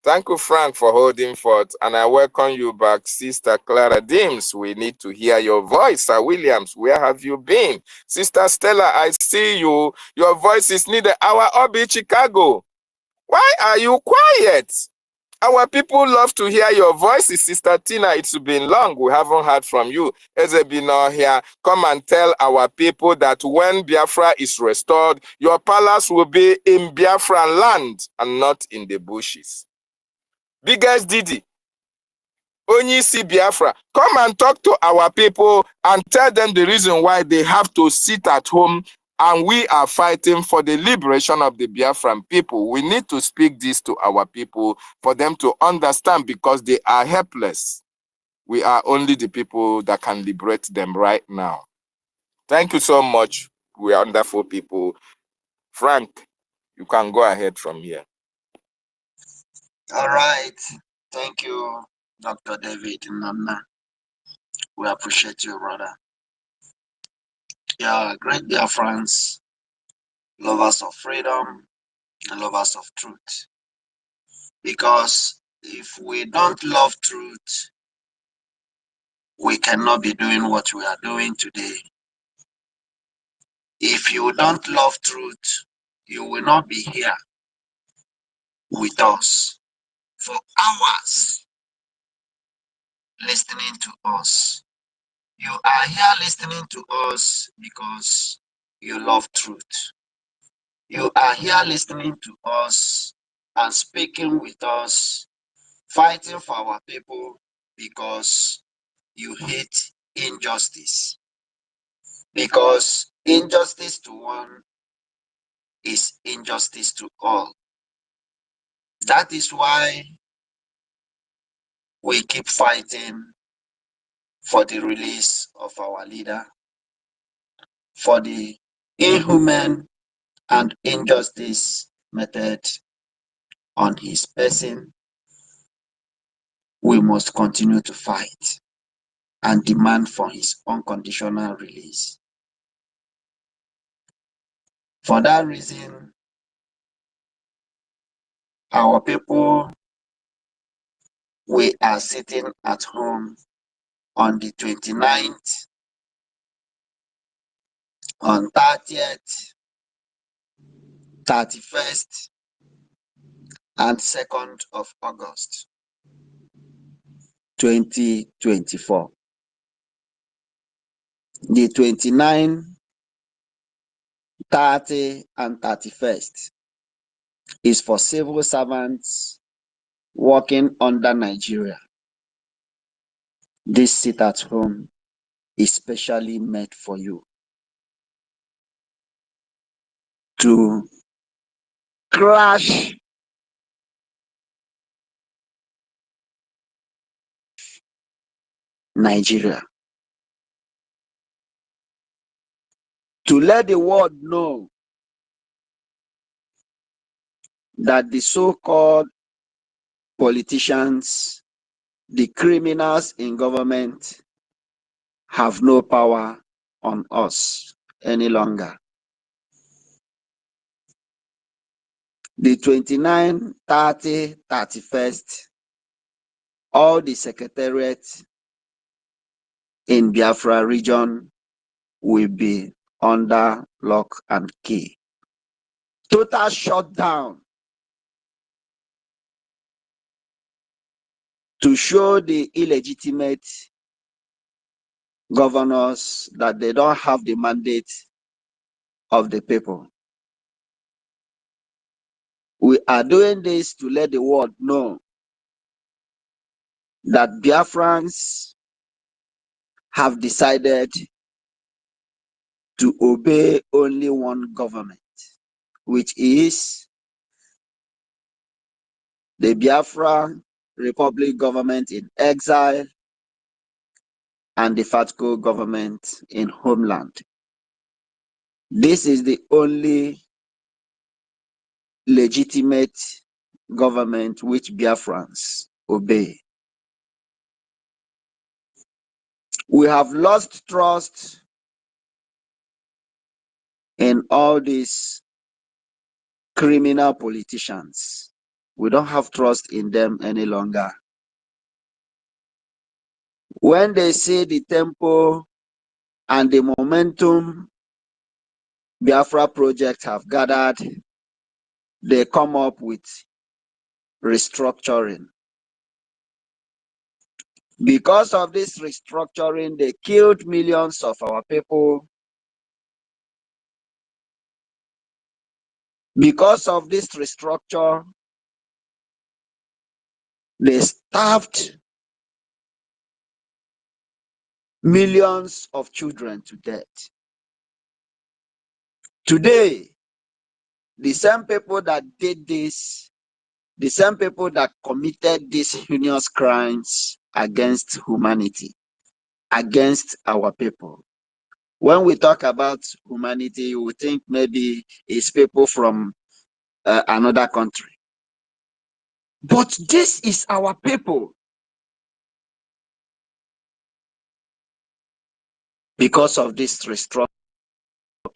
Thank you, Frank, for holding forth. And I welcome you back, Sister Clara Dims. We need to hear your voice. Sir Williams, where have you been? Sister Stella, I see you. Your voice is needed. Our Obi Chicago. Why are you quiet? Our people love to hear your voices, Sister Tina. It's been long. We haven't heard from you. Ezebino here. Come and tell our people that when Biafra is restored, your palace will be in Biafran land and not in the bushes. Biggest Didi, Onyisi Biafra, come and talk to our people and tell them the reason why they have to sit at home and we are fighting for the liberation of the Biafran people. We need to speak this to our people for them to understand, because they are helpless. We are only the people that can liberate them right now. Thank you so much. We are wonderful people. Frank, you can go ahead from here. All right. Thank you, Dr. David Nana. We appreciate you, brother. Yeah, great dear friends, lovers of freedom and lovers of truth. Because if we don't love truth, we cannot be doing what we are doing today. If you don't love truth, you will not be here with us for hours listening to us. You are here listening to us because you love truth. You are here listening to us and speaking with us, fighting for our people because you hate injustice. Because injustice to one is injustice to all. That is why we keep fighting for the release of our leader, for the inhuman and injustice method on his person. We must continue to fight and demand for his unconditional release. For that reason, our people, we are sitting at home on the 29th, on 30th, 31st, and 2nd of August, 2024. The 29th, 30, and 31st is for civil servants working under Nigeria. This sit at home is specially made for you to crash Nigeria, to let the world know that the so-called politicians, the criminals in government, have no power on us any longer. The 29, 30, 31st, all the secretariats in Biafra region will be under lock and key. Total shutdown to show the illegitimate governors that they don't have the mandate of the people. We are doing this to let the world know that Biafrans have decided to obey only one government, which is the Biafra Republic government in exile and the FATCO government in homeland. This is the only legitimate government which Biafrans obey. We have lost trust in all these criminal politicians. We don't have trust in them any longer. When they see the tempo and the momentum Biafra project have gathered, they come up with restructuring. Because of this restructuring, they killed millions of our people. Because of this restructure, they starved millions of children to death. Today, the same people that did this, the same people that committed these heinous crimes against humanity, against our people. When we talk about humanity, you would think maybe it's people from another country. But this is our people. Because of this restructure,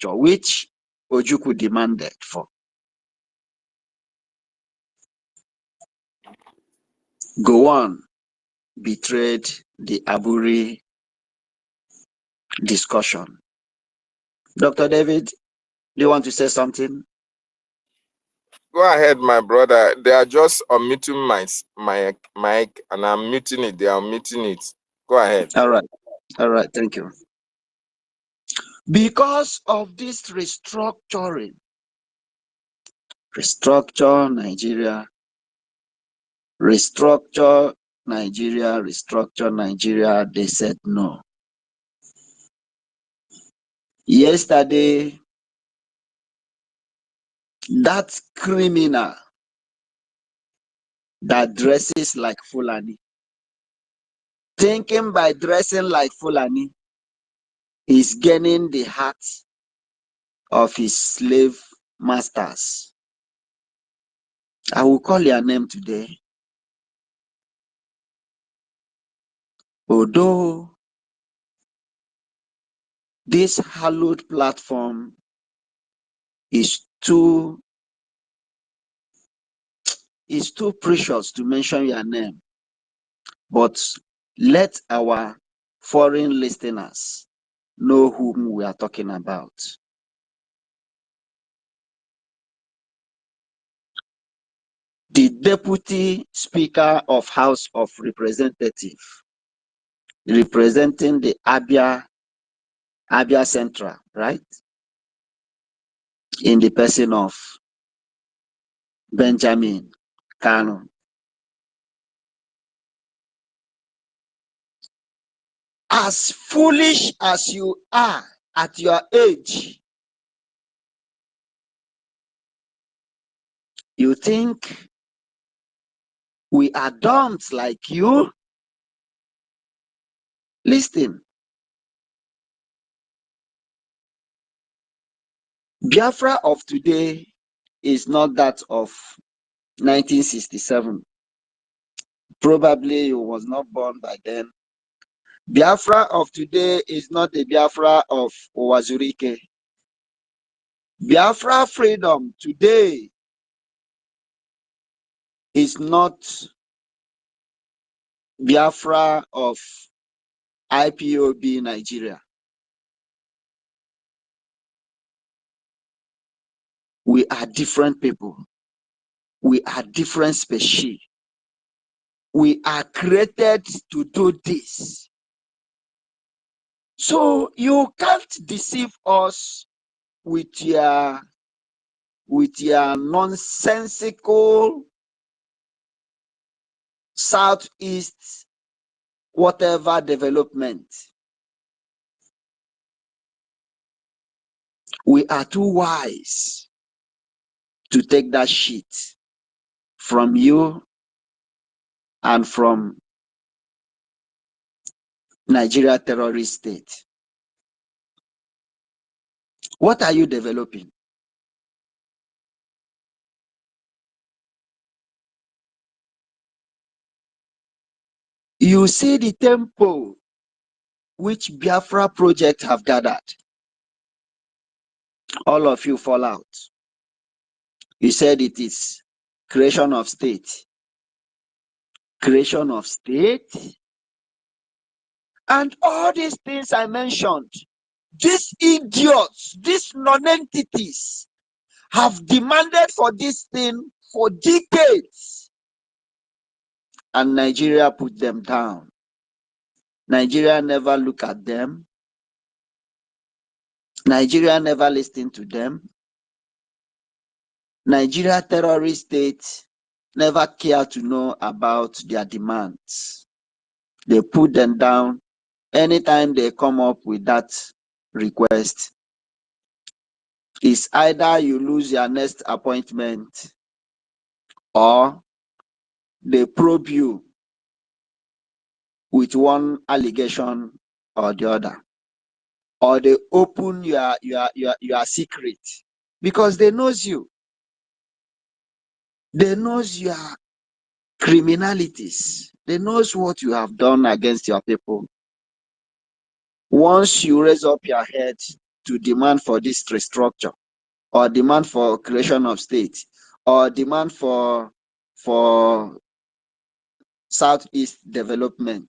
which Ojukwu demanded for. Gowon betrayed the Aburi discussion. Dr. David, do you want to say something? Go ahead, my brother. They are just unmuting my mic, and I'm muting it. They are muting it. Go ahead. All right, thank you. Because of this restructuring, restructure Nigeria, they said no. Yesterday, that criminal that dresses like Fulani, thinking by dressing like Fulani, is gaining the hearts of his slave masters. I will call your name today. Although this hallowed platform is too precious to mention your name, but let our foreign listeners know whom we are talking about. The Deputy Speaker of House of Representatives, representing the Abia Central, right? In the person of Benjamin Kanu. As foolish as you are at your age, you think we are dumb like you? Listen. Biafra of today is not that of 1967. Probably you was not born by then. Biafra of today is not the Biafra of Owazurike. Biafra freedom today is not Biafra of IPOB Nigeria. We are different people. We are different species. We are created to do this. So you can't deceive us with your nonsensical Southeast whatever development. We are too wise to take that shit from you and from Nigeria terrorist state. What are you developing? You see the tempo which Biafra project have gathered. All of you fall out. You said it is creation of state. Creation of state. And all these things I mentioned, these idiots, these non-entities have demanded for this thing for decades. and Nigeria put them down. Nigeria never look at them. Nigeria never listened to them. Nigeria terrorist state never care to know about their demands. They put them down anytime they come up with that request. It's either you lose your next appointment or they probe you with one allegation or the other, or they open your secret because they knows you. They knows your criminalities. They knows what you have done against your people. Once you raise up your head to demand for this restructure, or demand for creation of state, or demand for Southeast development,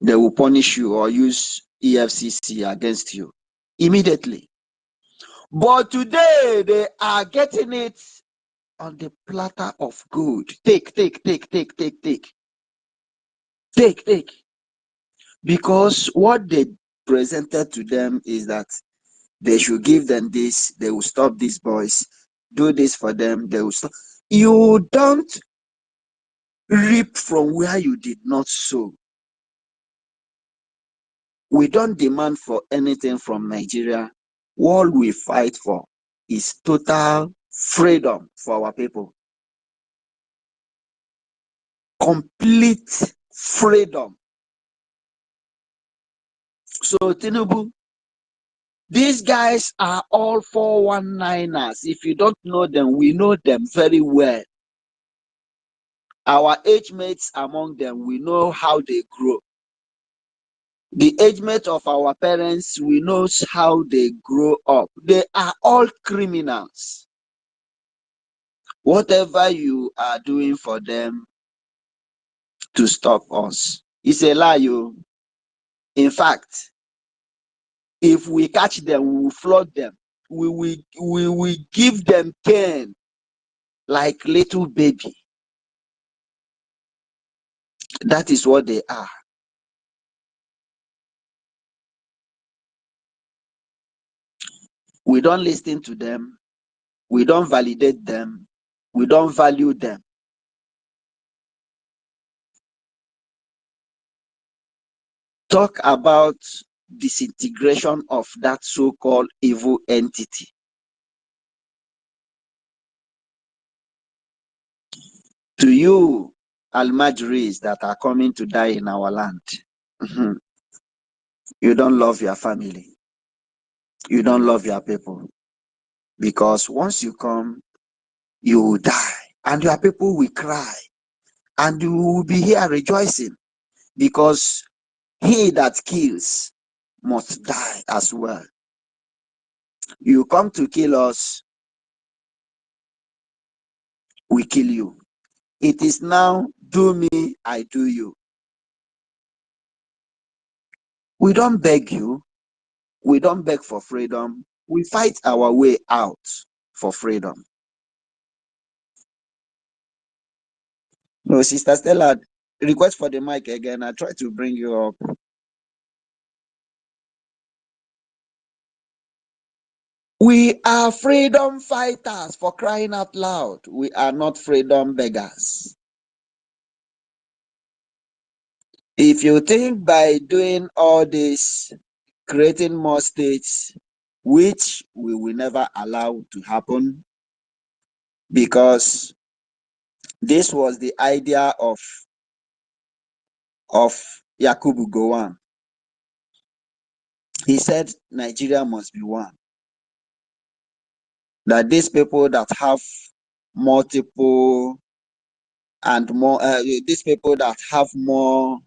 they will punish you or use EFCC against you immediately. But today they are getting it on the platter of gold. Take. Because what they presented to them is that they should give them this, they will stop these boys, do this for them, they will stop. You don't reap from where you did not sow. We don't demand for anything from Nigeria. All we fight for is total freedom for our people. Complete freedom. So Tinubu, these guys are all 419ers. If you don't know them, we know them very well. Our age mates among them, we know how they grow. The age mates of our parents, we know how they grow up. They are all criminals. Whatever you are doing for them to stop us, it's a lie. You. In fact, if we catch them, we will flog them. We will give them cane like little baby. That is what they are. We don't listen to them. We don't validate them. We don't value them. Talk about disintegration of that so-called evil entity. To you, Almajiris that are coming to die in our land, you don't love your family. You don't love your people. Because once you come, you will die. And your people will cry. And you will be here rejoicing. Because he that kills must die as well. You come to kill us, we kill you. It is now, do me, I do you. We don't beg you. We don't beg for freedom. We fight our way out for freedom. No, Sister Stella, request for the mic again. I try to bring you up. We are freedom fighters, for crying out loud. We are not freedom beggars. If you think by doing all this, creating more states, which we will never allow to happen, because this was the idea of Yakubu Gowon. He said Nigeria must be one. That these people that have multiple and more, these people that have more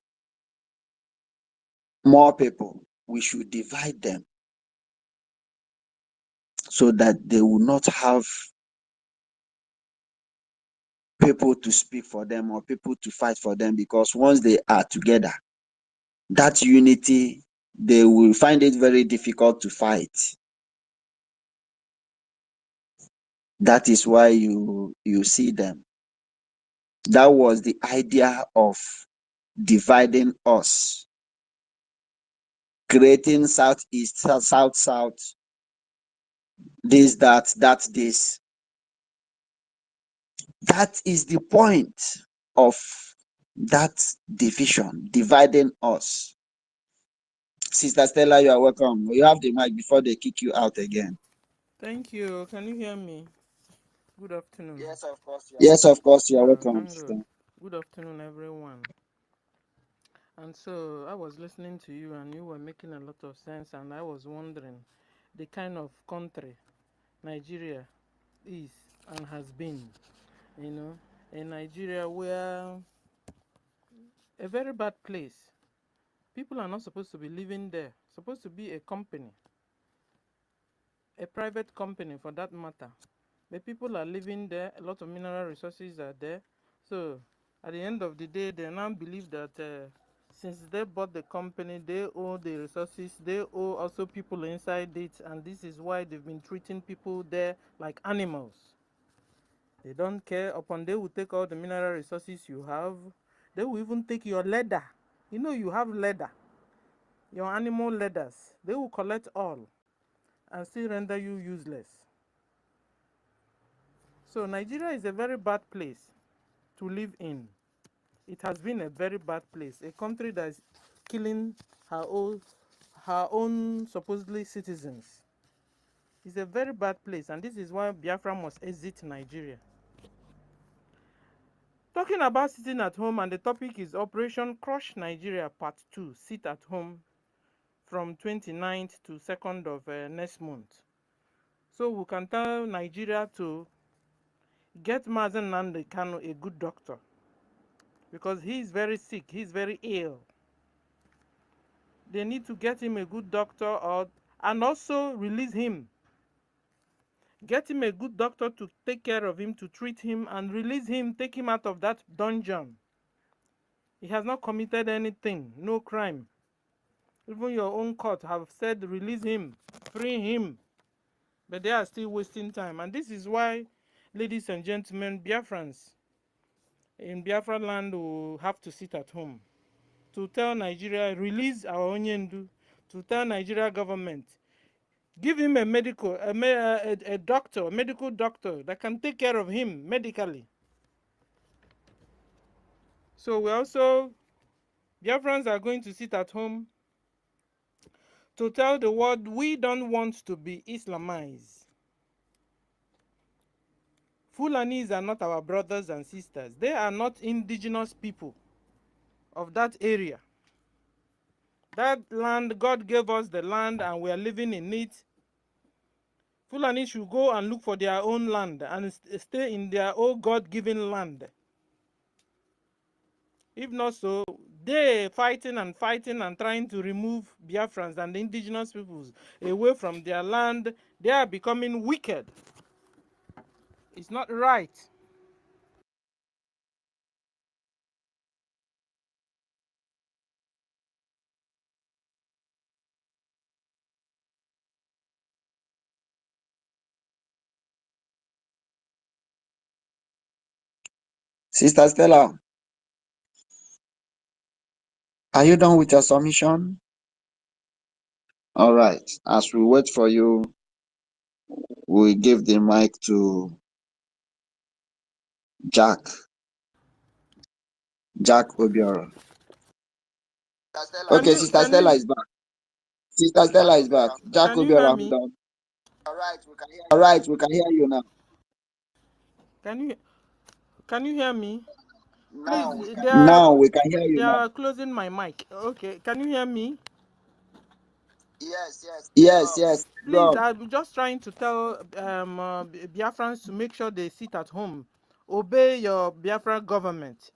people, we should divide them so that they will not have people to speak for them or people to fight for them, because once they are together, that unity, they will find it very difficult to fight. That is why you see them. That was the idea of dividing us, creating southeast, south, this, that, this. That is the point of that division, dividing us. Sister Stella, you are welcome. You have the mic before they kick you out again. Thank you. Can you hear me? Good afternoon. Yes, of course. Yes, of course. You are welcome. Thank God. Good afternoon, everyone. And so I was listening to you, and you were making a lot of sense, and I was wondering the kind of country Nigeria is and has been. You know, in Nigeria, we're a very bad place. People are not supposed to be living there. It's supposed to be a company, a private company for that matter. But people are living there. A lot of mineral resources are there. So at the end of the day, they now believe that since they bought the company, they own the resources, they owe also people inside it, and this is why they've been treating people there like animals. They don't care. Upon they will take all the mineral resources you have. They will even take your leather. You know you have leather, your animal leathers. They will collect all and still render you useless. So Nigeria is a very bad place to live in. It has been a very bad place, a country that is killing her own supposedly citizens. It's a very bad place, and this is why Biafra must exit Nigeria. Talking about sitting at home, and the topic is Operation Crush Nigeria Part 2, Sit at Home, from 29th to 2nd of next month. So we can tell Nigeria to get Mazen Nnamdi Kanu a good doctor, because he is very sick, he is very ill. They need to get him a good doctor, and also release him. Get him a good doctor to take care of him, to treat him, and release him, take him out of that dungeon. He has not committed anything, no crime. Even your own court have said release him, free him. But they are still wasting time. And this is why, ladies and gentlemen, Biafrans in Biafra land will have to sit at home to tell Nigeria, release our Onyendu, to tell Nigeria government, give him a medical, a doctor, a medical doctor that can take care of him medically. So we also, Biafrans are going to sit at home to tell the world we don't want to be Islamized. Fulanis are not our brothers and sisters. They are not indigenous people of that area. That land, God gave us the land and we are living in it. Fulani should go and look for their own land and stay in their own God-given land. If not so, they fighting and trying to remove Biafrans and the indigenous peoples away from their land. They are becoming wicked. It's not right. Sister Stella, are you done with your submission? All right. As we wait for you, we give the mic to Jack Obiora. Okay, Sister Stella is back. Sister Stella is back. Jack Can you hear Obiora, me? done. All right, we can hear you now. Can you hear me? Please, Now we can hear you they now. are closing my mic. Okay, can you hear me? Yes. Please, Go. I'm just trying to tell Biafrans to make sure they sit at home. Obey your Biafra government.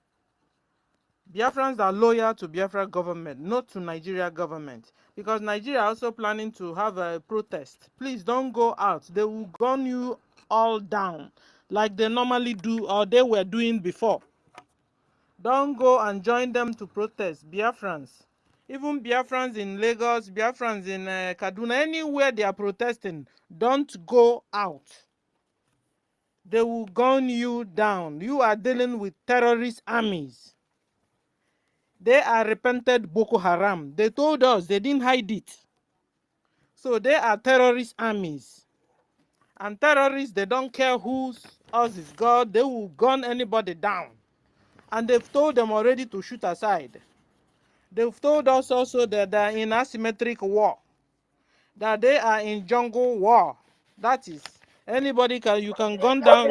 Biafrans are loyal to Biafra government, not to Nigeria government. Because Nigeria also planning to have a protest. Please don't go out. They will gun you all down like they normally do or they were doing before. Don't go and join them to protest, Biafrans. Even Biafrans in Lagos, Biafrans in Kaduna, anywhere they are protesting, don't go out. They will gun you down. You are dealing with terrorist armies. They are repented Boko Haram. They told us, they didn't hide it. So they are terrorist armies. And terrorists, they don't care whose us is God. They will gun anybody down. And they've told them already to shoot aside. They've told us also that they're in asymmetric war. That they are in jungle war. That is, anybody can, you can gun down.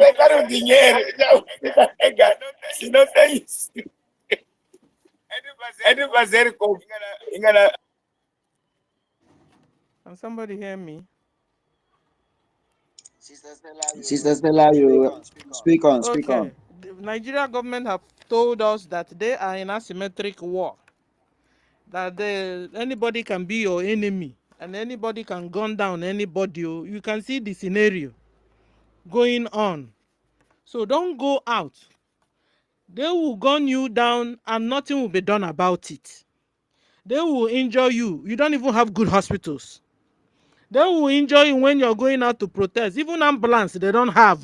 Can somebody hear me? Sister Stella, you speak on, speak on. Okay. The Nigeria government have told us that they are in asymmetric war. That anybody can be your enemy and anybody can gun down anybody. You can see the scenario going on. So don't go out. They will gun you down and nothing will be done about it. They will injure you. You don't even have good hospitals. They will injure you when you're going out to protest. Even ambulance, they don't have.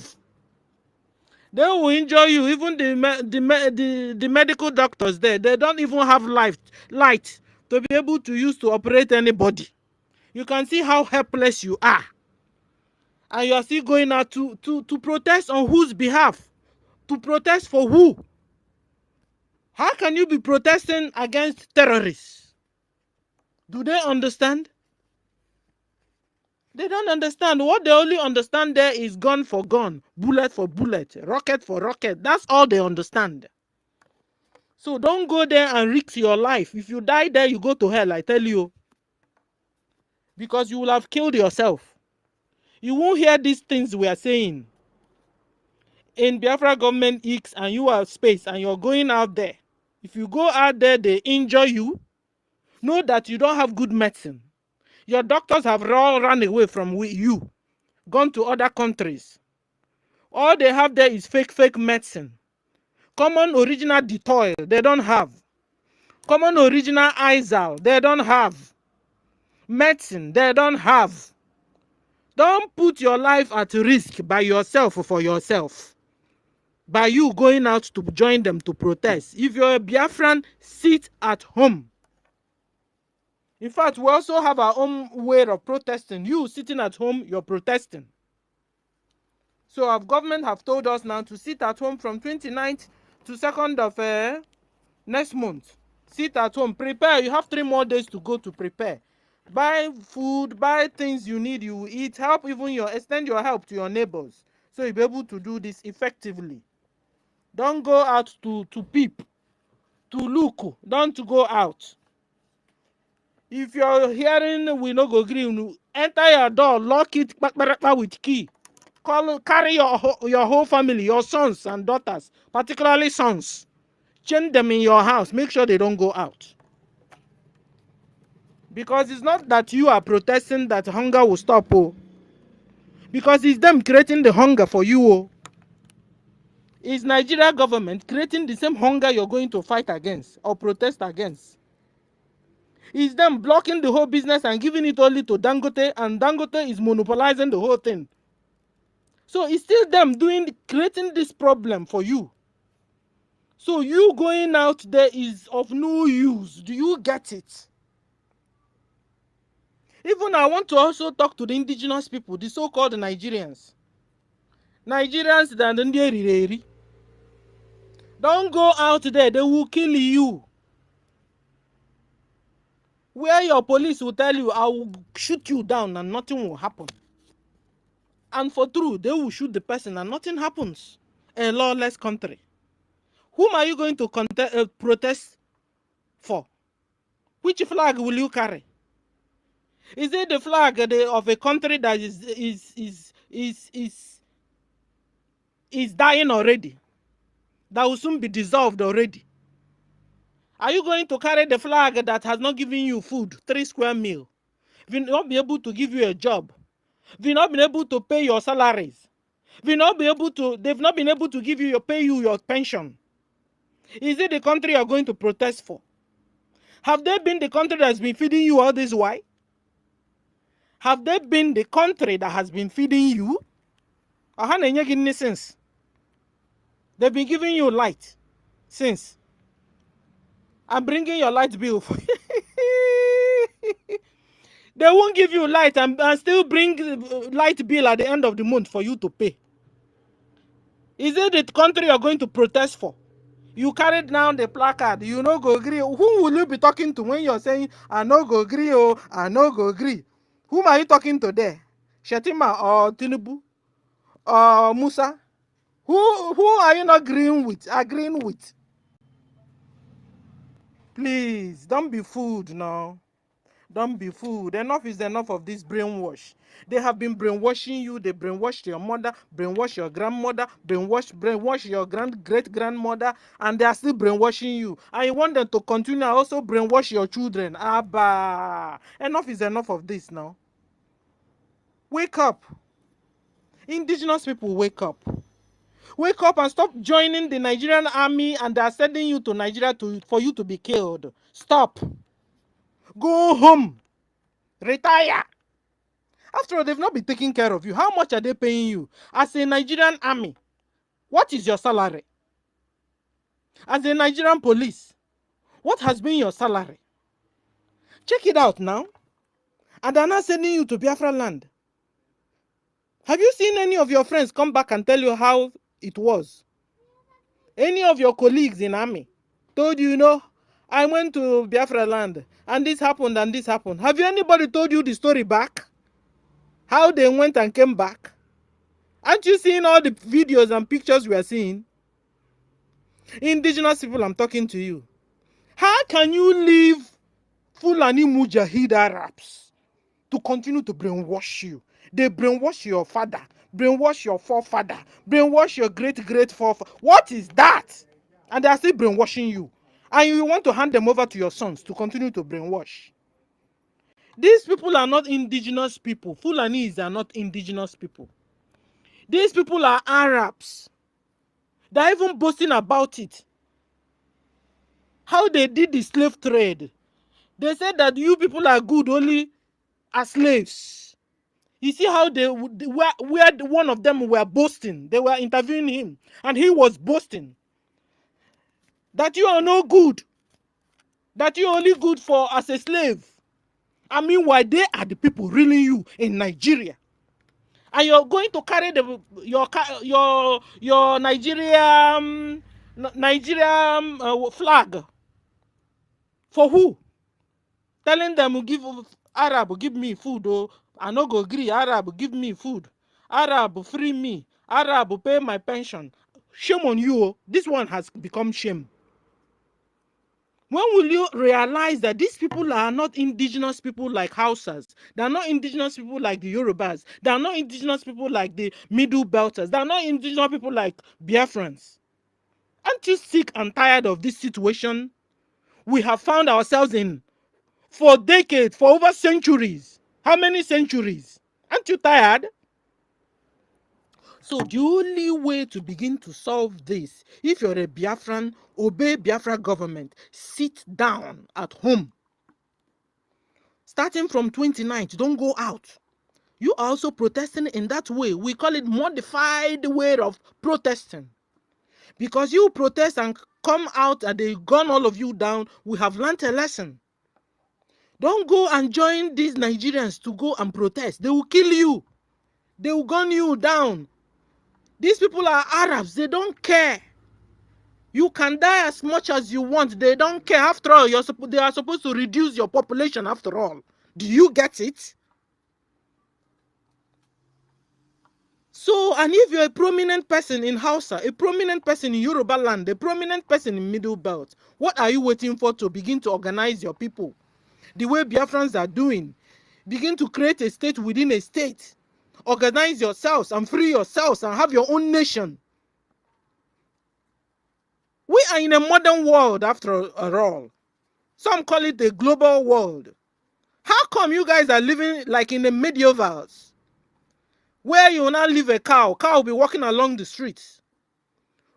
They will injure you. Even the medical doctors there, they don't even have light to be able to use to operate anybody. You can see how helpless you are. And you are still going out to protest on whose behalf? To protest for who? How can you be protesting against terrorists? Do they understand? They don't understand. What they only understand there is gun for gun, bullet for bullet, rocket for rocket. That's all they understand. So don't go there and risk your life. If you die there, you go to hell, I tell you. Because you will have killed yourself. You won't hear these things we are saying in Biafra government X, and you are space and you're going out there. If you go out there, they injure you. Know that you don't have good medicine. Your doctors have all run away from you, gone to other countries. All they have there is fake medicine. Common original Detoil, they don't have. Common original Izal, they don't have. Medicine, they don't have. Don't put your life at risk by yourself or for yourself. By you going out to join them to protest. If you're a Biafran, sit at home. In fact, we also have our own way of protesting. You sitting at home, you're protesting. So our government have told us now to sit at home from 29th to 2nd of next month. Sit at home, prepare. You have 3 more days to go to prepare. Buy food, buy things you need, you eat. Help even extend your help to your neighbors. So you'll be able to do this effectively. Don't go out to peep, to look. Don't go out. If you're hearing we no go green, enter your door, lock it with key. Carry your whole family, your sons and daughters, particularly sons. Chain them in your house. Make sure they don't go out. Because it's not that you are protesting that hunger will stop. Oh. Because it's them creating the hunger for you. Oh. It's Nigeria government creating the same hunger you're going to fight against or protest against. It's them blocking the whole business and giving it only to Dangote, and Dangote is monopolizing the whole thing. So it's still them creating this problem for you. So you going out there is of no use. Do you get it? Even I want to also talk to the indigenous people, the so-called Nigerians. Nigerians that don't go out there, they will kill you. Where your police will tell you, I will shoot you down and nothing will happen. And for true, they will shoot the person and nothing happens. A lawless country. Whom are you going to protest for? Which flag will you carry? Is it the flag of a country that is dying already? That will soon be dissolved already? Are you going to carry the flag that has not given you food, 3 square meal? Will not be able to give you a job. Will not be able to pay your salaries. Will not be able to. They've not been able to pay you your pension. Is it the country you're going to protest for? Have they been the country that's been feeding you all this while? Have they been the country that has been feeding you? Since they've been giving you light since. I'm bringing your light bill. They won't give you light and still bring light bill at the end of the month for you to pay. Is it the country you're going to protest for? You carried down the placard, you no go agree. Who will you be talking to when you're saying, I no go agree, oh, I no go agree? Whom are you talking to there? Shetima or Tinubu or Musa? Who are you not agreeing with? Please, don't be fooled now. Don't be fooled. Enough is enough of this brainwash. They have been brainwashing you. They brainwashed your mother, brainwashed your grandmother, brainwashed your great-grandmother, and they are still brainwashing you. And you want them to continue and also brainwash your children. Abba. Enough is enough of this now. Wake up. Indigenous people, wake up. Wake up and stop joining the Nigerian army and they are sending you to Nigeria for you to be killed. Stop. Go home. Retire. After all, they've not been taking care of you. How much are they paying you? As a Nigerian army, what is your salary? As a Nigerian police, what has been your salary? Check it out now. And they're not sending you to Biafra land. Have you seen any of your friends come back and tell you how it was? Any of your colleagues in army told you, I went to Biafra land and this happened and this happened. Have you anybody told you the story back? How they went and came back? Aren't you seeing all the videos and pictures we are seeing? Indigenous people, I'm talking to you. How can you leave Fulani Mujahid Arabs to continue to brainwash you? They brainwash your father, brainwash your forefather, brainwash your great forefather. What is that? And they are still brainwashing you. And you want to hand them over to your sons to continue to brainwash. These people are not indigenous people. Fulanis are not indigenous people. These people are Arabs. They're even boasting about it. How they did the slave trade. They said that you people are good only as slaves. You see how where one of them were boasting. They were interviewing him. And he was boasting. That you are no good. That you're only good for as a slave. I mean, why they are the people ruling you in Nigeria. And you're going to carry your Nigerian flag. For who? Telling them, give Arab, give me food. Oh, I no go agree. Arab, give me food. Arab, free me. Arab, pay my pension. Shame on you. Oh. This one has become shame. When will you realize that these people are not indigenous people like Hausas? They are not indigenous people like the Yorubas. They are not indigenous people like the Middle Belters. They are not indigenous people like Biafrans. Aren't you sick and tired of this situation we have found ourselves in for decades, for over centuries? How many centuries? Aren't you tired? So the only way to begin to solve this, if you're a Biafran, obey Biafra government. Sit down at home. Starting from 29th, don't go out. You are also protesting in that way. We call it modified way of protesting. Because you protest and come out and they gun all of you down, we have learned a lesson. Don't go and join these Nigerians to go and protest. They will kill you. They will gun you down. These people are Arabs. They don't care. You can die as much as you want. They don't care. After all, they are supposed to reduce your population after all. Do you get it? So, and if you're a prominent person in Hausa, a prominent person in Yoruba land, a prominent person in Middle Belt, what are you waiting for to begin to organize your people? The way Biafrans are doing. Begin to create a state within a state. Organize yourselves and free yourselves and have your own nation. We are in a modern world after all. Some call it a global world. How come you guys are living like in the medievals? Where you now leave a cow will be walking along the streets.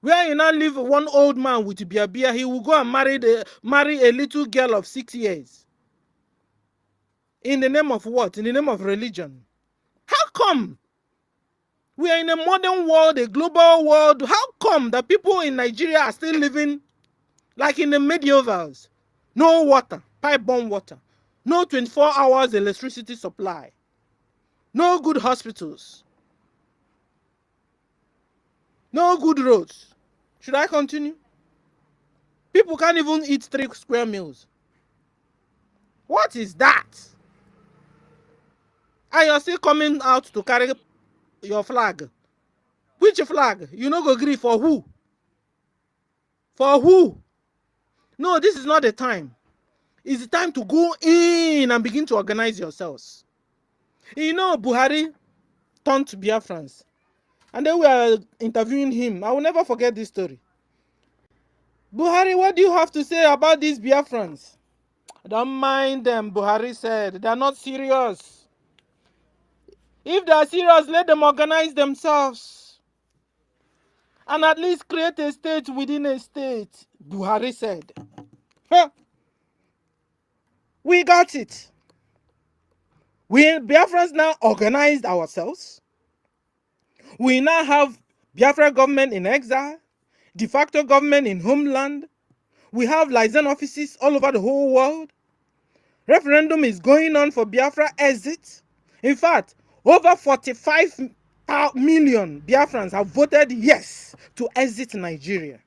Where you now leave one old man with bia, he will go and marry a little girl of 6 years. In the name of what? In the name of religion. How come? We are in a modern world, a global world. How come that people in Nigeria are still living like in the medievals? No water, pipe-borne water. No 24 hours electricity supply. No good hospitals. No good roads. Should I continue? People can't even eat 3 square meals. What is that? And you're still coming out to carry your flag. Which flag? You no go agree for who? For who? No, this is not the time. It's the time to go in and begin to organize yourselves. You know, Buhari turned to Biafrans. And then we are interviewing him. I will never forget this story. Buhari, what do you have to say about these Biafrans? Don't mind them, Buhari said. They're not serious. If they're serious, let them organize themselves. And at least create a state within a state, Buhari said. Huh. We got it. We Biafrans now organized ourselves. We now have Biafra government in exile, de facto government in homeland. We have liaison offices all over the whole world. Referendum is going on for Biafra exit. In fact, over 45 million Biafrans have voted yes to exit Nigeria.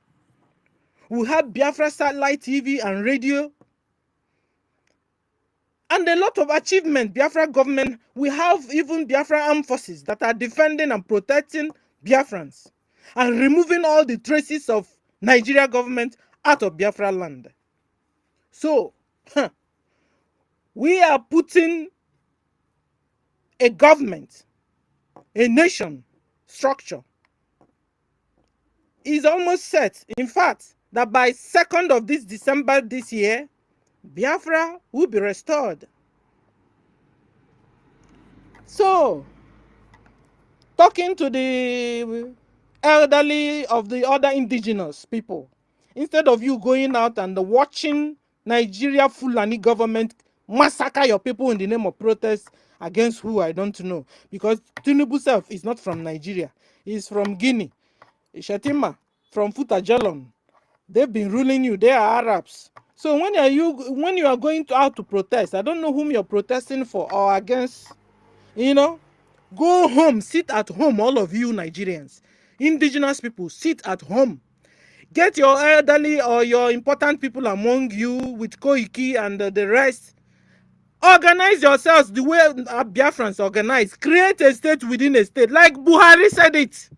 We have Biafra satellite TV and radio. And a lot of achievement, Biafra government. We have even Biafra armed forces that are defending and protecting Biafrans and removing all the traces of Nigeria government out of Biafra land. So, we are putting a government, a nation structure is almost set. In fact, that by 2nd of this December this year, Biafra will be restored. So, talking to the elderly of the other indigenous people, instead of you going out and watching Nigeria Fulani government massacre your people in the name of protest against who I don't know, because Tinubu self is not from Nigeria, he's from Guinea. Shetima from Futajalon, they've been ruling you. They are Arabs. So when you are going out to protest, I don't know whom you're protesting for or against. You know, go home, sit at home, all of you Nigerians, indigenous people, sit at home. Get your elderly or your important people among you with Koiki and the rest. Organize yourselves the way Biafrans organize. Create a state within a state, like Buhari said it.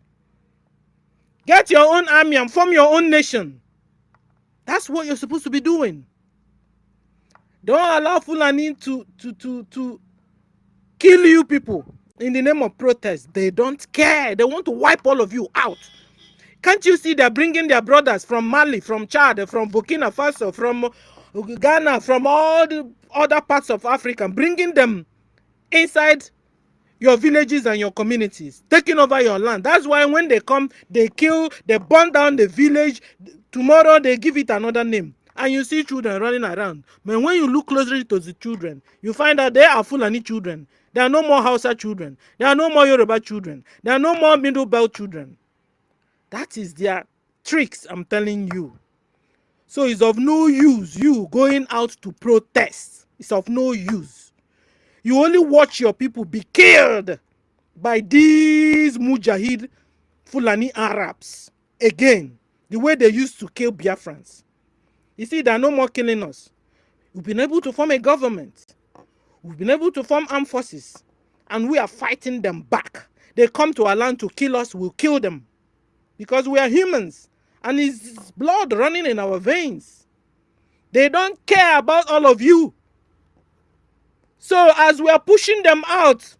Get your own army and form your own nation. That's what you're supposed to be doing. Don't allow Fulani to kill you people in the name of protest. They don't care. They want to wipe all of you out. Can't you see they're bringing their brothers from Mali, from Chad, from Burkina Faso, from Ghana, from all the other parts of Africa, bringing them inside your villages and your communities, taking over your land. That's why when they come, they kill, they burn down the village. Tomorrow they give it another name. And you see children running around. But when you look closely to the children, you find that they are Fulani children. There are no more Hausa children. There are no more Yoruba children. There are no more Middle Belt children. That is their tricks, I'm telling you. So it's of no use you going out to protest. It's of no use. You only watch your people be killed by these Mujahid Fulani Arabs. Again, the way they used to kill Biafrans. You see, there are no more killing us. We've been able to form a government. We've been able to form armed forces. And we are fighting them back. They come to our land to kill us, we'll kill them. Because we are humans. And it's blood running in our veins. They don't care about all of you. So as we are pushing them out,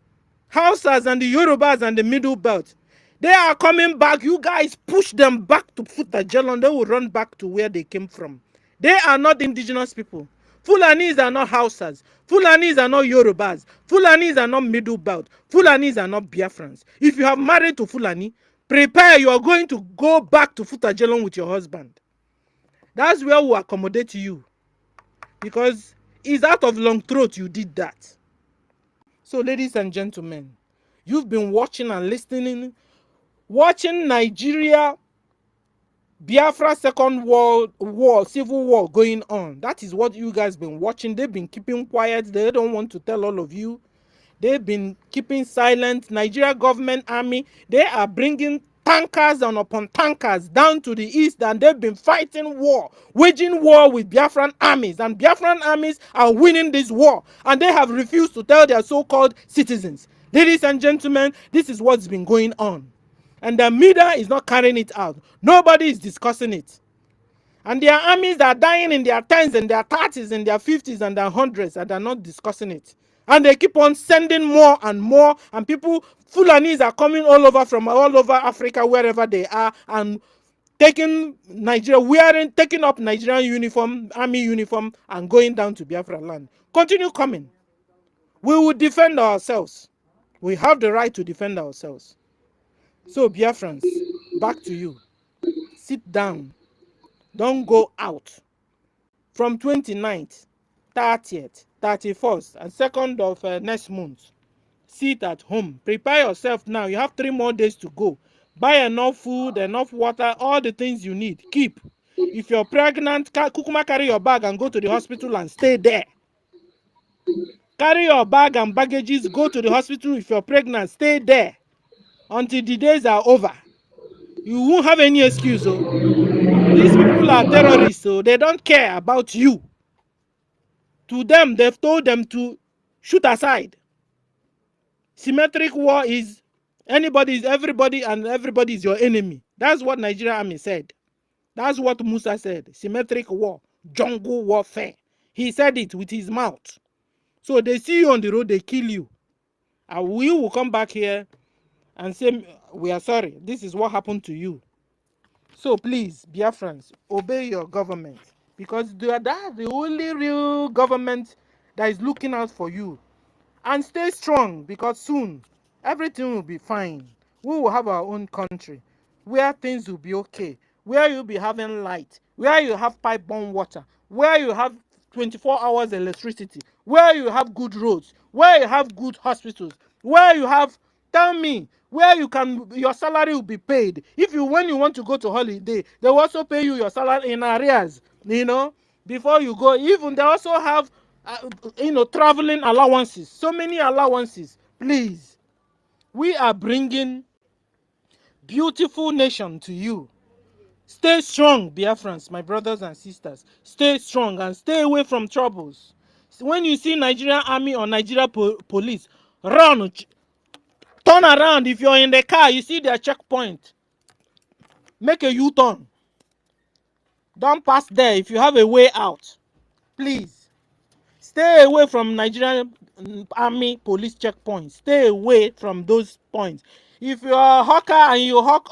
Hausas and the Yorubas and the Middle Belt, they are coming back. You guys push them back to Futajalon. They will run back to where they came from. They are not indigenous people. Fulanis are not Hausas. Fulanis are not Yorubas. Fulanis are not Middle Belt. Fulanis are not Biafrans. If you have married to Fulani, prepare. You are going to go back to Futajalon with your husband. That's where we accommodate you. Because it's out of long throat you did that. So ladies and gentlemen, you've been watching and listening watching Nigeria, Biafra Second World War, Civil War going on. That is what you guys been watching. They've been keeping quiet. They don't want to tell all of you. They've been keeping silent. Nigeria government army, they are bringing tankers and upon tankers down to the east, and they've been fighting war, waging war with Biafran armies, and Biafran armies are winning this war, and they have refused to tell their so-called citizens. Ladies and gentlemen, this is what's been going on, and the media is not carrying it out. Nobody is discussing it. And their armies are dying in their 10s and their 30s and their 50s and their 100s, and they're not discussing it. And they keep on sending more and more, and people, Fulanis are coming all over from all over Africa, wherever they are, and taking Nigeria, taking up Nigerian uniform, army uniform, and going down to Biafra land. Continue coming. We will defend ourselves. We have the right to defend ourselves. So Biafrans, back to you. Sit down. Don't go out. From 29th, 30th, 31st, and 2nd of next month. Sit at home. Prepare yourself now. You have 3 more days to go. Buy enough food, enough water, all the things you need. Keep. If you're pregnant, kukuma carry your bag and go to the hospital and stay there. Carry your bag and baggages, go to the hospital. If you're pregnant, stay there until the days are over. You won't have any excuse. Oh. These people are terrorists, so they don't care about you. To them, they've told them to shoot aside. Symmetric war is anybody is everybody, and everybody is your enemy. That's what Nigerian army said. That's what Musa said. Symmetric war, jungle warfare. He said it with his mouth. So they see you on the road, they kill you. And we will come back here and say, we are sorry. This is what happened to you. So please, Biafrans, obey your government, because that's the only real government that is looking out for you. And stay strong, because soon everything will be fine. We will have our own country where things will be okay, where you'll be having light, where you have pipe-borne water, where you have 24 hours electricity, where you have good roads, where you have good hospitals, where you have, tell me, where you can, your salary will be paid. If you, when you want to go to holiday, they will also pay you your salary in arrears, before you go. Even they also have traveling allowances, so many allowances. Please, we are bringing beautiful nation to you. Stay strong, Biafrans, my brothers and sisters. Stay strong and stay away from troubles. When you see Nigerian army or Nigeria police, run, turn around. If you're in the car, you see their checkpoint, make a U-turn. Don't pass there. If you have a way out, please stay away from Nigerian army police checkpoints. Stay away from those points. If you are a hawker and you hawk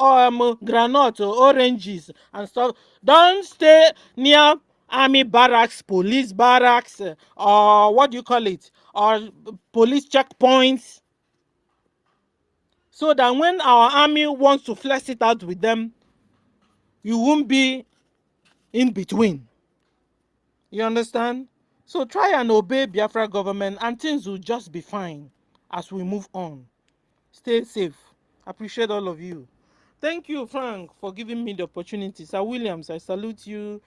granite or oranges and stuff, don't stay near army barracks, police barracks, or what do you call it, or police checkpoints, so that when our army wants to flex it out with them, you won't be in between. You understand? So try and obey Biafra government, and things will just be fine as we move on. Stay safe. Appreciate all of you. Thank you, Frank, for giving me the opportunity. Sir Williams, I salute you.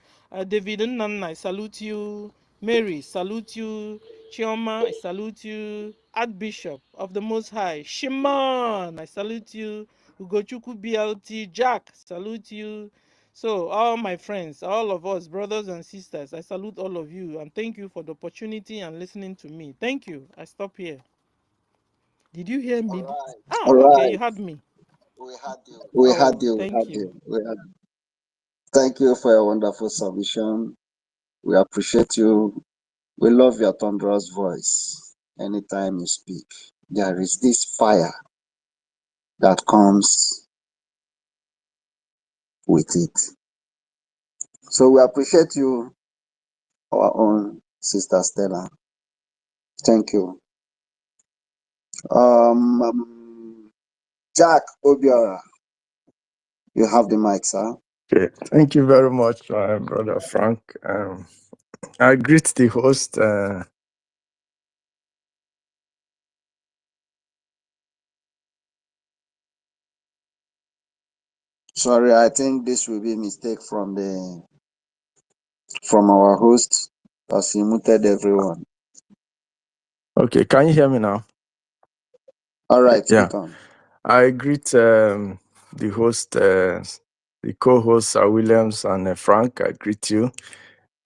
David Nnan, I salute you. Mary, salute you. Chioma, I salute you. Archbishop of the Most High, Shimon, I salute you. Ugochukwu BLT, Jack, salute you. So, all my friends, all of us, brothers and sisters, I salute all of you, and thank you for the opportunity and listening to me. Thank you. I stop here. Did you hear me? All Oh, okay, right. you had me. We had you. Thank you. Thank you for your wonderful submission. We appreciate you. We love your thunderous voice. Anytime you speak, there is this fire that comes with it. So we appreciate you, our own Sister Stella. Thank you. Jack Obiora, you have the mic, sir. Okay, thank you very much, Brother Frank. I greet the host. Sorry, I think this will be a mistake from our host, as he muted everyone. Okay, can you hear me now? All right, Yeah. speak on. I greet the host, the co-hosts, Williams and Frank. I greet you.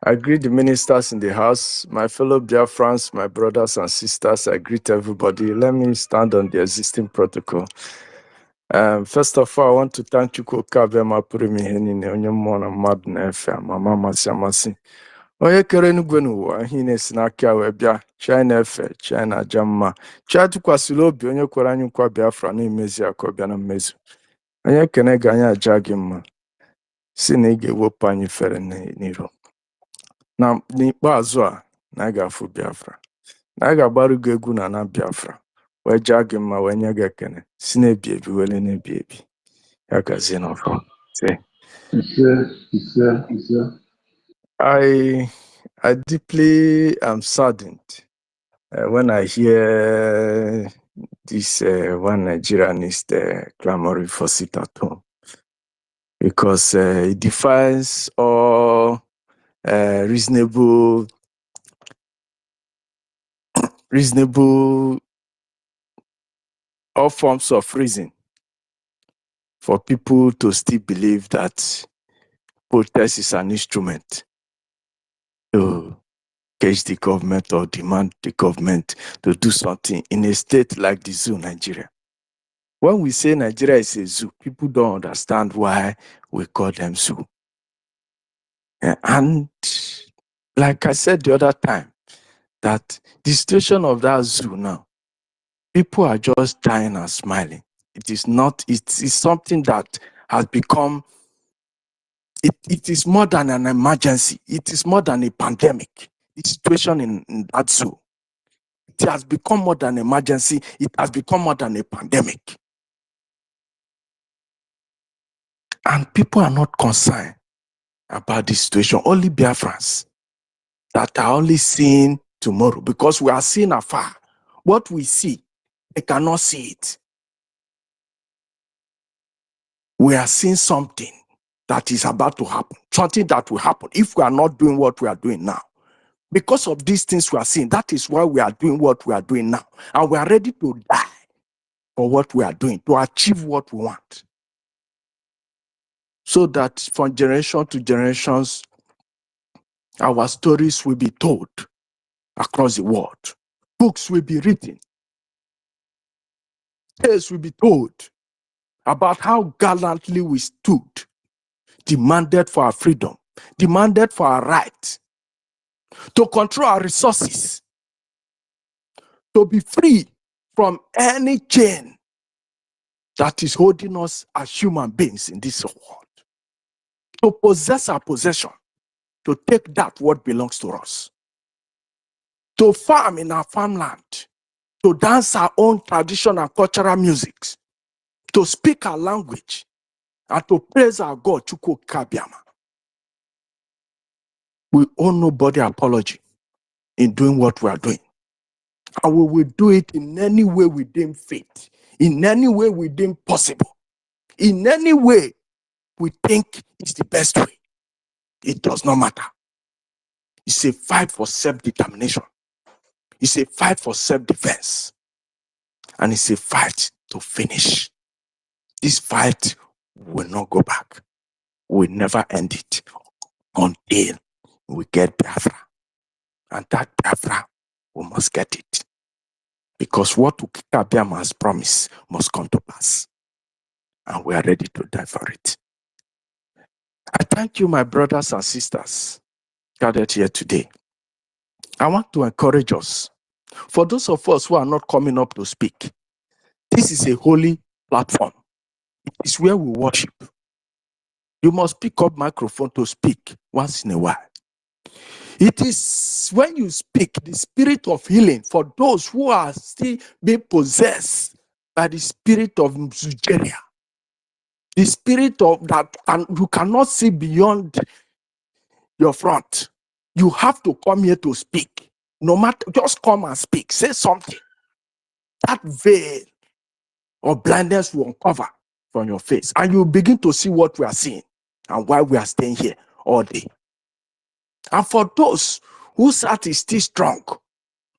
I greet the ministers in the house, my fellow Biafrans, my brothers and sisters. I greet everybody. Let me stand on the existing protocol. First of all, I want to thank you, Kokabema Purimi Onyamona Madne Mama Masiamasi. Onye kere n'igwe n'ụwa ihe na-esi n'aka wee bịa China efe China jamma Chia tụkwasịrị obi onye kwere anyị nkwa Biafra na-emezi aka ọ bịa na mmezu. Onye kene ga anyị aja gị mma si na ị ga-ewepụ anyị fere n'iru. Na n'ikpeazụ a na a ga-afụ Biafra. Na a ga-agbaru gị egwu na Biafra wee jaa gị mma wee nye gị ekene si na-ebi ebi wele na-ebi ebi. Ya gazie n'ọfọ. I deeply am saddened when I hear this one Nigerian is clamoring for sit at home, because it defies all reasonable all forms of reason for people to still believe that protest is an instrument to cage the government or demand the government to do something in a state like the zoo, Nigeria. When we say Nigeria is a zoo, people don't understand why we call them zoo. And like I said the other time, that the situation of that zoo now, people are just dying and smiling. It is not, it is something that has become, it is more than an emergency. It is more than a pandemic. The situation in that zoo, it has become more than an emergency. It has become more than a pandemic. And people are not concerned about this situation. Only Biafrans that are only seeing tomorrow, because we are seeing afar. What we see, they cannot see it. We are seeing something that is about to happen, something that will happen if we are not doing what we are doing now. Because of these things we are seeing, that is why we are doing what we are doing now. And we are ready to die for what we are doing, to achieve what we want. So that from generation to generations, our stories will be told across the world. Books will be written. Tales will be told about how gallantly we stood, demanded for our freedom, demanded for our right, to control our resources, to be free from any chain that is holding us as human beings in this world, to possess our possession, to take that what belongs to us, to farm in our farmland, to dance our own traditional and cultural musics, to speak our language, and to praise our God, Chukwu Kabiama. We owe nobody apology in doing what we are doing. And we will do it in any way we deem fit, in any way we deem possible, in any way we think is the best way. It does not matter. It's a fight for self-determination. It's a fight for self-defense. And it's a fight to finish. This fight will not go back. We'll never end it until we get Biafra. And that Biafra, we must get it. Because what Kabiama has promised must come to pass. And we are ready to die for it. I thank you, my brothers and sisters gathered here today. I want to encourage us. For those of us who are not coming up to speak, this is a holy platform. It is where we worship. You must pick up microphone to speak once in a while. It is when you speak, the spirit of healing for those who are still being possessed by the spirit of Mzujeria. The spirit of that, and you cannot see beyond your front. You have to come here to speak. No matter, just come and speak. Say something. That veil of blindness will uncover. from your face, and you begin to see what we are seeing and why we are staying here all day. And for those whose heart is still strong,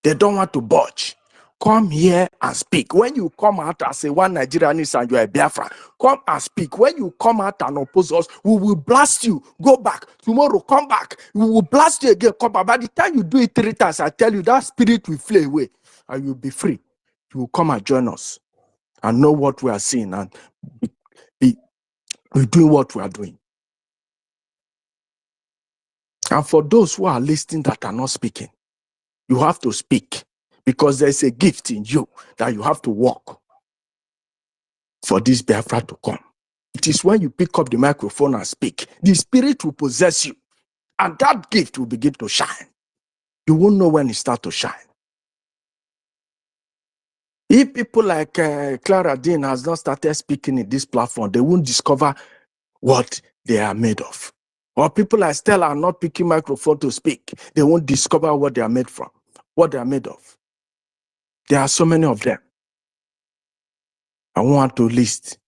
they don't want to budge, come here and speak. When you come out as a one Nigerianist and you are a Biafra, come and speak. When you come out and oppose us, we will blast you. Go back. Tomorrow, come back. We will blast you again. Come back. By the time you do it 3 times, I tell you, that spirit will fly away and you'll be free. You will come and join us and know what we are seeing and be doing what we are doing. And for those who are listening that are not speaking, you have to speak, because there's a gift in you that you have to work for this Biafra to come. It is when you pick up the microphone and speak, the spirit will possess you, and that gift will begin to shine. You won't know when it starts to shine. If people like Clara Dean has not started speaking in this platform, they won't discover what they are made of. Or people like Stella are not picking microphone to speak, they won't discover what they are made from, what they are made of. There are so many of them. I want to list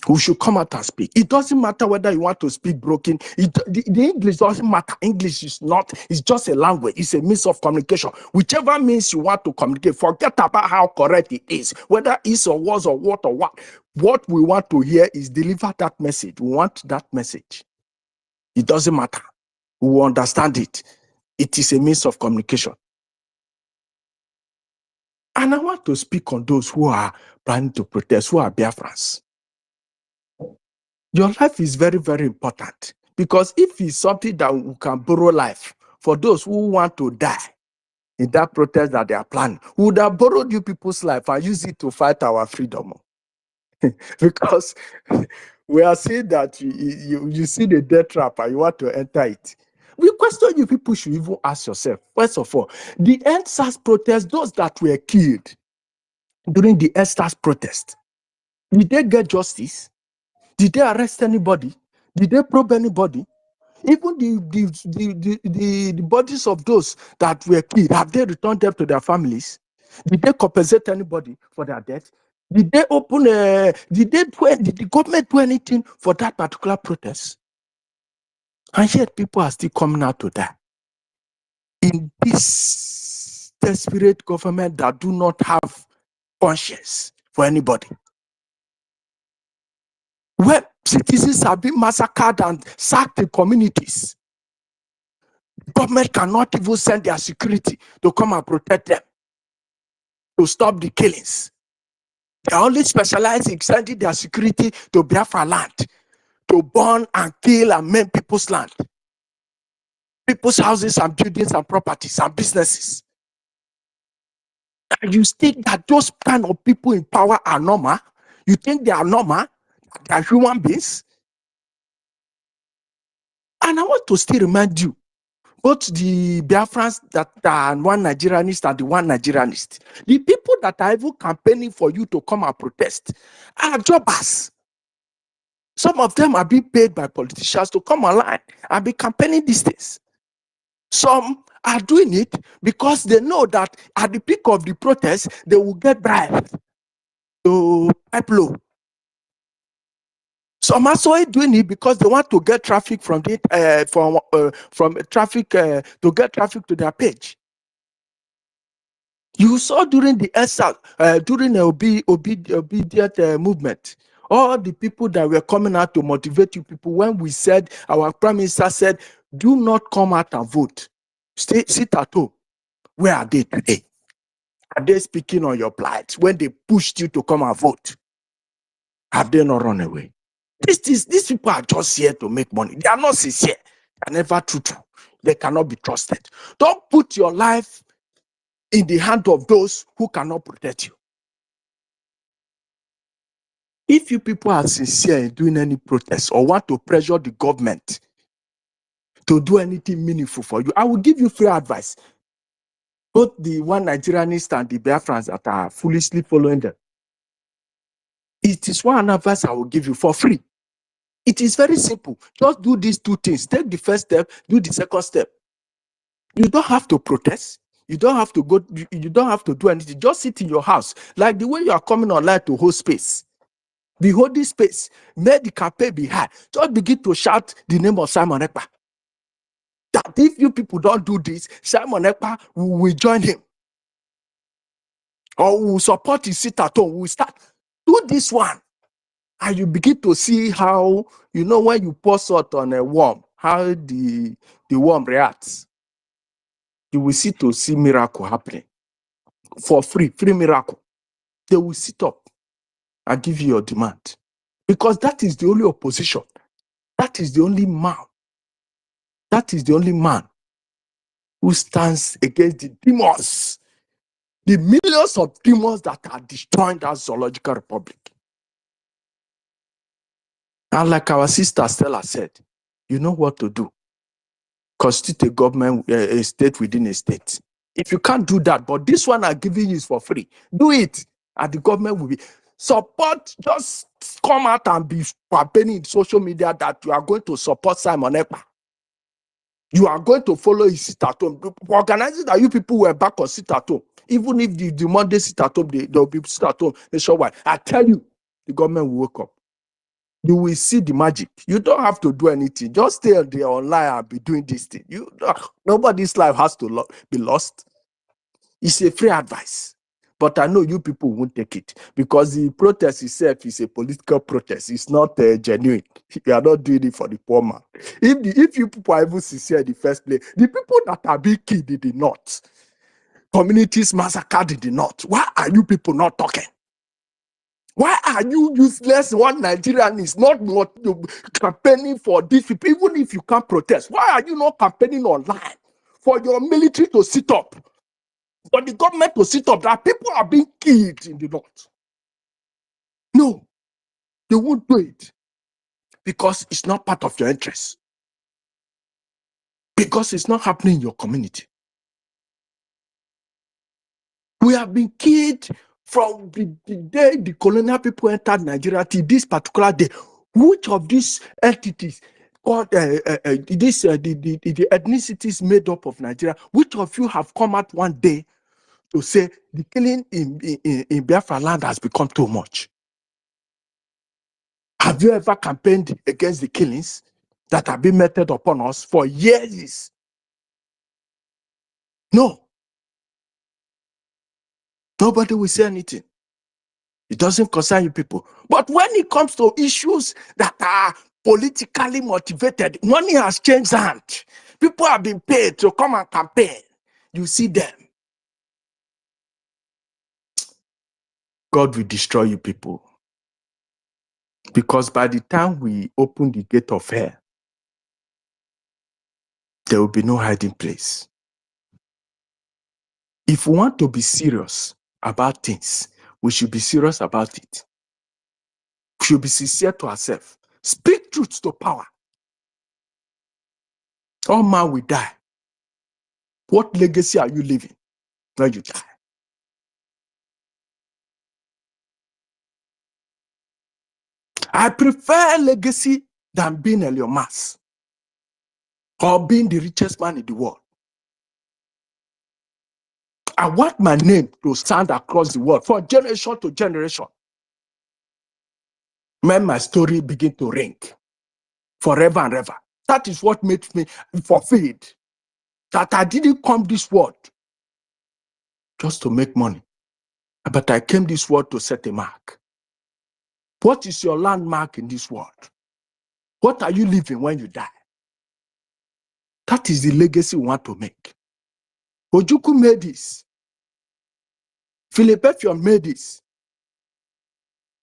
who should come out and speak. It doesn't matter whether you want to speak broken. The English doesn't matter. English is not, it's just a language. It's a means of communication. Whichever means you want to communicate, forget about how correct it is. Whether it's or was or what or what. What we want to hear is deliver that message. We want that message. It doesn't matter. We will understand it. It is a means of communication. And I want to speak on those who are planning to protest, who are Biafrans. Your life is very, very important, because if it's something that we can borrow life for those who want to die in that protest that they are planning, we would have borrowed you people's life and use it to fight our freedom. Because we are saying that you see the death trap and you want to enter it. We question you people should even ask yourself, first of all, the EndSARS protest, those that were killed during the EndSARS protest, did they get justice? Did they arrest anybody? Did they probe anybody? Even the bodies of those that were killed, have they returned them to their families? Did they compensate anybody for their death? Did they open did the government do anything for that particular protest? And yet people are still coming out to die. In this desperate government that do not have conscience for anybody. Where citizens have been massacred and sacked in communities, the government cannot even send their security to come and protect them, to stop the killings. They only specialize in sending their security to Biafra land, to burn and kill and maim people's land, people's houses and buildings and properties and businesses. And you think that those kind of people in power are normal? You think they are normal? They are human beings? And I want to still remind you, both the Biafrans that are one Nigerianist and the one Nigerianist, the people that are even campaigning for you to come and protest are jobbers. Some of them are being paid by politicians to come online and be campaigning these days. Some are doing it because they know that at the peak of the protest, they will get bribed to pipe low. Some are also doing it because they want to get traffic from traffic to get traffic to their page. You saw during the ESA, during the obedient movement, all the people that were coming out to motivate you people, when we said, our prime minister said, do not come out and vote. Sit at home. Where are they today? Are they speaking on your plight when they pushed you to come and vote? Have they not run away? These people are just here to make money. They are not sincere. They are never truthful. They cannot be trusted. Don't put your life in the hand of those who cannot protect you. If you people are sincere in doing any protest or want to pressure the government to do anything meaningful for you, I will give you free advice. Both the one Nigerianist and the Biafrans that are foolishly following them. It is one advice I will give you for free. It is very simple. Just do these two things. Take the first step, do the second step. You don't have to protest. You don't have to go, you don't have to do anything. Just sit in your house. Like the way you are coming online to host space. be holding space, make the campaign be high. Just begin to shout the name of Simon Ekpa. That if you people don't do this, Simon Ekpa will join him. Or will support his sit at home. We'll start. Do this one. And you begin to see how, you know, when you pour salt on a worm, how the worm reacts. You will see miracle happening. For free miracle. They will sit up and give you your demand. Because that is the only opposition. That is the only man. That is the only man who stands against the demons. The millions of demons that are destroying that zoological republic. And like our sister Stella said, you know what to do. Constitute a government, a state within a state. If you can't do that, but this one I'm giving you is for free, do it. And the government will be support. Just come out and be campaigning in social media that you are going to support Simon Ekpa. You are going to follow his sit at home. Organizing that you people were back on sit at home. Even if the Monday sit at home, they'll be sit at home. They show why. I tell you, the government will wake up. You will see the magic. You don't have to do anything. Just stay there online and be doing this thing. Nobody's life has to be lost. It's a free advice. But I know you people won't take it because the protest itself is a political protest. It's not genuine. You are not doing it for the poor man. If you people are even sincere in the first place, the people that are being killed in the north, communities massacred in the north, why are you people not talking? Why are you useless? One Nigerian is not campaigning for these people, even if you can't protest. Why are you not campaigning online for your military to sit up? For the government to sit up, that people are being killed in the north. No, they won't do it because it's not part of your interest. Because it's not happening in your community. We have been killed from the day the colonial people entered Nigeria to this particular day. Which of these entities, or the ethnicities made up of Nigeria, which of you have come out one day to say the killing in Biafra land has become too much? Have you ever campaigned against the killings that have been meted upon us for years? No. Nobody will say anything. It doesn't concern you people. But when it comes to issues that are politically motivated, money has changed hands. People have been paid to come and campaign. You see them. God will destroy you people. Because by the time we open the gate of hell, there will be no hiding place. If we want to be serious about things, we should be serious about it. We should be sincere to ourselves. Speak truth to power. All man will die. What legacy are you leaving when you die? I prefer legacy than being Elon Musk or being the richest man in the world. I want my name to stand across the world from generation to generation. When my story begin to ring forever and ever. That is what made me fulfilled. That I didn't come this world just to make money. But I came this world to set a mark. What is your landmark in this world? What are you leaving when you die? That is the legacy we want to make. Ojukwu made this. Philip Effiong made this.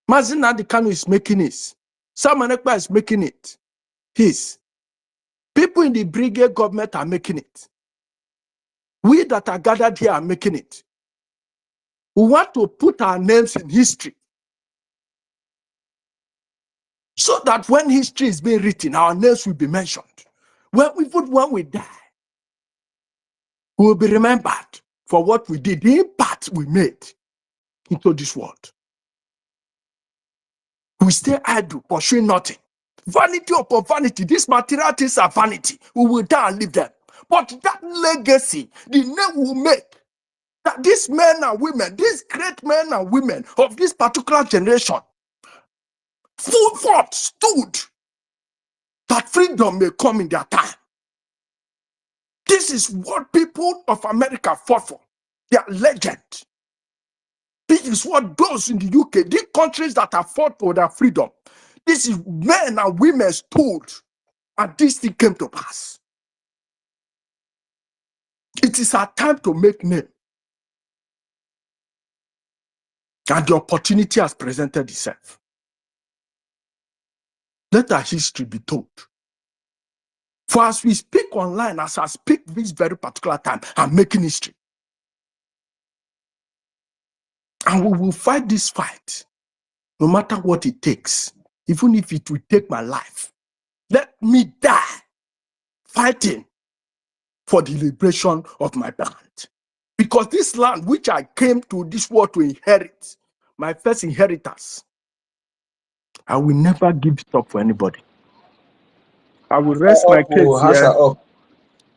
Mazin Nnamdi Kanu is making this. Simon Ekpa is making it. His. People in the brigade government are making it. We that are gathered here are making it. We want to put our names in history. So that when history is being written, our names will be mentioned. Even when we die, we will be remembered for what we did, the impact we made into this world. We stay idle, pursuing nothing. Vanity upon vanity. These material things are vanity. We will die and leave them. But that legacy, the name we will make, that these men and women, these great men and women of this particular generation, full force stood that freedom may come in their time. This is what people of America fought for. They are legend. This is what those in the UK, these countries that have fought for their freedom, this is men and women stood, and this thing came to pass. It is our time to make name. And the opportunity has presented itself. Let our history be told. For as we speak online, as I speak this very particular time, I'm making history. And we will fight this fight, no matter what it takes, even if it will take my life. Let me die fighting for the liberation of my land. Because this land which I came to this world to inherit, my first inheritance, I will never give it up for anybody. I will rest my case here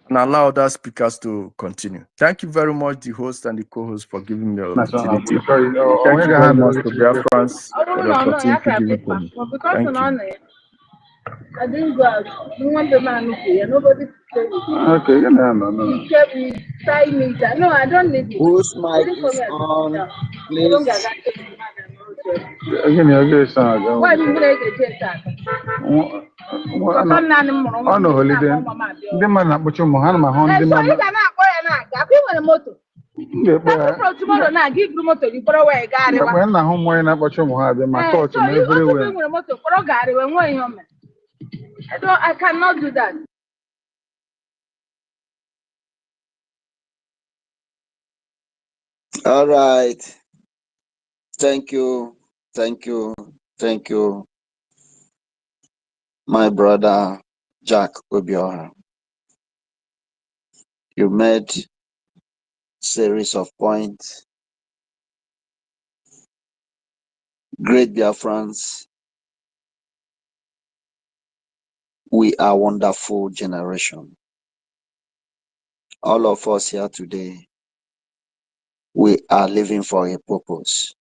and allow other speakers to continue. Thank you very much, the host and the co-host, for giving me the opportunity. Thank you very much to Biafrans for the opportunity given to me. Thank you. I didn't go out. You want the man here? Nobody said it. Okay, no. He kept me, tie me down. No, I don't need it. Whose mic is on, please? Why did you make a jet that? On the holiday, the man at which you Mohammed Mahon, the man. You cannot go and I give a motor. Tomorrow now, give the motor, you put away a guy. When I home when I watch you Mohammed, my coach, everywhere. I cannot do that. All right. Thank you, my brother Jack Obiora. You made series of points. Great Biafrans, we are a wonderful generation. All of us here today, we are living for a purpose.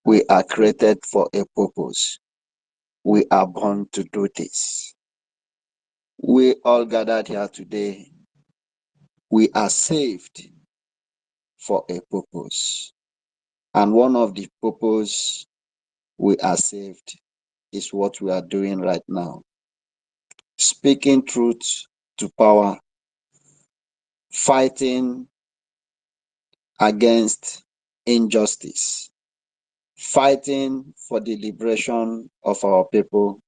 We are created for a purpose. We are born to do this. We all gathered here today, we are saved for a purpose. And one of the purpose we are saved is what we are doing right now. Speaking truth to power, fighting against injustice, fighting for the liberation of our people,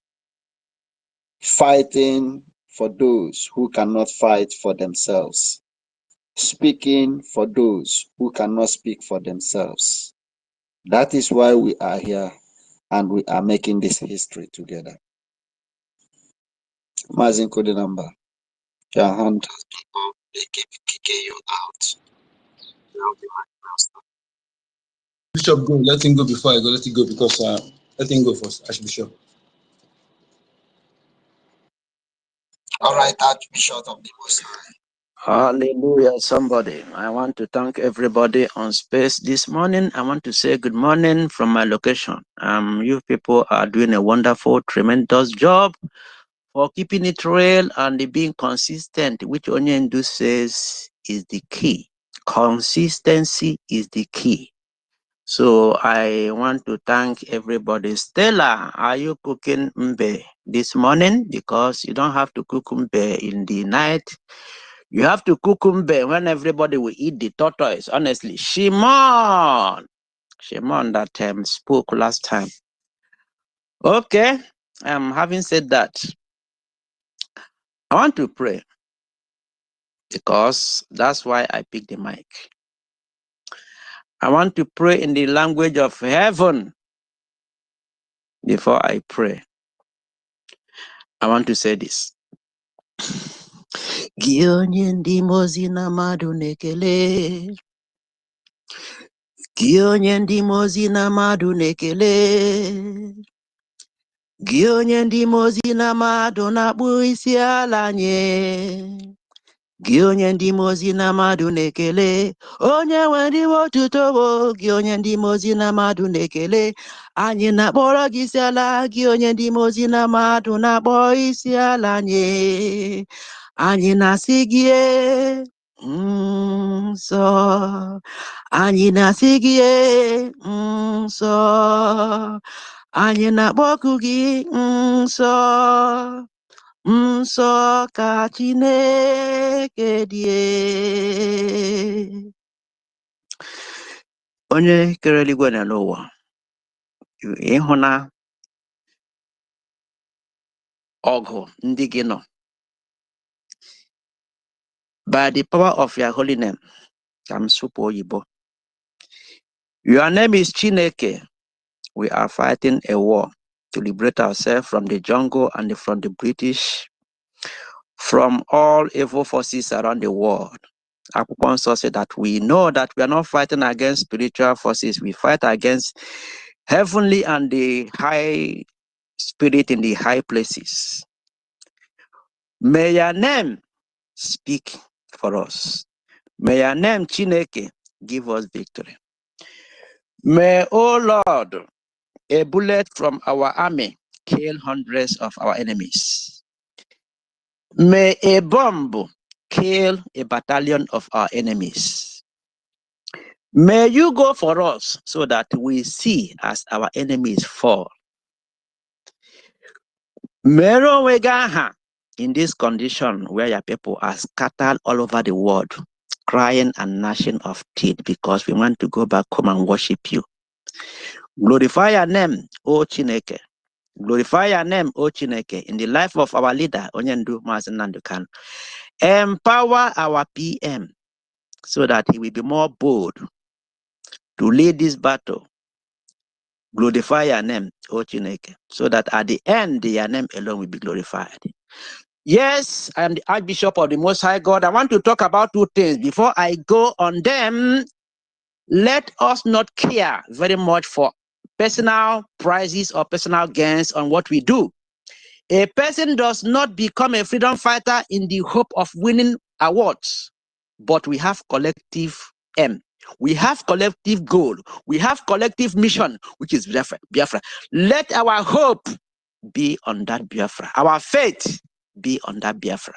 fighting for those who cannot fight for themselves, speaking for those who cannot speak for themselves. That is why we are here and we are making this history together. Mazin Kodinamba, your hand has been up, they keep kicking you out. Bishop, go. Let him go before I go. Let him go because let him go first, Archbishop. All right, Archbishop of the Most High. Hallelujah, somebody. I want to thank everybody on space this morning. I want to say good morning from my location. You people are doing a wonderful, tremendous job for keeping it real and being consistent, which Onyendu says is the key. Consistency is the key. So I want to thank everybody. Stella, are you cooking mbe this morning? Because you don't have to cook mbe in the night. You have to cook mbe when everybody will eat the tortoise. Honestly, Shimon that spoke last time. Okay, having said that, I want to pray because that's why I picked the mic. I want to pray in the language of heaven. Before I pray, I want to say this. Gionye ndi mozi na madu nekele. Gionye ndi mozi na madu nekele. Gionye ndi mozi na madu na kpu isi ala nye. gị onye ndị mozi na mmadụ na-ekele, onye nwe ndị otuto gị onye ndị mozi na mmadụ na-ekele, anyị na-akpọrọ gị isi ala, gị onye ndị mozi na mmadụ na-akpọ isi ala anyị na-asị gị nsọ, anyị na-asị gị nsọ, anyị na-akpọku gị nsọ, nsọ ka Chineke dị. Onye kere eluigwe na n'ụwa, ịhụ na ọgụ ndị gị nọ, by the power of your holy name, Kamsupo Oyibo. Your name is Chineke. We are fighting a war to liberate ourselves from the jungle and from the British, from all evil forces around the world. Akwụkwọ Nsọ said that we know that we are not fighting against spiritual forces. We fight against heavenly and the high spirit in the high places. May your name speak for us. May your name, Chineke, give us victory. May, O Lord, a bullet from our army kill hundreds of our enemies. May a bomb kill a battalion of our enemies. May you go for us so that we see as our enemies fall. In this condition where your people are scattered all over the world, crying and gnashing of teeth because we want to go back home and worship you. Glorify your name, O Chineke. Glorify your name, O Chineke, in the life of our leader, Onyendu Mazen Nandukan. Empower our PM so that he will be more bold to lead this battle. Glorify your name, O Chineke, so that at the end, your name alone will be glorified. Yes, I am the Archbishop of the Most High God. I want to talk about two things. Before I go on them, let us not care very much for personal prizes or personal gains on what we do. A person does not become a freedom fighter in the hope of winning awards, but we have collective aim. We have collective goal. We have collective mission, which is Biafra. Let our hope be on that Biafra. Our faith be on that Biafra,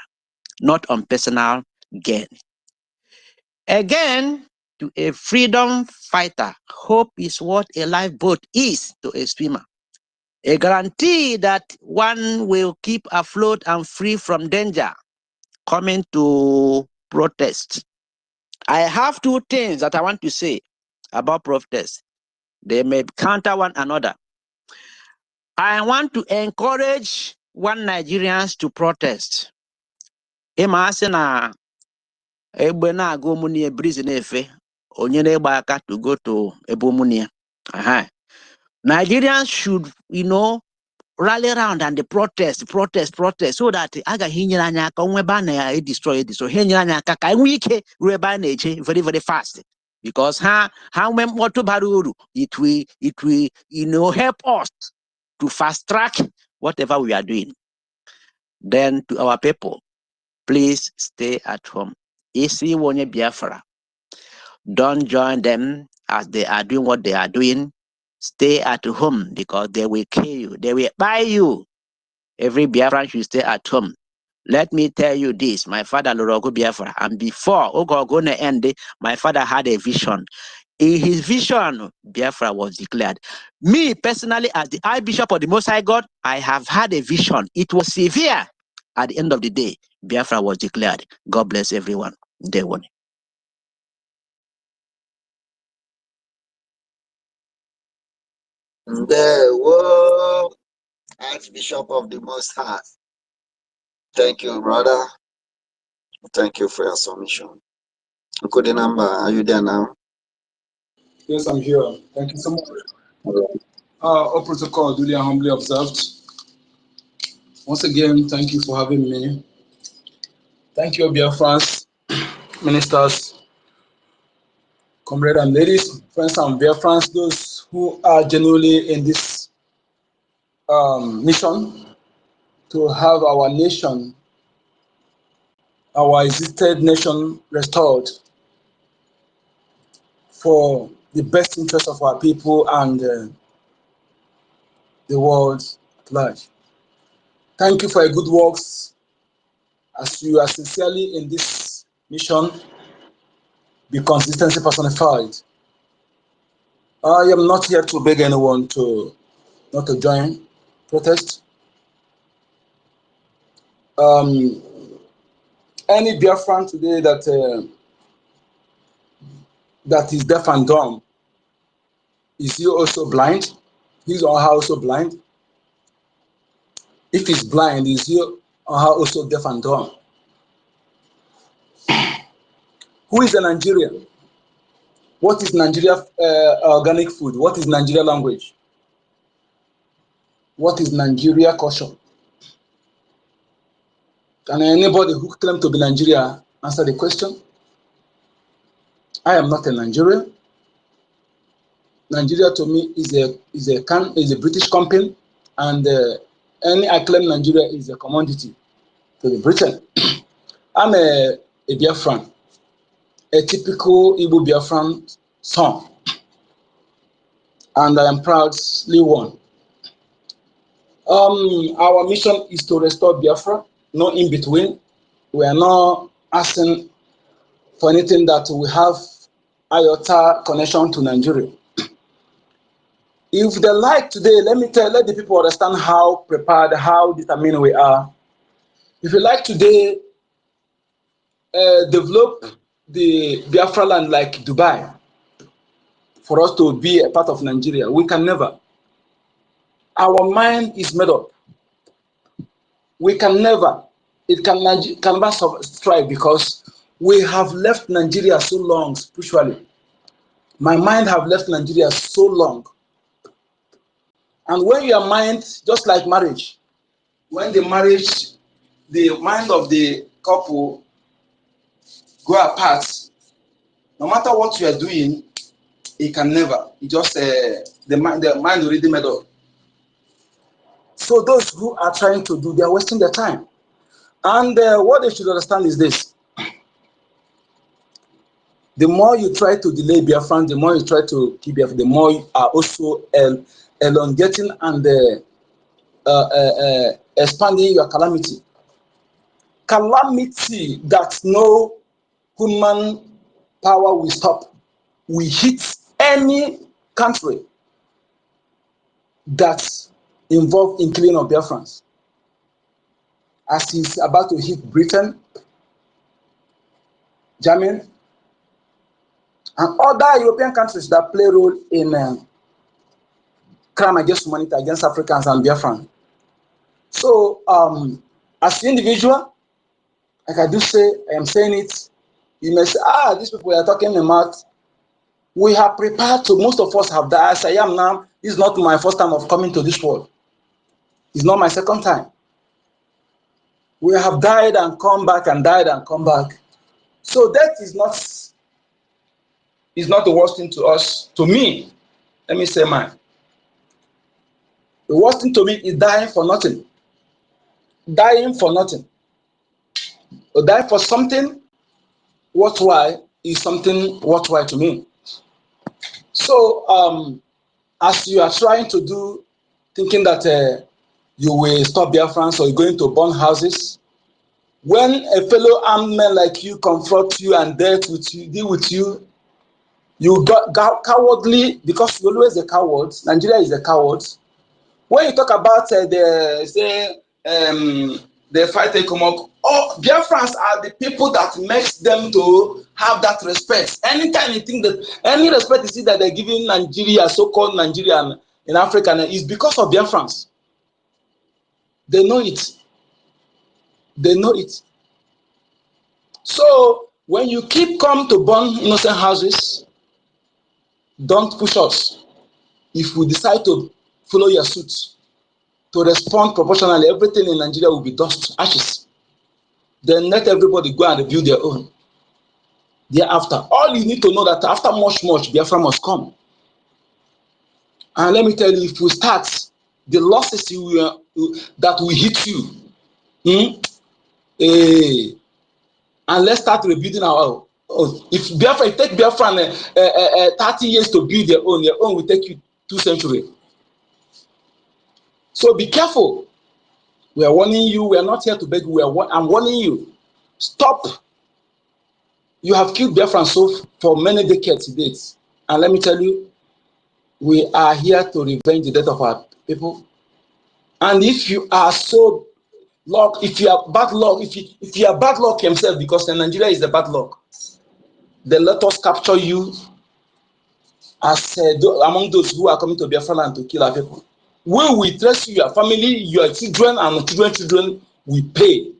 not on personal gain. Again, to a freedom fighter, hope is what a lifeboat is to a swimmer. A guarantee that one will keep afloat and free from danger coming to protest. I have two things that I want to say about protest. They may counter one another. I want to encourage one Nigerians to protest. To go to Ebomunia. Nigerians should, rally around and the protest, so that aga hinyanya ka onweba na destroy hinyanya ka wike reba na very very fast, because how moto baruru it will help us to fast track whatever we are doing. Then to our people, please stay at home. Isi wonye Biafra, don't join them as they are doing what they are doing. Stay at home because they will kill you. They will buy you. Every Biafran should stay at home. Let me tell you this. My father, Lorogo Biafra, and before Ogogona ended, my father had a vision. In his vision, Biafra was declared. Me, personally, as the Archbishop of the Most High God, I have had a vision. It was severe. At the end of the day, Biafra was declared. God bless everyone. Day one. Whoa, Archbishop of the Most High. Thank you, brother. Thank you for your submission. Good number. Are you there now? Yes, I'm here. Thank you so much. All protocol duly and humbly observed. Once again, thank you for having me. Thank you, Biafrans, ministers, comrades and ladies, friends and Biafrans, those who are genuinely in this mission to have our nation our existed nation restored for the best interest of our people and the world at large. Thank you for your good works as you are sincerely in this mission. Be consistency personified. I am not here to beg anyone not to join protest. Any Biafran today that is deaf and dumb, is he also blind? He's or her also blind? If he's blind, is he or her also deaf and dumb? Who is a Nigerian? What is Nigeria organic food? What is Nigeria language? What is Nigeria culture? Can anybody who claims to be Nigeria answer the question? I am not a Nigerian. Nigeria to me is a British company, and I claim Nigeria is a commodity to the Britain. I'm a Biafran, a typical Igbo Biafran son, and I am proudly one. Our mission is to restore Biafra, no in between. We are not asking for anything that we have iota connection to Nigeria. If they like today, let the people understand how prepared, how determined we are. If you like today, develop the Biafra land like Dubai for us to be a part of Nigeria. We can never. Our mind is made up. We can never. It can never strive because we have left Nigeria so long spiritually. My mind have left Nigeria so long. And when your mind, just like marriage, when the mind of the couple go apart, no matter what you are doing, it can never. It just the mind already made up. So those who are trying to do, they are wasting their time. And what they should understand is this: the more you try to delay Biafran, the more you try to keep Biafra, the more you are also elongating and expanding your calamity. Calamity that no human power will stop. We hit any country that's involved in killing of Biafrans. As he's about to hit Britain, Germany, and other European countries that play a role in crime against humanity, against Africans and Biafran. So, as an individual, like I do say, I am saying it, you may say, these people are talking about, we have prepared to, most of us have died. As I am now, this is not my first time of coming to this world. It's not my second time. We have died and come back and died and come back. So death is not the worst thing to us. To me, let me say mine. The worst thing to me is dying for nothing. Dying for nothing. Or die for something worthwhile is something worthwhile to me. So as you are trying to do, thinking that you will stop Biafrans or you're going to burn houses, when a fellow armed man like you confront you and deal with you, you got cowardly, because you're always a coward. Nigeria is a coward. When you talk about the fight EKOM, Biafrans are the people that makes them to have that respect. Anytime you think that any respect you see that they're giving Nigeria, so-called Nigerian in Africa, is because of Biafrans. They know it. They know it. So when you keep coming to burn innocent houses, don't push us. If we decide to follow your suit, to respond proportionally, everything in Nigeria will be dust, ashes. Then let everybody go and rebuild their own. Thereafter, all you need to know that after much, Biafra must come. And let me tell you, if we start, the losses that will hit you, and let's start rebuilding our own. If Biafra, it take Biafra 30 years to build their own will take you 2 centuries. So be careful. We are warning you. We are not here to beg you. I'm warning you. Stop. You have killed Biafrans for many decades to date. And let me tell you, we are here to revenge the death of our people. And if you are so luck, if you are bad luck, if you are bad luck himself, because Nigeria is the bad luck, then let us capture you as among those who are coming to Biafra land to kill our people. We will trace you, your family, your children, and children will pay.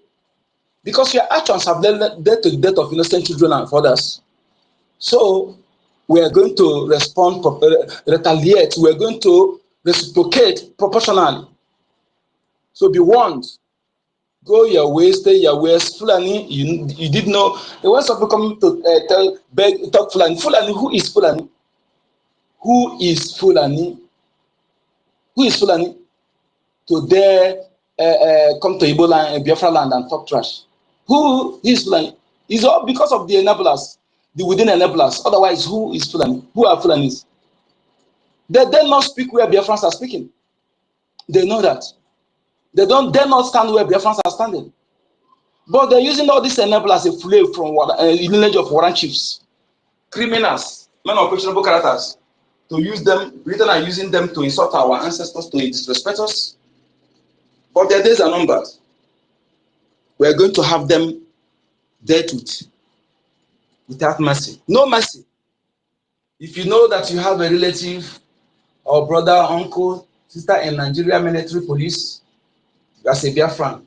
Because your actions have led to the death of innocent children and others. So we are going to respond, retaliate. We are going to reciprocate proportionally. So be warned. Go your way, stay your ways. Fulani, you did know. There was some people coming to talk Fulani. Fulani, who is Fulani? Who is Fulani? Who is Fulani? To dare come to Igbo land, Biafra land and talk trash. Who is Fulani? It's all because of the enablers, the within enablers. Otherwise, who is Fulani? Who are Fulanis? They dare not speak where Biafrans are speaking. They know that. They dare not stand where Biafrans are standing. But they're using all these enablers as a flame from lineage of warrant chiefs, criminals, men of questionable characters, to use them, written and using them to insult our ancestors, to disrespect us. But their days are numbered. We're going to have them dealt with without mercy. No mercy. If you know that you have a relative or brother, uncle, sister in Nigeria military police, as a Biafran,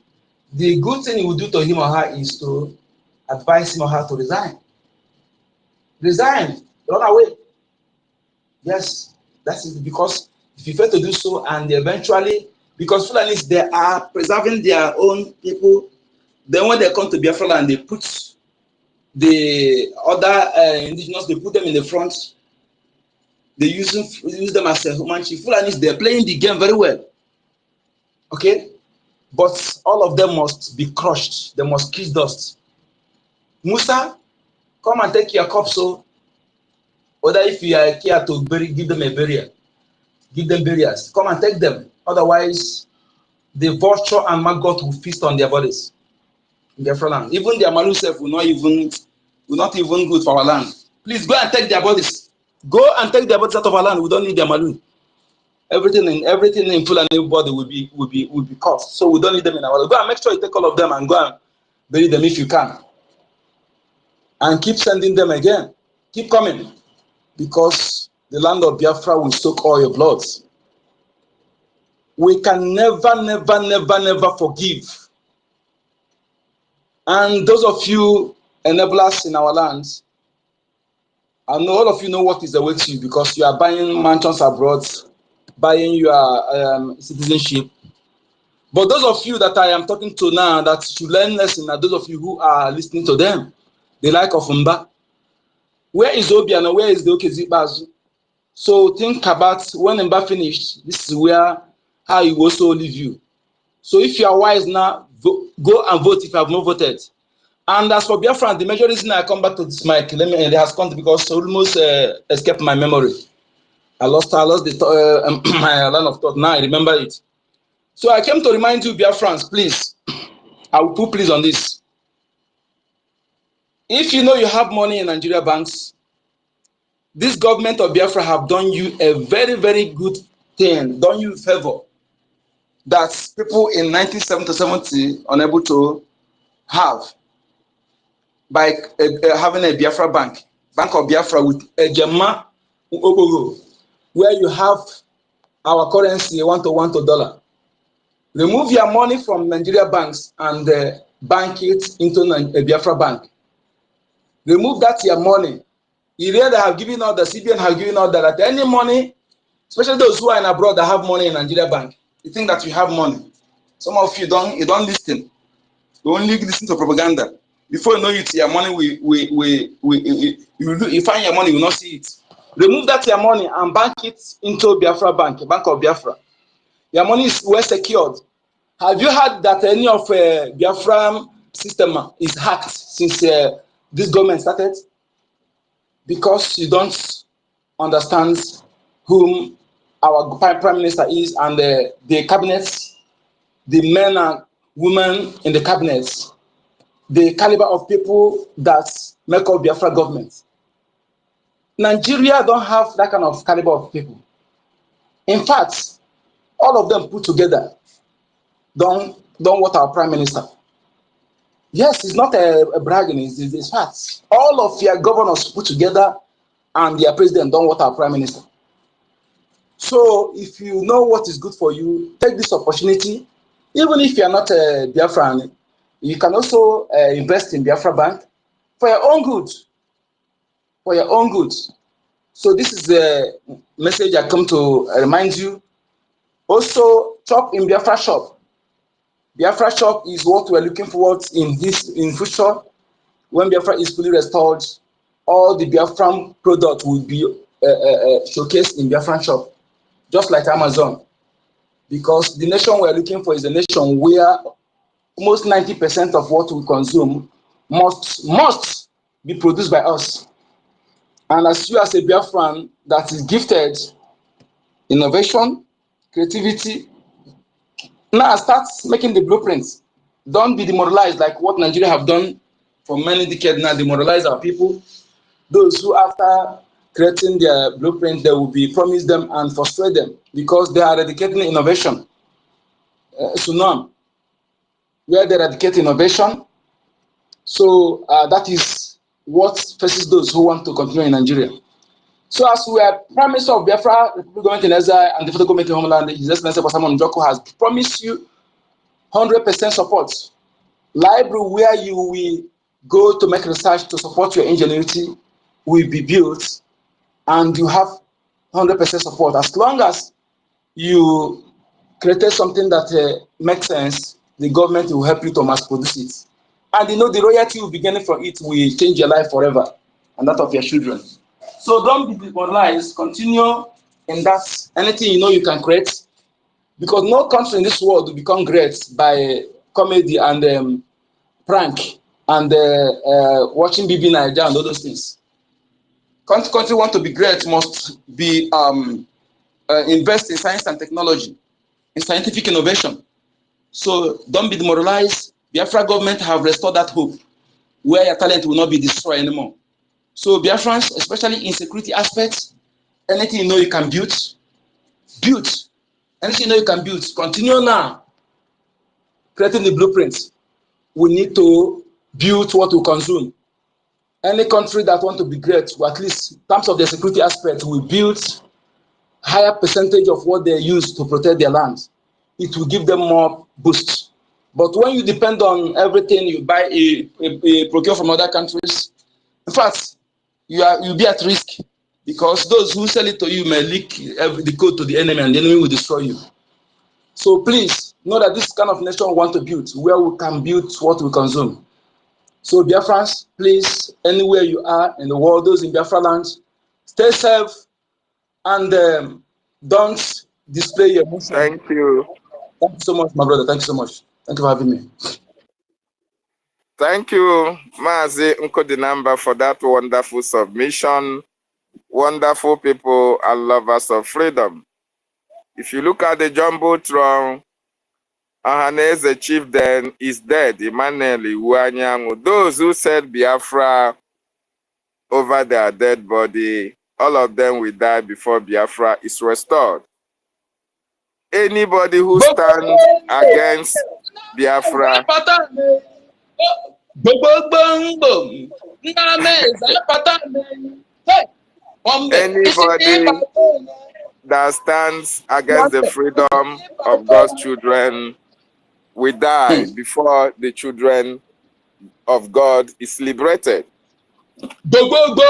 the good thing you will do to him or her is to advise him or her to resign. Resign, run away. Yes, that's it. Because if you fail to do so, and eventually, because Fulanis, they are preserving their own people, then when they come to Biafra land, they put the other indigenous, they put them in the front. They use them as a human chief. Fulanis, they're playing the game very well. Okay? But all of them must be crushed. They must kiss dust. Musa, come and take your cup, so whether if you are here to bury, give them a burial. Give them burials. Come and take them. Otherwise, the vulture and maggot will feast on their bodies in their land. Even their malu self will not even good for our land. Please go and take their bodies. Go and take their bodies out of our land. We don't need their malu. Everything in Fulani body will be cost. So we don't need them in our land. Go and make sure you take all of them and go and bury them if you can. And keep sending them again. Keep coming. Because the land of Biafra will soak all your blood. We can never forgive. And those of you enablers in our lands, I know all of you know what is awaiting you, because you are buying mansions abroad, buying your citizenship. But those of you that I am talking to now that should learn lesson are those of you who are listening to them, the like of Mba. Where is Obiano? Where is the Okezibazu? So think about when Mba finished, this is where how he will also leave you. So if you are wise now, go and vote if you have not voted. And as for Biafra, the major reason I come back to this mic, it has come because almost escaped my memory. I lost my line of thought. Now I remember it. So I came to remind you, Biafrans, please. I will put please on this. If you know you have money in Nigeria banks, this government of Biafra have done you a very good thing, done you a favor that people in 1970 unable to have by having a Biafra bank of Biafra with a Jema Ogogo, where you have our currency $1 to $1. Remove your money from Nigeria banks and bank it into a Biafra bank. Remove that your money. You really have given out the CBN have given out that any money, especially those who are in abroad that have money in Nigeria bank, you think that you have money. Some of you don't listen. You only listen to propaganda. Before you know it, your money you find your money, you will not see it. Remove that your money and bank it into Biafra bank, Bank of Biafra. Your money is well secured. Have you heard that any of Biafra system is hacked since this government started, because you don't understand whom our prime minister is, and the cabinets, the men and women in the cabinets, the caliber of people that make up Biafra government. Nigeria don't have that kind of caliber of people. In fact, all of them put together don't want our prime minister. Yes, it's not a bragging, it's facts. All of your governors put together and their president don't want our prime minister. So if you know what is good for you, take this opportunity. Even if you are not a Biafran, you can also invest in Biafra Bank for your own good. For your own good. So this is the message I come to remind you. Also, shop in Biafra shop. Biafra shop is what we're looking forward in future. When Biafra is fully restored, all the Biafran product will be showcased in Biafra shop, just like Amazon. Because the nation we're looking for is a nation where almost 90% of what we consume must be produced by us. And as you as a Biafran that is gifted innovation, creativity, now start making the blueprints. Don't be demoralized like what Nigeria have done for many decades now, demoralize our people. Those who after creating their blueprint, they will be promise them and frustrate them because they are eradicating innovation. Tsunami, where they eradicate innovation. So that is what faces those who want to continue in Nigeria. So as we are Prime Minister of Biafra, the government in exile, and the federal government in Homeland, His Excellency Kwasamon Njoko has promised you 100% support. Library where you will go to make research to support your ingenuity will be built, and you have 100% support. As long as you created something that makes sense, the government will help you to mass produce it. And you know the royalty you be getting from it will change your life forever and that of your children. So don't be demoralized. Continue in that. Anything you know you can create, because no country in this world will become great by comedy and prank and watching BB Nigeria and all those things. Country want to be great must be invest in science and technology, in scientific innovation. So don't be demoralized. Biafra government have restored that hope, where your talent will not be destroyed anymore. So Biafrans, especially in security aspects, anything you know you can build. Anything you know you can build. Continue now creating the blueprints. We need to build what we consume. Any country that want to be great, or at least in terms of the security aspect, will build higher percentage of what they use to protect their land. It will give them more boost. But when you depend on everything you buy, procure from other countries, in fact, you'll be at risk, because those who sell it to you may leak the code to the enemy, and the enemy will destroy you. So please know that this kind of nation we want to build, where we can build what we consume. So Biafrans, please, anywhere you are in the world, those in Biafra land, stay safe and don't display your emotion. Thank you. Thank you so much, my brother. Thank you so much. Thank you for having me. Thank you, Mazi Nkodinamba, for that wonderful submission. Wonderful people and lovers of freedom. If you look at the Jumbotron, Ahaneze chieftain is dead, Emmanuel Iwuanyanwu. Those who said Biafra over their dead body, all of them will die before Biafra is restored. Anybody who stands against Biafra, anybody that stands against the freedom of God's children will die before the children of God is liberated.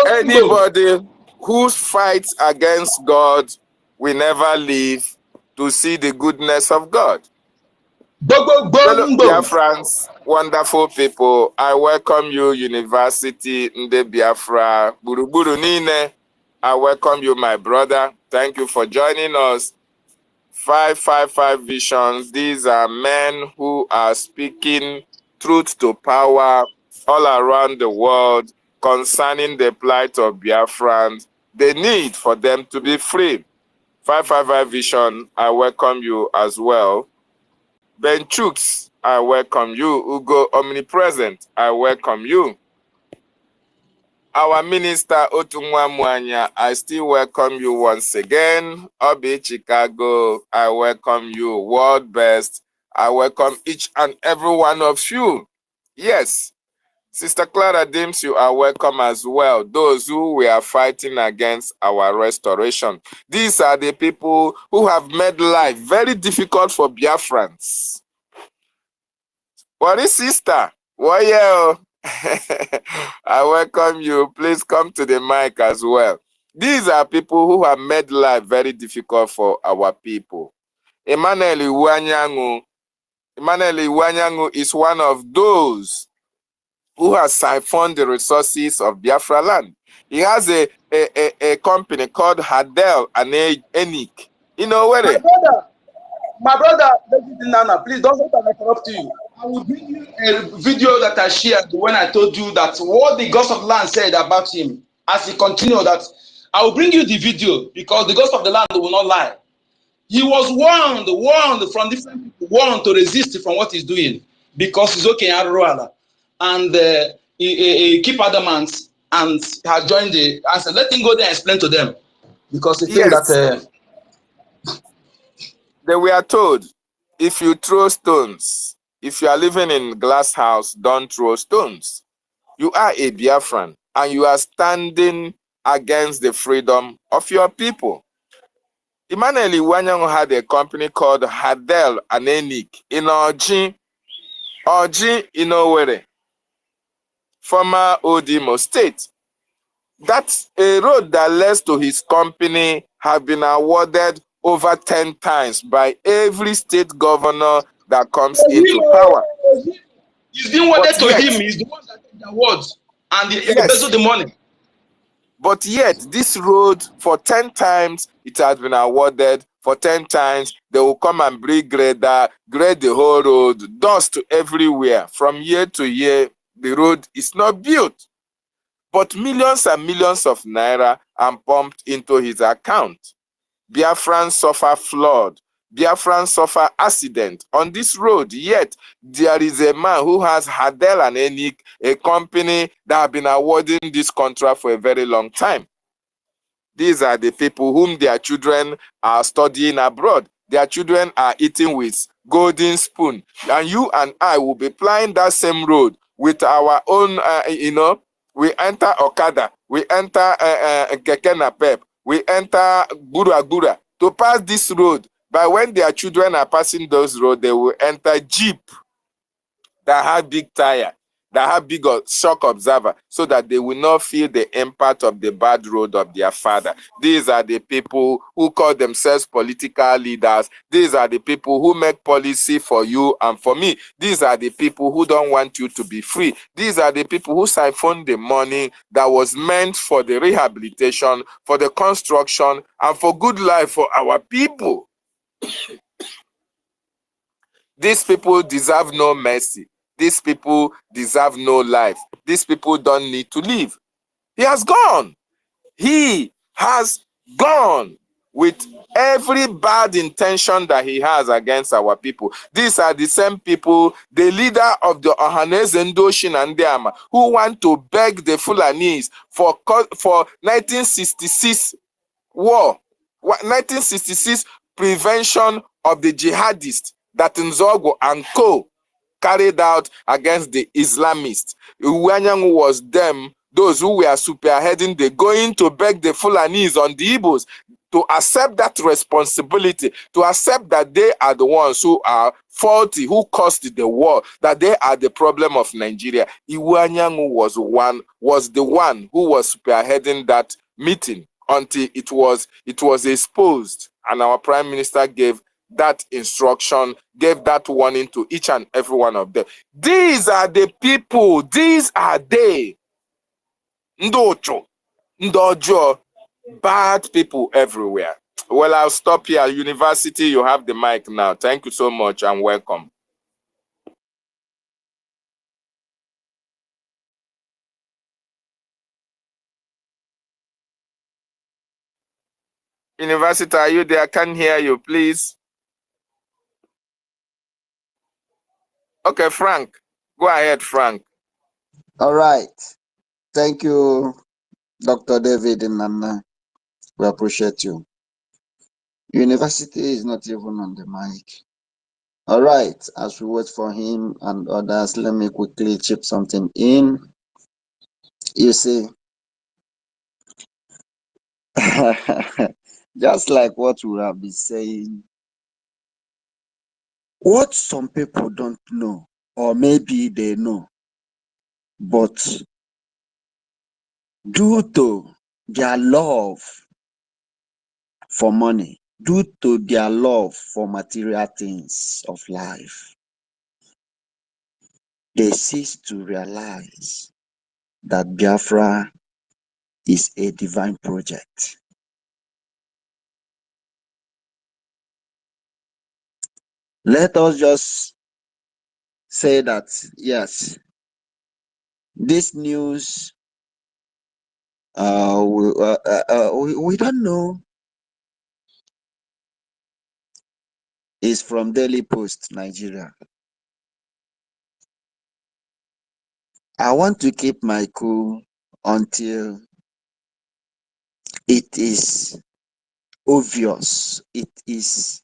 Anybody who fights against God will never live to see the goodness of God. Fellow Biafrans, wonderful people, I welcome you, University Nde Biafra, Buruburu Nine. I welcome you, my brother. Thank you for joining us. 555 Visions. These are men who are speaking truth to power all around the world concerning the plight of Biafrans, the need for them to be free. 555 Vision, I welcome you as well. Ben Chooks, I welcome you. Ugo Omnipresent, I welcome you. Our Minister Otunwa Mwanya, I still welcome you once again. Obi Chicago, I welcome you. World Best, I welcome each and every one of you. Yes, Sister Clara Dims, you are welcome as well. Those who were fighting against our restoration. These are the people who have made life very difficult for Biafrans. What is sister? Well, I welcome you. Please come to the mic as well. These are people who have made life very difficult for our people. Emmanuel Iwanyangu is one of those who has siphoned the resources of Biafra land. He has a company called Hadel and Enik. You know where? My brother, Nana, please don't let me interrupt you. I will bring you a video that I shared when I told you that what the ghost of the land said about him. As he continued that, I will bring you the video because the ghost of the land will not lie. He was warned from different people, warned to resist from what he's doing because he's okay in Aruala. And he keep adamant and has joined the answer. Let him go there and explain to them because he thinks that they were told, if you throw stones, if you are living in glass house, don't throw stones. You are a Biafran and you are standing against the freedom of your people. Emmanuel Iwanyango had a company called Hadel and Enik in Oji in Owerri, former Odimo state. That's a road that leads to his company have been awarded over 10 times by every state governor that comes into power. He's been awarded to him. He's the one that takes the awards and he embezzled the money. But yet, this road, for 10 times, it has been awarded. For 10 times, they will come and grade the whole road, dust everywhere. From year to year, the road is not built. But millions and millions of naira are pumped into his account. Biafrans suffer flood. Biafrans suffer accident on this road. Yet, there is a man who has Hadel and Enik, a company that have been awarding this contract for a very long time. These are the people whom their children are studying abroad. Their children are eating with golden spoon. And you and I will be plying that same road with our own, we enter Okada, we enter Keke Napep, we enter Gura to pass this road. But when their children are passing those roads, they will enter Jeep that have big tire, that have big shock observer, so that they will not feel the impact of the bad road of their father. These are the people who call themselves political leaders. These are the people who make policy for you and for me. These are the people who don't want you to be free. These are the people who siphon the money that was meant for the rehabilitation, for the construction, and for good life for our people. These people deserve no mercy. These people deserve no life. These people don't need to live. He has gone. He has gone with every bad intention that he has against our people. These are the same people, the leader of the Ohaneze Ndoshin and Deama, who want to beg the Fulanese for 1966 war, 1966 prevention of the jihadists that Nzogo and co carried out against the Islamists. Iwanyangu was them, those who were spearheading the going to beg the Fulanese on the Igbos to accept that responsibility, to accept that they are the ones who are faulty, who caused the war, that they are the problem of Nigeria. Iwanyangu was the one who was spearheading that meeting until it was exposed, and our Prime Minister gave that instruction, gave that warning to each and every one of them. These are the people, these are they. Ndocho, Ndojo, bad people everywhere. Well, I'll stop here. University, you have the mic now. Thank you so much and welcome. University, are you there? I can't hear you, please. Okay, Frank. Go ahead, Frank. All right. Thank you, Dr. David and Anna. We appreciate you. University is not even on the mic. All right. As we wait for him and others, let me quickly chip something in. You see, just like what we have been saying, what some people don't know, or maybe they know, but due to their love for money, due to their love for material things of life, they cease to realize that Biafra is a divine project. Let us just say that, yes, this news, we don't know, is from Daily Post, Nigeria. I want to keep my cool until it is obvious, it is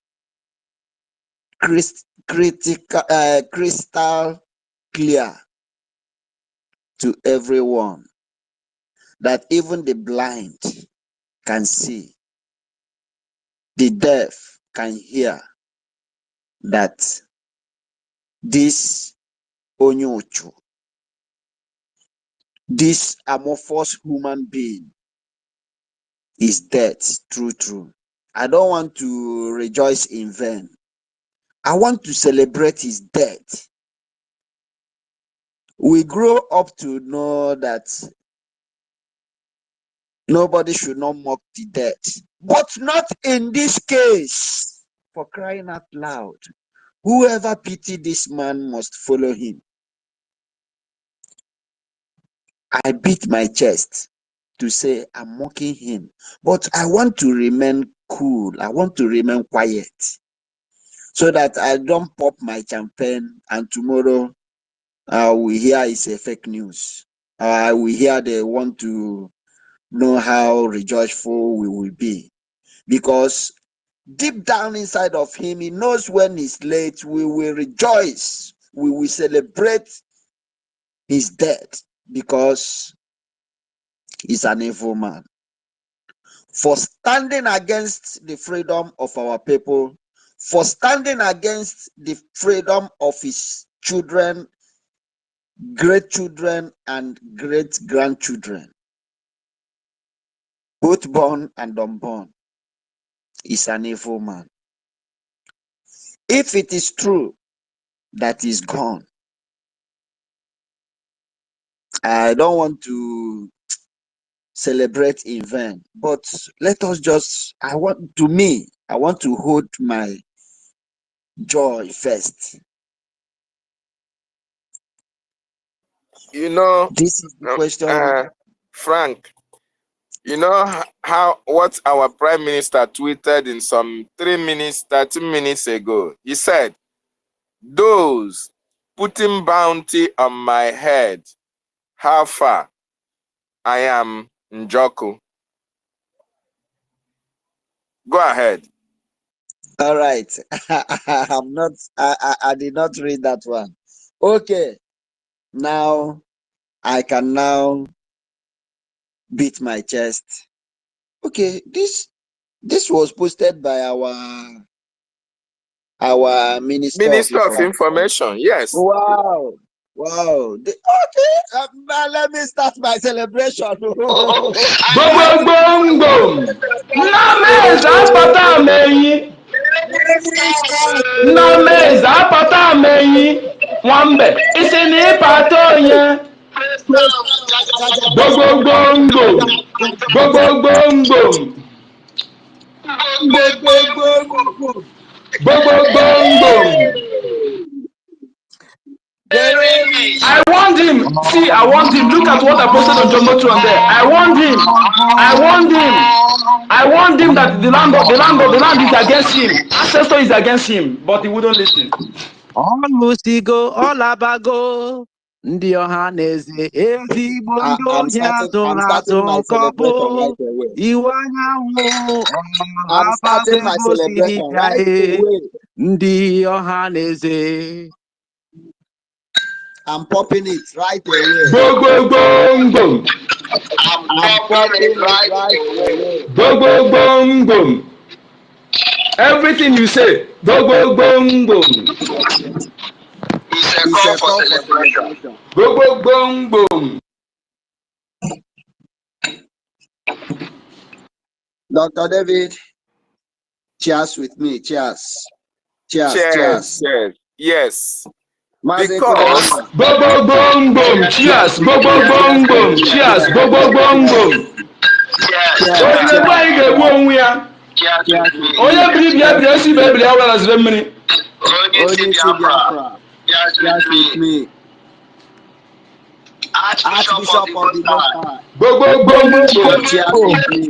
crystal clear to everyone that even the blind can see, the deaf can hear, that this Onyochu, this amorphous human being, is dead, true. I don't want to rejoice in vain. I want to celebrate his death. We grow up to know that nobody should not mock the dead, but not in this case. For crying out loud, whoever pity this man must follow him. I beat my chest to say I'm mocking him, but I want to remain cool. I want to remain quiet so that I don't pop my champagne and tomorrow we hear it's a fake news. We hear they want to know how rejoiceful we will be, because deep down inside of him, he knows when it's late, we will rejoice, we will celebrate his death, because he's an evil man. For standing against the freedom of our people, for standing against the freedom of his children, great children, and great grandchildren, both born and unborn, is an evil man. If it is true that he's gone, I don't want to celebrate in vain, but let us just, I want to hold my joy first. You know, This is the question. Frank, you know what our Prime Minister tweeted in some 3 minutes, 30 minutes ago? He said, "Those putting bounty on my head, how far? I am Njoku." Go ahead. All right. I did not read that one. Okay. Now I can now beat my chest. Okay, this was posted by our Minister of Information. Yes. Wow. Okay, now let me start my celebration. Nwambe isi na ịpata onye I want him. See, I want him. Look at what I posted on Jomoto on there. I want him. I warned him that the land is against him. Ancestor is against him, but he wouldn't listen. Ọlụsigo ọlabago ndị ọha na eze ezigbo ndị ohi atụrụ atụ nkọbụ iwe anyanwụ ọlabago ebe o siri bịa ndị ọha na eze. I'm popping it right away. Boom, boom, boom, boom. I'm popping it right away. Boom, boom, boom, boom. Everything you say, boom, boom, boom, boom. It's a call for celebration. Boom, boom, boom, boom. Dr. David, cheers with me. Cheers. Cheers. Cheers. Cheers. Yes. Because boom, boom, boom, boom. Cheers. Boom, boom, boom, boom. Cheers. Boom, boom, boom, boom. Onye biri Biafra si Biafra awara na 7 minutes. Onye si Biafra. Cheers with me. Archbishop of the Most High. Boom, boom, boom, boom. Cheers with me.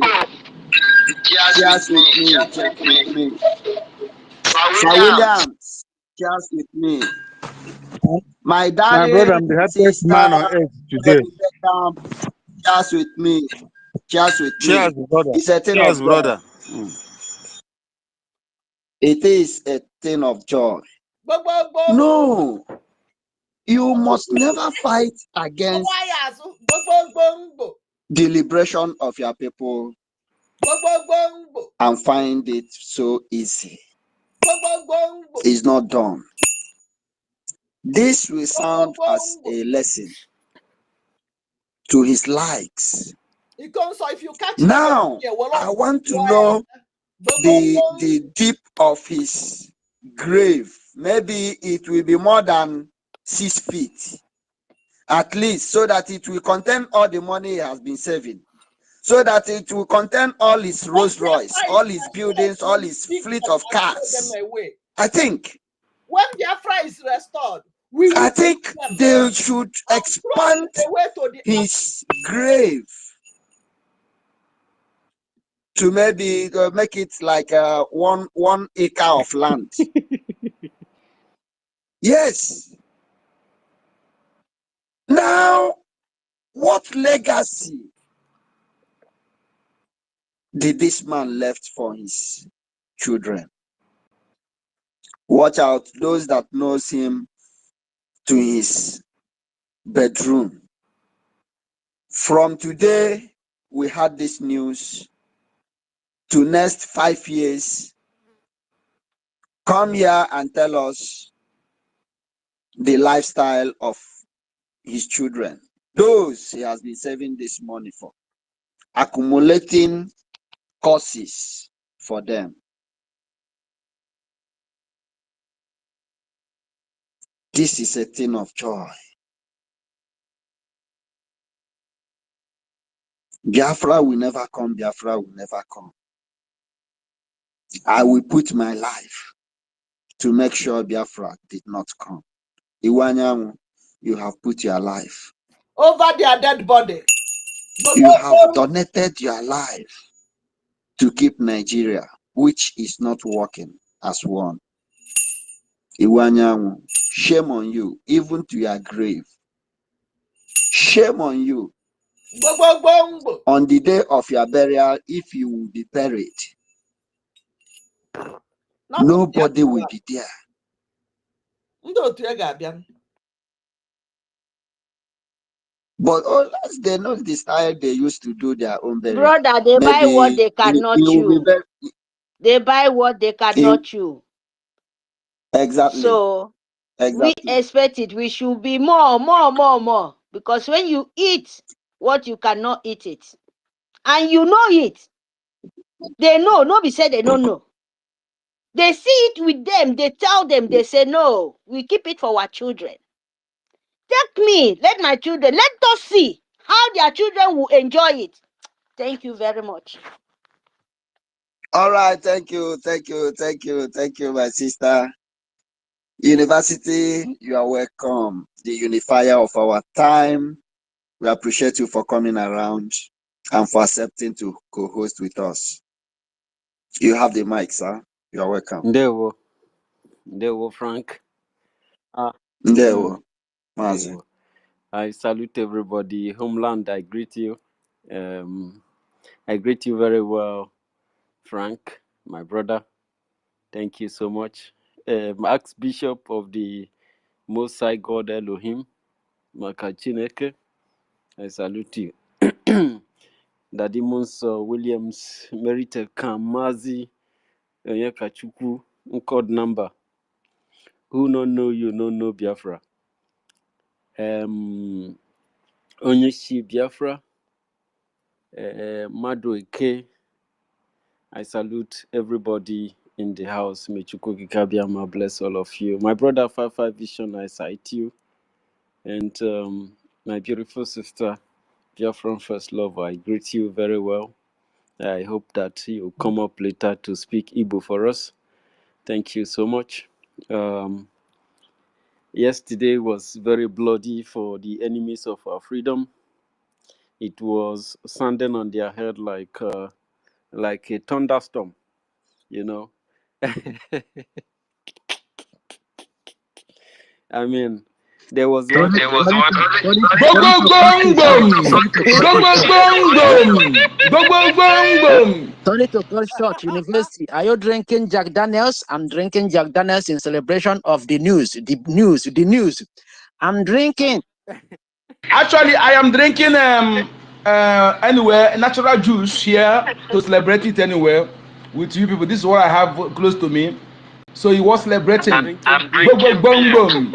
Cheers with me. Cheers with me. Sir Williams. Cheers with me. My darling, my brother, I'm the happiest man on earth today. Cheers with me. Cheers with me. Cheers, brother. It's a thing Cheers, of brother. joy. It is a thing of joy. No, you must never fight against the liberation of your people and find it so easy. It's not done. This will sound as a lesson to his likes. Now, I want to know the deep of his grave. Maybe it will be more than 6 feet, at least, so that it will contain all the money he has been saving, so that it will contain all his Rolls Royce, all his buildings, all his fleet of cars. I think when Biafra is restored, I think they should expand his grave to maybe make it like 1 acre of land. Yes. Now, what legacy did this man left for his children? Watch out, those that knows him to his bedroom. From today, we had this news. To next 5 years, come here and tell us the lifestyle of his children. Those he has been saving this money for, accumulating courses for them. This is a thing of joy. Biafra will never come. Biafra will never come. I will put my life to make sure Biafra did not come. Iwanyanwu, you have put your life over their dead body. You have donated your life to keep Nigeria, which is not working as one. Iwanyanwu, shame on you, even to your grave. Shame on you. On the day of your burial, if you will be buried, nobody will be there. But unless they know the style they used to do their own burial. Brother, they buy what they cannot chew. They buy what they cannot chew. Exactly. So we expect it. We should be more. Because when you eat what you cannot eat it, and you know it, they know. Nobody said they don't know. They see it with them. They tell them. They say, no, we keep it for our children. Take me. Let my children. Let us see how their children will enjoy it. Thank you very much. All right. Thank you, my sister. University, you are welcome. The unifier of our time. We appreciate you for coming around. and for accepting to co-host with us. You have the mic, sir. You are welcome. Ndewo, Frank. Ndewo, Mazi. I salute everybody. Homeland, I greet you. I greet you very well, Frank, my brother. Thank you so much. Archbishop of the Most High God Elohim, Makachineke, I salute you. Daddy Monso Williams, Merite Kamazi, Onyekachuku, code number. Who no know you, no know Biafra. Onyeshi Biafra, Mado Ike. I salute everybody in the house. May Chukwuka Kabiyama bless all of you. My brother 55 Vision, I cite you. And my beautiful sister, Biafran First Love, I greet you very well. I hope that you come up later to speak Igbo for us. Thank you so much. Yesterday was very bloody for the enemies of our freedom. It was sounding on their head like a thunderstorm, you know. I mean, there was one. Go go gong gong. Go go gong gong. Go go gong gong. Sorry to cut short. University, are you drinking Jack Daniels? I'm drinking Jack Daniels in celebration of the news. The news. I'm drinking. Actually, I am drinking anywhere natural juice here to celebrate it anywhere with you people. This is what I have close to me. So he was celebrating. Go go gong gong.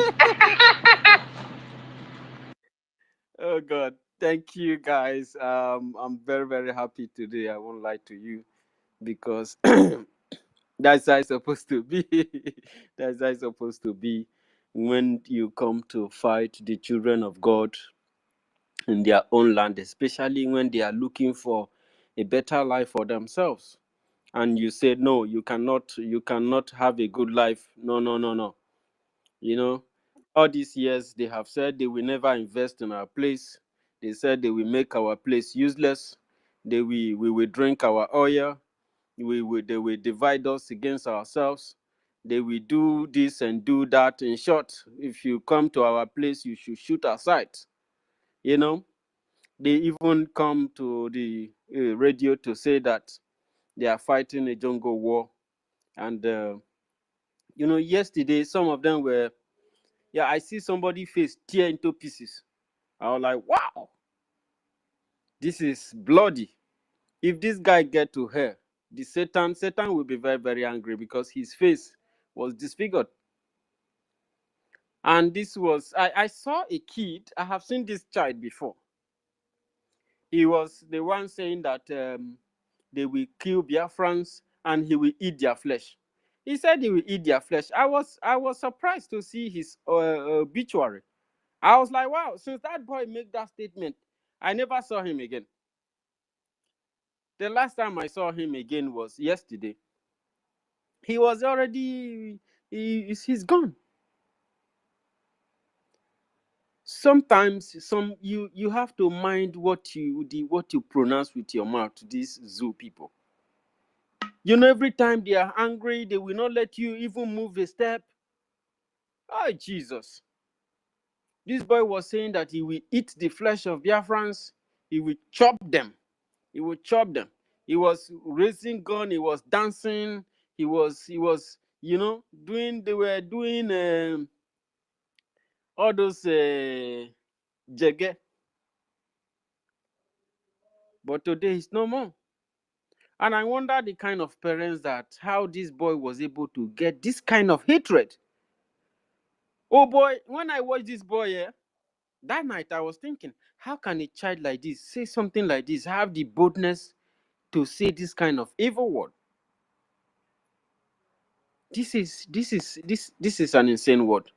Oh God, thank you guys. I'm very very happy today. I won't lie to you because that's how it's supposed to be. That's how it's supposed to be when you come to fight the children of God in their own land, especially when they are looking for a better life for themselves. And you say no, you cannot have a good life. No. You know, all these years they have said they will never invest in our place. They said they will make our place useless. We will drink our oil. They will divide us against ourselves. They will do this and do that. In short, if you come to our place, you should shoot aside. You know, they even come to the radio to say that they are fighting a jungle war. And yesterday some of them were. Yeah, I see somebody face tear into pieces. I was like, wow, this is bloody. If this guy get to hell, the Satan will be very, very angry because his face was disfigured. And this was, I saw a kid, I have seen this child before. He was the one saying that they will kill Biafrans and he will eat their flesh. He said he will eat their flesh. I was surprised to see his obituary. I was like, wow, since that boy made that statement, I never saw him again. The last time I saw him again was yesterday. He was already, he's gone. Sometimes you have to mind what you pronounce with your mouth to these zoo people. Every time they are angry, they will not let you even move a step. Oh, Jesus. This boy was saying that he will eat the flesh of Biafrans. He will chop them. He would chop them. He was raising gun. He was dancing. He was, they were doing all those jege. But today he's no more. And I wonder the kind of parents how this boy was able to get this kind of hatred. Oh boy, when I watched this boy, that night I was thinking, how can a child like this say something like this, have the boldness to say this kind of evil word? This is an insane word.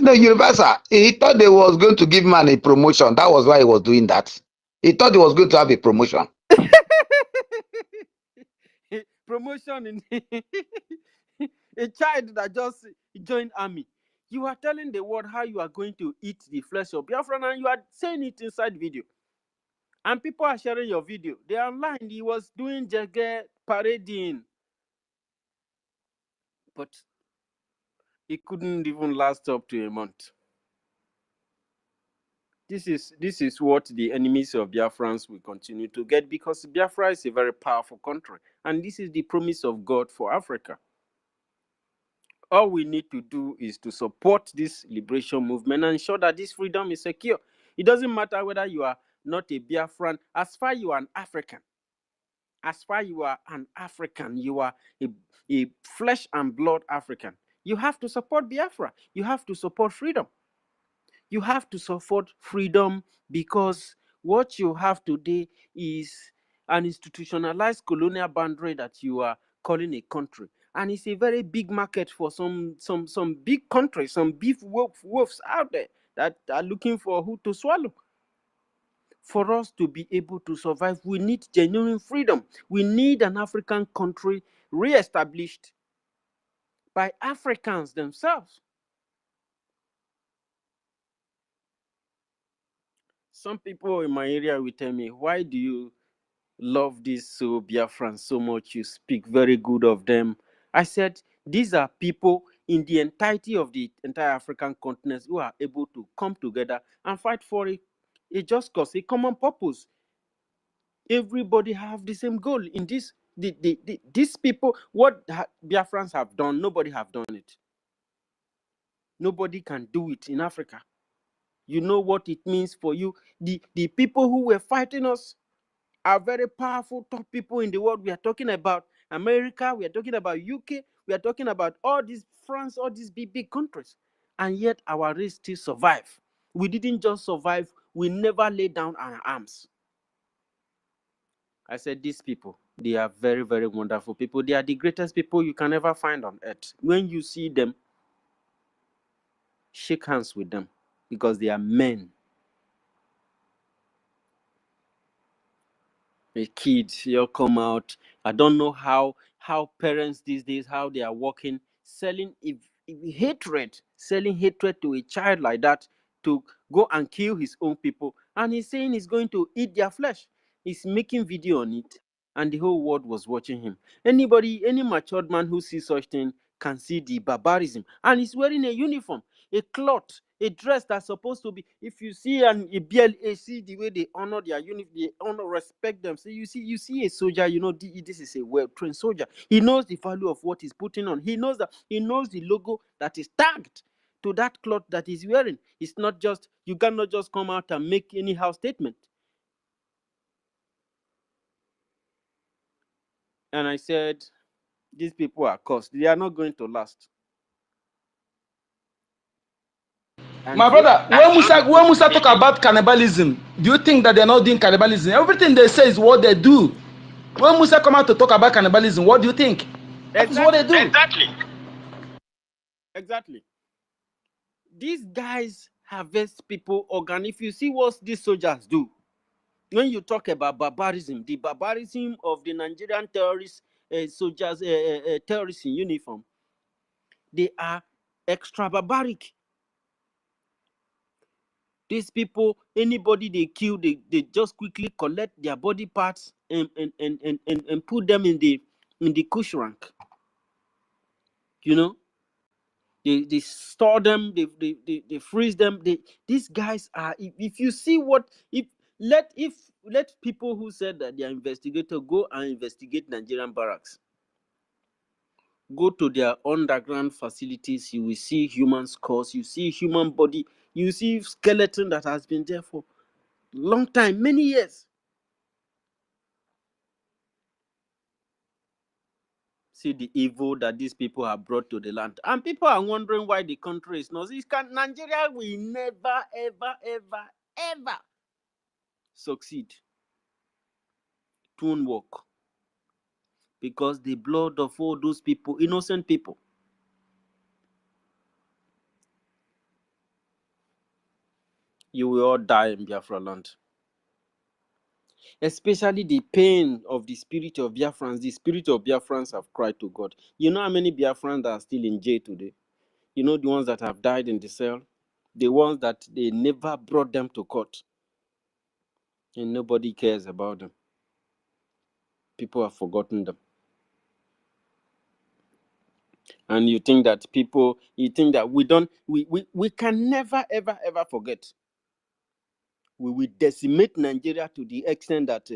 No, Universal, he thought they was going to give man a promotion. That was why he was doing that. He thought he was going to have a promotion. Promotion in a child that just joined army. You are telling the world how you are going to eat the flesh of Biafra, and you are saying it inside video. And people are sharing your video. They are online. He was doing Jagger parading. But it couldn't even last up to a month. This is what the enemies of Biafrans will continue to get, because Biafra is a very powerful country. And this is the promise of God for Africa. All we need to do is to support this liberation movement and ensure that this freedom is secure. It doesn't matter whether you are not a Biafran, as far you are an African. As far you are an African, you are a flesh and blood African. You have to support Biafra. You have to support freedom. You have to support freedom, because what you have today is an institutionalized colonial boundary that you are calling a country. And it's a very big market for some big countries, some beef wolves out there that are looking for who to swallow. For us to be able to survive, we need genuine freedom. We need an African country re-established by Africans themselves. Some people in my area will tell me, why do you love these Biafrans so much? You speak very good of them. I said, these are people in the entirety of the entire African continent who are able to come together and fight for a just cause, a common purpose. Everybody have the same goal in this. These people, what Biafrans have done, nobody have done it. Nobody can do it in Africa. You know what it means for you. The people who were fighting us are very powerful top people in the world. We are talking about America, we are talking about UK, we are talking about all these France, all these big countries. And yet our race still survive. We didn't just survive, we never lay down our arms. I said, these people, they are very, very wonderful people. They are the greatest people you can ever find on earth. When you see them, shake hands with them, because they are men. A kid, you'll come out. I don't know how parents these days, how they are working, selling hatred to a child like that, to go and kill his own people. And he's saying he's going to eat their flesh. He's making video on it, and the whole world was watching him. Any matured man who sees such thing can see the barbarism. And he's wearing a uniform, a cloth, a dress that's supposed to be, if you see a BLA, see the way they honor their uniform, they honor, respect them. So you see a soldier, you know, this is a well-trained soldier. He knows the value of what he's putting on. He knows the logo that is tagged to that cloth that he's wearing. It's not just, you cannot just come out and make anyhow statement. And I said, these people are cursed. They are not going to last. And My brother, when Musa talk about cannibalism, do you think that they're not doing cannibalism? Everything they say is what they do. When Musa come out to talk about cannibalism, what do you think? That is what they do. Exactly. These guys harvest people organ. If you see what these soldiers do, when you talk about barbarism, the barbarism of the Nigerian terrorists, soldiers, terrorists in uniform, they are extra barbaric. These people, anybody they kill, they just quickly collect their body parts and put them in the kush rank. You know, they store them, they freeze them. These guys are, if you see what, let people who said that they are investigators go and investigate Nigerian barracks. Go to their underground facilities, you will see human skulls, you see human body, you see skeleton that has been there for long time, many years. See the evil that these people have brought to the land. And people are wondering why the country is not. Nigeria will never, ever, ever, ever succeed. It won't work. Because the blood of all those people, innocent people, you will all die in Biafra land. Especially the pain of the spirit of Biafrans. The spirit of Biafrans have cried to God. You know how many Biafrans are still in jail today? You know the ones that have died in the cell? The ones that they never brought them to court. and nobody cares about them. People have forgotten them. And you think that we can never, ever, ever forget. We will decimate Nigeria to the extent that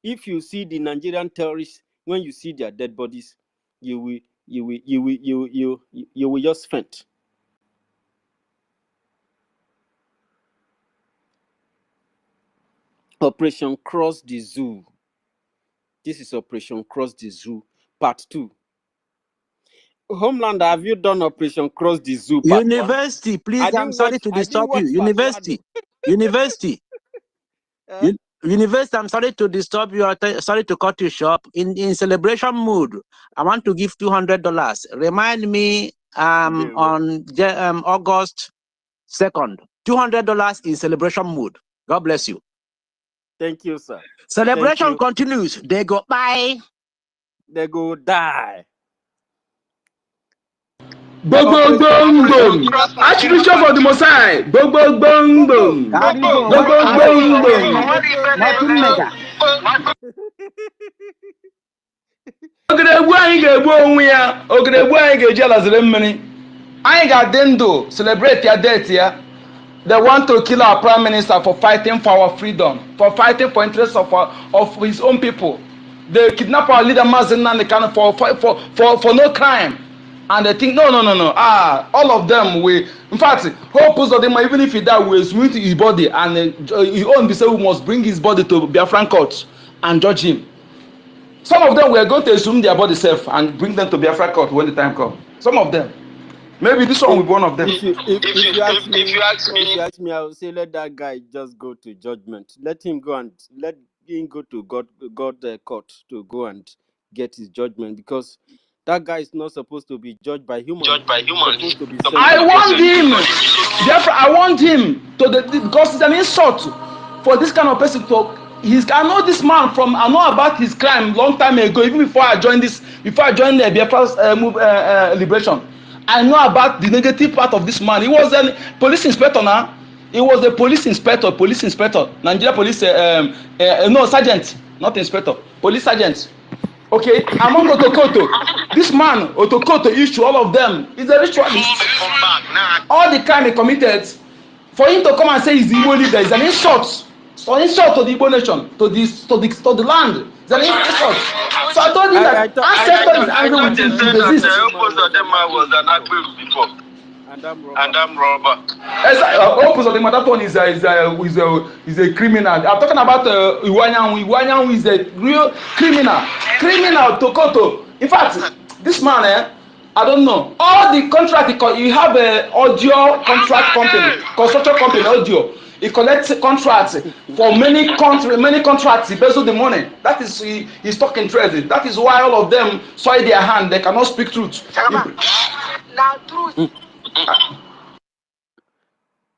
if you see the Nigerian terrorists, when you see their dead bodies, you will just faint. Operation Cross the Zoo. This is Operation Cross the Zoo, Part 2. Homeland, have you done Operation Cross the Zoo, Part 1? University, please, I'm sorry to disturb you. University. University, I'm sorry to disturb you. Sorry to cut you short. In celebration mood, I want to give $200. Remind me on August 2nd. $200 in celebration mood. God bless you. Thank you, sir. Celebration continues. They go bye. They go die. Boom, boom, boom, boom. Archbishop of the Mosai. Boom, boom, boom, boom. Boom, boom, boom, boom. Ogedegbu anyị ga-egbu onwe ya. Ogedegbu anyị ga-eji ala zere mmiri. Anyị ga-adị ndụ celebrate ya death ya. They want to kill our prime minister for fighting for our freedom, for fighting for interests of his own people. They kidnap our leader Mazen Nandekan for no crime. And they think, no. All of them will. In fact, Hope Uzodinma, even if he died, will submit his body, and his own BCOS must bring his body to Biafran court and judge him. Some of them were going to assume their body safe and bring them to Biafra court when the time comes. Some of them. Maybe this one will be one of them. If you ask me, I would say let that guy just go to judgment. Let him go to God court to go and get his judgment, because that guy is not supposed to be judged by humans. I want him because it's an insult for this kind of person to. I know this man I know about his crime long time ago, even before I joined the Biafra's liberation. I know about the negative part of this man. He was a police inspector now. He was a police inspector, Nigeria police, no, sergeant, not inspector, police sergeant. Okay, among Otokoto, this man, Otokoto, issue, all of them, is a ritualist. All the crime he committed, for him to come and say he's the Igbo leader is an insult. It's an insult to the Igbo nation, to the land. It's an insult. So I told him that ancestors is angry with him to desist. was an Agberu before. And I'm robber. That one is a criminal. I'm talking about Iwanyanwu. Iwanyanwu is a real criminal. Criminal Tokoto. In fact, this man, I don't know. All the contract, you have a audio contract company, construction company, audio. He collects contracts for many contracts. He pays the money. That is, he's talking trade. That is why all of them soil their hand. They cannot speak truth. Now truth.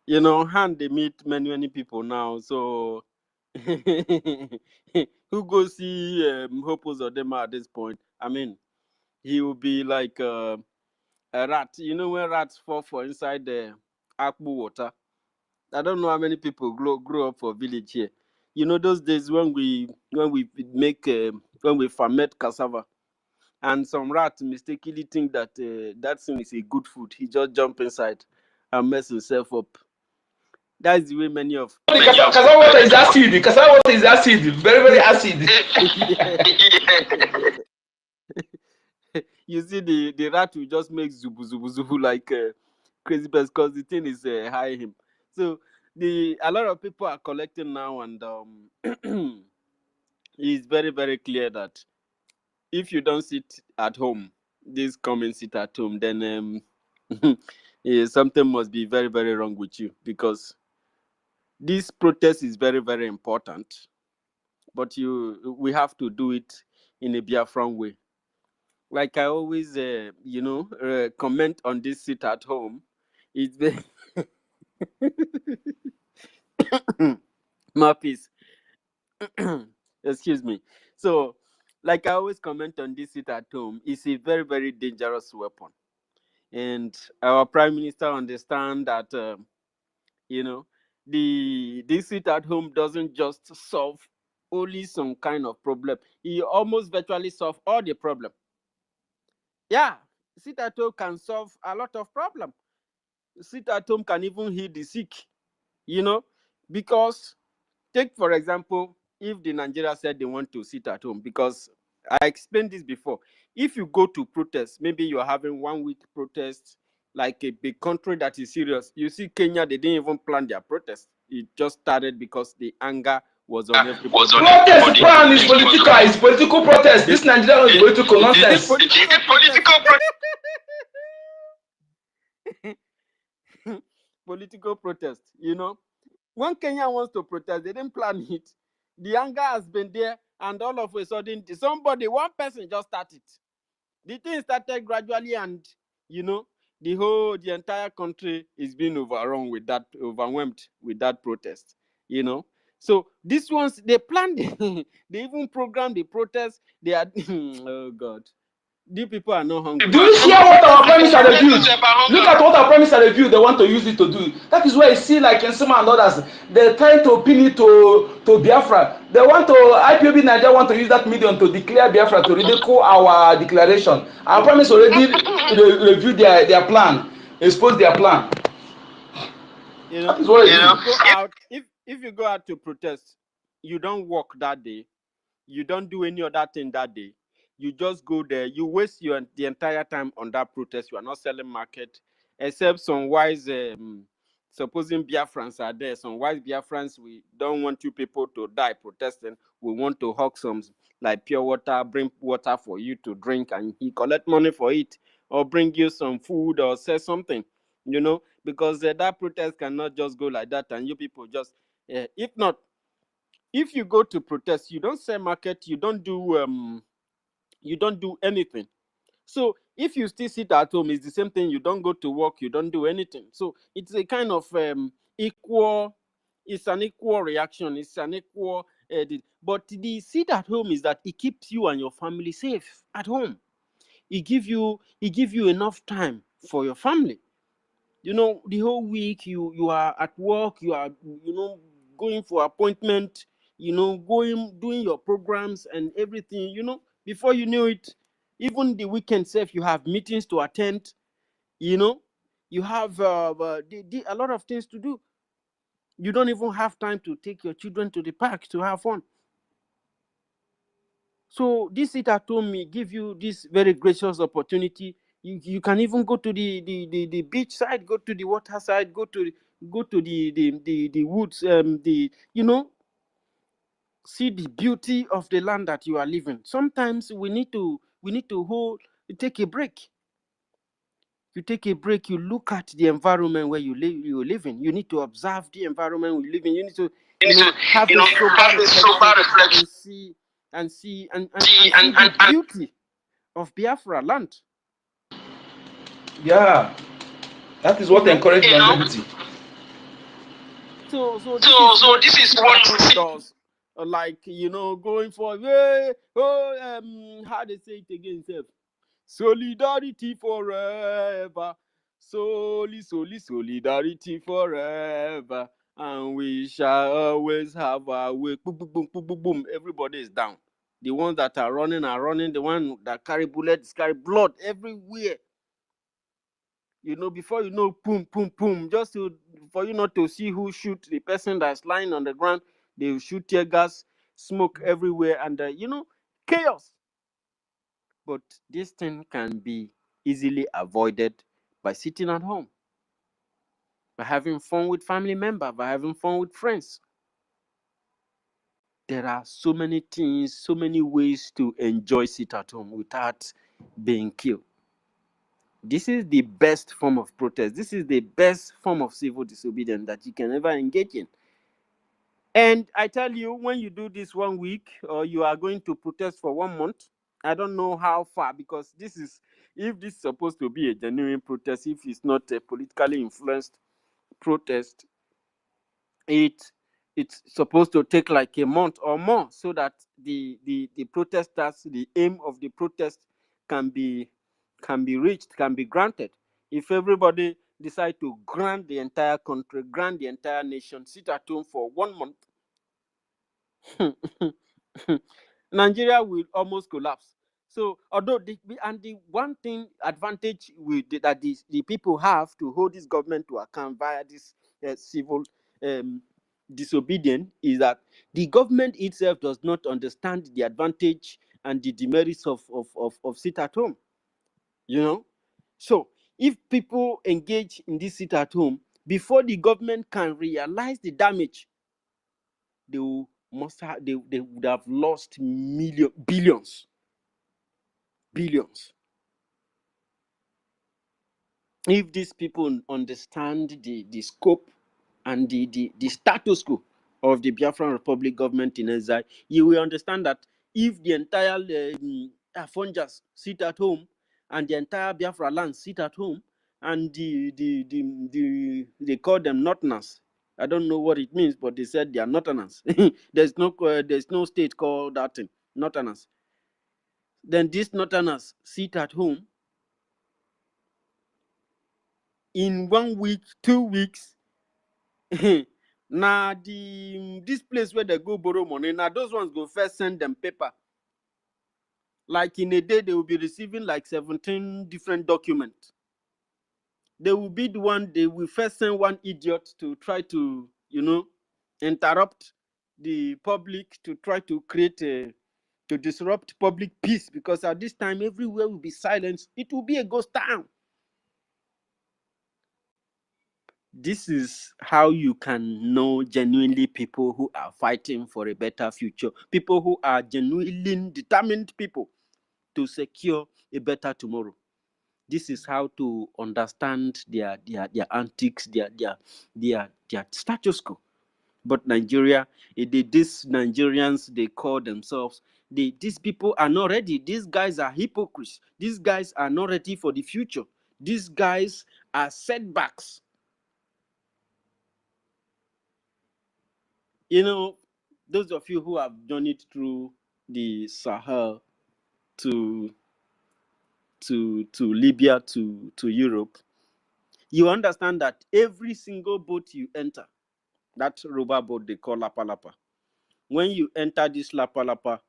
You know, hand they meet many people now. So who go see Hope Uzodinma at this point? I mean, he will be like a rat. You know when rats fall for inside the Akbu water? I don't know how many people grow up for village here. You know those days when we ferment cassava, and some rat mistakenly think that that thing is a good food. He just jump inside and mess himself up. That's the way many of cassava water is acid. Cassava water is acid. Very, very acid. You see, the rat will just make zubu like crazy person, because the thing is high him. So a lot of people are collecting now, and it's very, very clear that if you don't sit at home, this coming sit at home, then something must be very, very wrong with you, because this protest is very, very important. But we have to do it in a Biafran way. Like I always, comment on this sit at home. It's very my piece. Excuse me. So, like I always comment on this sit at home, it's a very, very dangerous weapon. And our Prime Minister understands that, the sit at home doesn't just solve only some kind of problem. It almost virtually solve all the problem. Yeah, sit at home can solve a lot of problem. Sit at home can even heal the sick, because take for example, if the Nigeria said they want to sit at home, because I explained this before. If you go to protest, maybe you're having 1 week protest, like a big country that is serious. You see Kenya, they didn't even plan their protest. It just started because the anger was on everybody. Protest plan is political. It's political protest. This Nigeria is political nonsense. Political protest, When Kenya wants to protest, they didn't plan it. The anger has been there, and all of a sudden, one person just started. The thing started gradually, and the entire country is being overwhelmed with that protest. So these ones, they planned, they even programmed the protest. They are, oh God, these people are not hungry. Do you hear what our prime minister reviewed? Look at what our prime minister reviewed. They want to use it to do. That is why you see, like in Sima and others, they're trying to pin it to Biafra. They want to, IPOB Nigeria want to use that medium to declare Biafra, to ridicule our declaration. Our prime minister already reviewed their plan, exposed their plan. That is what if you go out to protest, you don't work that day. You don't do any other thing that day. You just go there. You waste the entire time on that protest. You are not selling market, except some wise, supposing Biafrans are there. Some wise Biafrans, we don't want you people to die protesting. We want to hawk some like pure water, bring water for you to drink, and he collect money for it, or bring you some food, or say something, because that protest cannot just go like that, and you people just, if not. If you go to protest, you don't sell market, you don't do anything. So if you still sit at home, it's the same thing. You don't go to work, you don't do anything. So it's a kind of equal. It's an equal reaction. It's an equal. But the sit at home is that it keeps you and your family safe at home. It give you enough time for your family. The whole week you are at work, you are going for appointment, doing your programs and everything, before you know it, even the weekend self, you have meetings to attend, you have a lot of things to do. You don't even have time to take your children to the park to have fun. So this sit at home give you this very gracious opportunity. You can even go to the beach side, go to the water side, go to the woods, see the beauty of the land that you are living. Sometimes we need to take a break. You take a break, you look at the environment where you live in. You need to observe the environment we live in. You need to have a sober reflection and see the beauty of Biafra land. Yeah, that is what encourages longevity. So this is what does, like going for how they say it again, self. Solidarity forever, solidarity forever, and we shall always have our way. Boom, boom, boom, boom, boom, boom. Everybody is down. The ones that are running. The ones that carry bullets carry blood everywhere. Before you know, boom, boom, boom. Just for you not to see who shoot the person that's lying on the ground, they will shoot tear gas, smoke everywhere, and chaos. But this thing can be easily avoided by sitting at home, by having fun with family members, by having fun with friends. There are so many things, so many ways to enjoy sit at home without being killed. This is the best form of protest. This is the best form of civil disobedience that you can ever engage in. And I tell you, when you do this 1 week, or you are going to protest for 1 month, I don't know how far, because if this is supposed to be a genuine protest, if it's not a politically influenced protest, it's supposed to take like a month or more, so that the protesters, the aim of the protest can be reached, can be granted. If everybody decide to grant the entire country, grant the entire nation, sit at home for 1 month, Nigeria will almost collapse. So, although the one thing advantage that the people have to hold this government to account via this civil disobedience is that the government itself does not understand the advantage and the demerits of sit at home. You know, so if people engage in this sit at home before the government can realize the damage, they would have lost billions. If these people understand the scope and the status quo of the Biafran Republic government in exile, you will understand that if the entire Afonjas sit at home and the entire Biafra land sit at home, and they call them northerners. I don't know what it means, but they said they are northerners. there's no state called that thing, northerners. Then these northerners sit at home in 1 week, 2 weeks. Now this place where they go borrow money, now those ones go first send them paper. Like in a day, they will be receiving like 17 different documents. They will be the one, they will first send one idiot to try to, interrupt the public, to try to create to disrupt public peace, because at this time everywhere will be silence. It will be a ghost town. This is how you can know genuinely people who are fighting for a better future, people who are genuinely determined people to secure a better tomorrow. This is how to understand their antics, their status quo. But Nigeria, these Nigerians, they call themselves, these people are not ready. These guys are hypocrites. These guys are not ready for the future. These guys are setbacks. Those of you who have journeyed through the Sahel to Libya, to Europe, you understand that every single boat you enter, that rubber boat they call Lapa Lapa, when you enter this Lapa Lapa,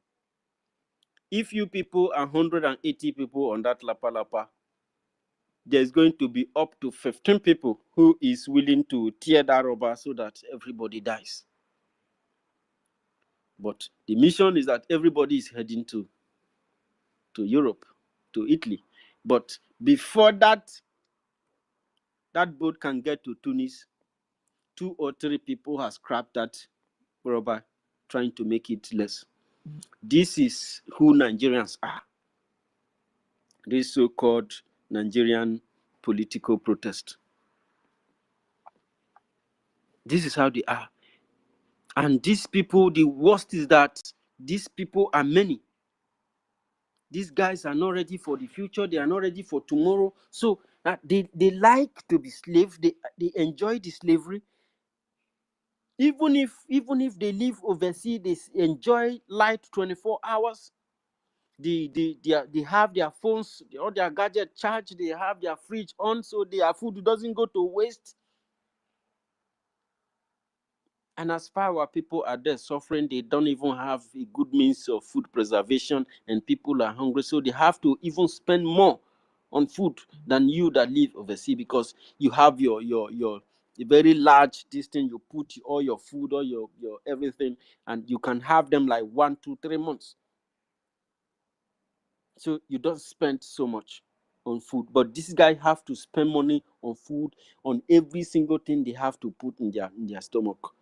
if you people are 180 people on that Lapa Lapa, there's going to be up to 15 people who is willing to tear that rubber so that everybody dies. But the mission is that everybody is heading to Europe, to Italy. But before that boat can get to Tunis, 2 or 3 people have scrapped that rubber, trying to make it less. This is who Nigerians are. This so-called Nigerian political protest. This is how they are. And these people, the worst is that these people are many. These guys are not ready for the future. They are not ready for tomorrow. So they like to be slaves. They enjoy the slavery. Even if they live overseas, they enjoy light 24 hours. They have their phones, all their gadgets charged. They have their fridge on, so their food doesn't go to waste. And as far as our people are there suffering, they don't even have a good means of food preservation, and people are hungry, so they have to even spend more on food than you that live overseas, because you have your a very large distance. You put all your food, all your everything, and you can have them like 1, 2, 3 months. So you don't spend so much on food. But this guy have to spend money on food, on every single thing they have to put in their stomach.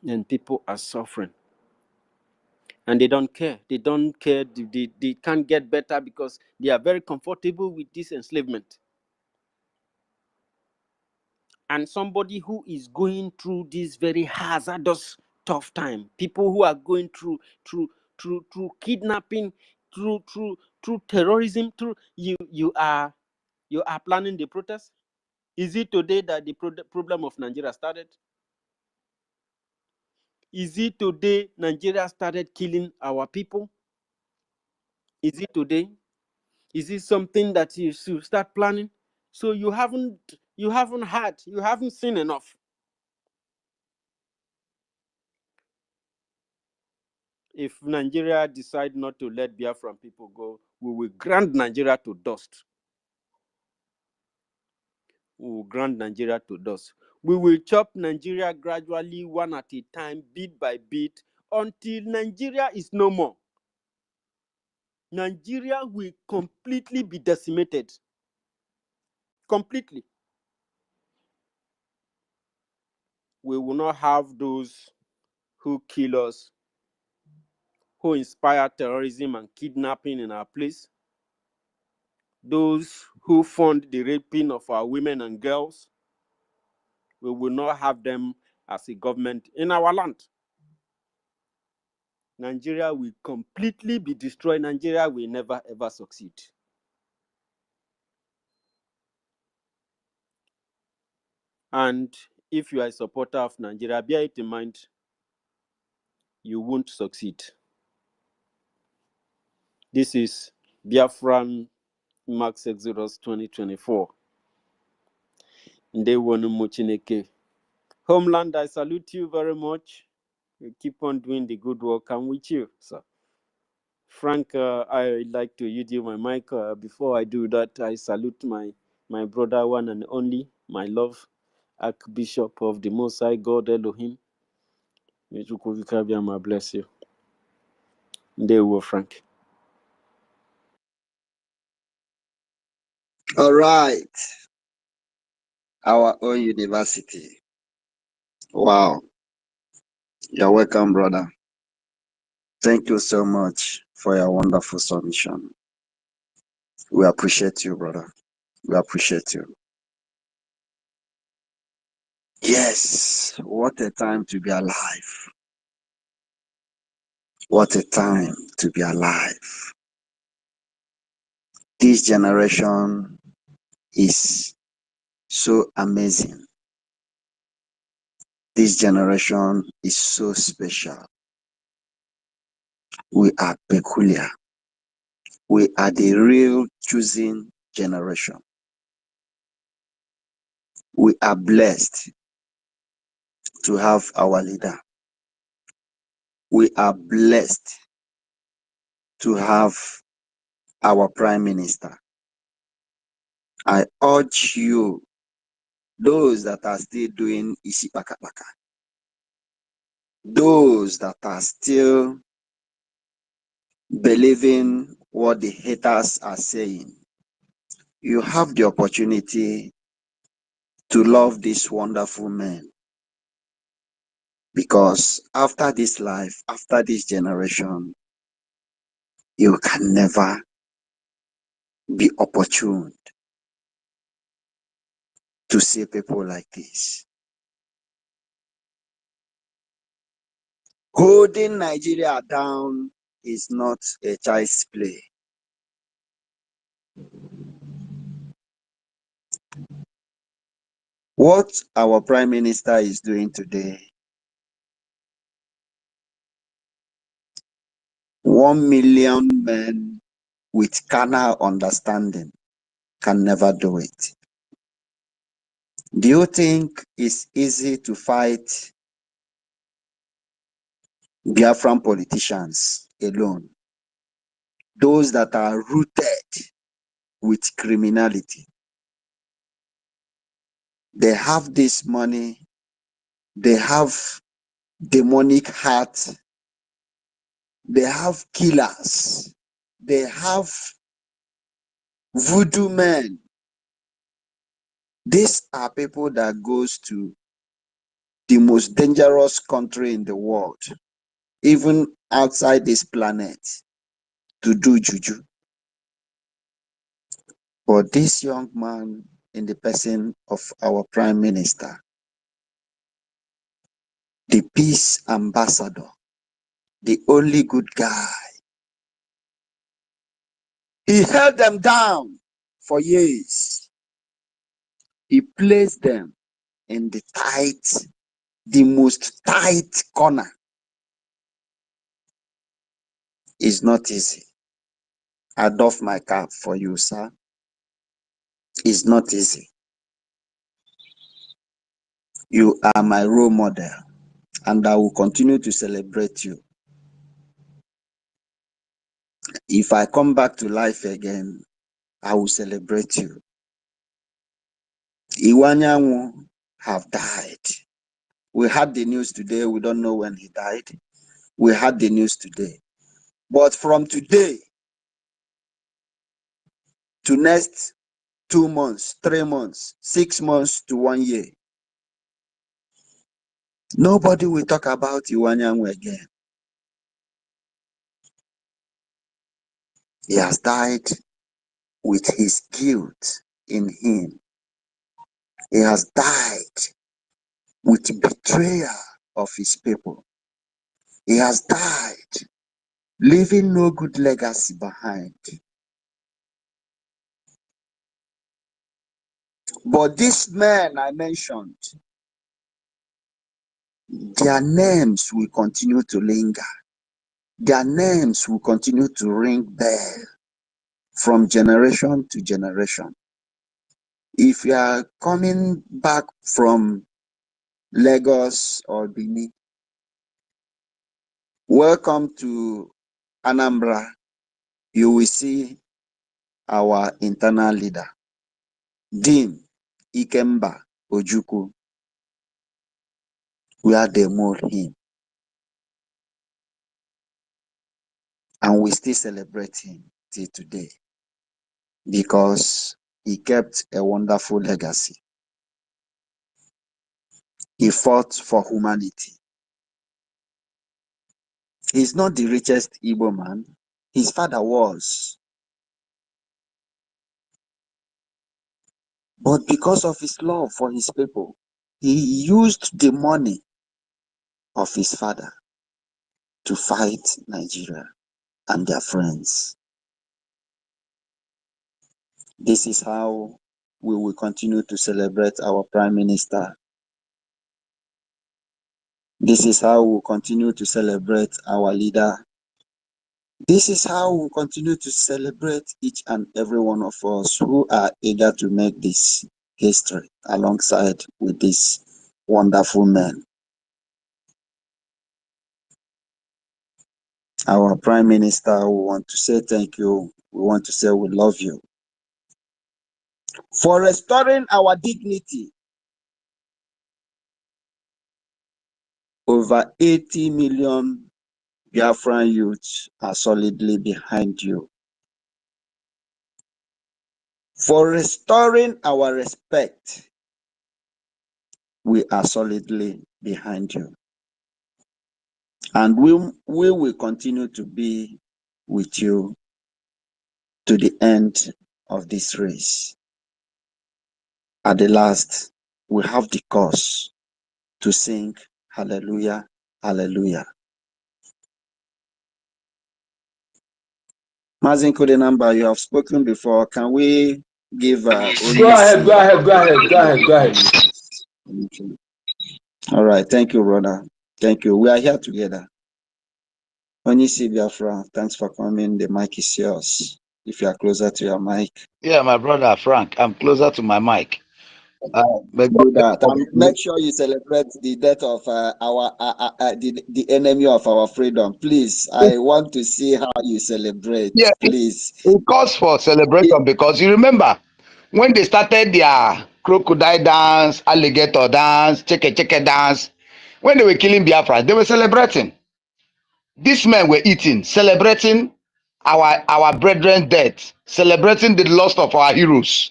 And people are suffering. And they don't care. They don't care. They can't get better because they are very comfortable with this enslavement. And somebody who is going through this very hazardous, tough time, people who are going through kidnapping, through terrorism, you are planning the protest. Is it today that the problem of Nigeria started? Is it today Nigeria started killing our people? Is it today? Is it something that you should start planning? So you haven't seen enough. If Nigeria decide not to let Biafran people go, we will grind Nigeria to dust. We will grind Nigeria to dust. We will chop Nigeria gradually, one at a time, bit by bit, until Nigeria is no more. Nigeria will completely be decimated. Completely. We will not have those who kill us, who inspire terrorism and kidnapping in our place, those who fund the raping of our women and girls. We will not have them as a government in our land. Nigeria will completely be destroyed. Nigeria will never ever succeed. And if you are a supporter of Nigeria, bear it in mind, you won't succeed. This is Biafran Max Exodus 2024. Ndewonu Mochineke. Homeland, I salute you very much. You keep on doing the good work. I'm with you, sir. Frank, I'd like to yield you my mic. Before I do that, I salute my brother, one and only, my love, Archbishop of the Most High God Elohim. May Chukwuka bless you. Ndewo, Frank. All right. Our own university. Wow. You're welcome, brother. Thank you so much for your wonderful submission. We appreciate you, brother. We appreciate you. Yes, what a time to be alive. What a time to be alive. This generation is so amazing. This generation is so special. We are peculiar. We are the real choosing generation. We are blessed to have our leader. We are blessed to have our prime minister. I urge you, those that are still doing isi pakapaka, those that are still believing what the haters are saying, you have the opportunity to love this wonderful man. Because after this life, after this generation, you can never be opportune to see people like this. Holding Nigeria down is not a child's play. What our prime minister is doing today, 1 million men with carnal understanding can never do it. Do you think it's easy to fight Biafran politicians alone? Those that are rooted with criminality. They have this money, they have demonic heart, they have killers, they have voodoo men. These are people that goes to the most dangerous country in the world, even outside this planet, to do juju. But this young man, in the person of our prime minister, the peace ambassador, the only good guy, he held them down for years. He placed them in the most tight corner. It's not easy. I doff my cap for you, sir. It's not easy. You are my role model, and I will continue to celebrate you. If I come back to life again, I will celebrate you. Iwanyanwu have died. We had the news today. We don't know when he died. We had the news today. But from today to next 2 months, 3 months, 6 months to 1 year, nobody will talk about Iwanyanwu again. He has died with his guilt in him. He has died with betrayal of his people. He has died leaving no good legacy behind. But these men I mentioned, their names will continue to linger. Their names will continue to ring bell from generation to generation. If you are coming back from Lagos or Benin, welcome to Anambra. You will see our internal leader, Dean Ikemba Ojukwu, where they mold him. And we still celebrate him till today because he kept a wonderful legacy. He fought for humanity. He's not the richest Igbo man. His father was. But because of his love for his people, he used the money of his father to fight Nigeria and their friends. This is how we will continue to celebrate our Prime Minister. This is how we will continue to celebrate our leader. This is how we will continue to celebrate each and every one of us who are eager to make this history alongside with these wonderful men. Our Prime Minister, we want to say thank you. We want to say we love you for restoring our dignity. Over 80 million Biafran youths are solidly behind you. For restoring our respect, we are solidly behind you. And we will continue to be with you to the end of this race. At the last, we have the cause to sing hallelujah, hallelujah. Mazin Kodenamba, you have spoken before. Can we give Go ahead. All right, thank you, brother. Thank you. We are here together. Onisi Biafra, thanks for coming. The mic is yours. If you are closer to your mic. Yeah, my brother Frank, I'm closer to my mic. Do that. Make sure you celebrate the death of the enemy of our freedom. Please, I want to see how you celebrate. Yeah, Please. it calls for celebration because you remember when they started their crocodile dance, alligator dance, cheke dance, when they were killing Biafra, they were celebrating. These men were eating, celebrating our brethren's death, celebrating the loss of our heroes,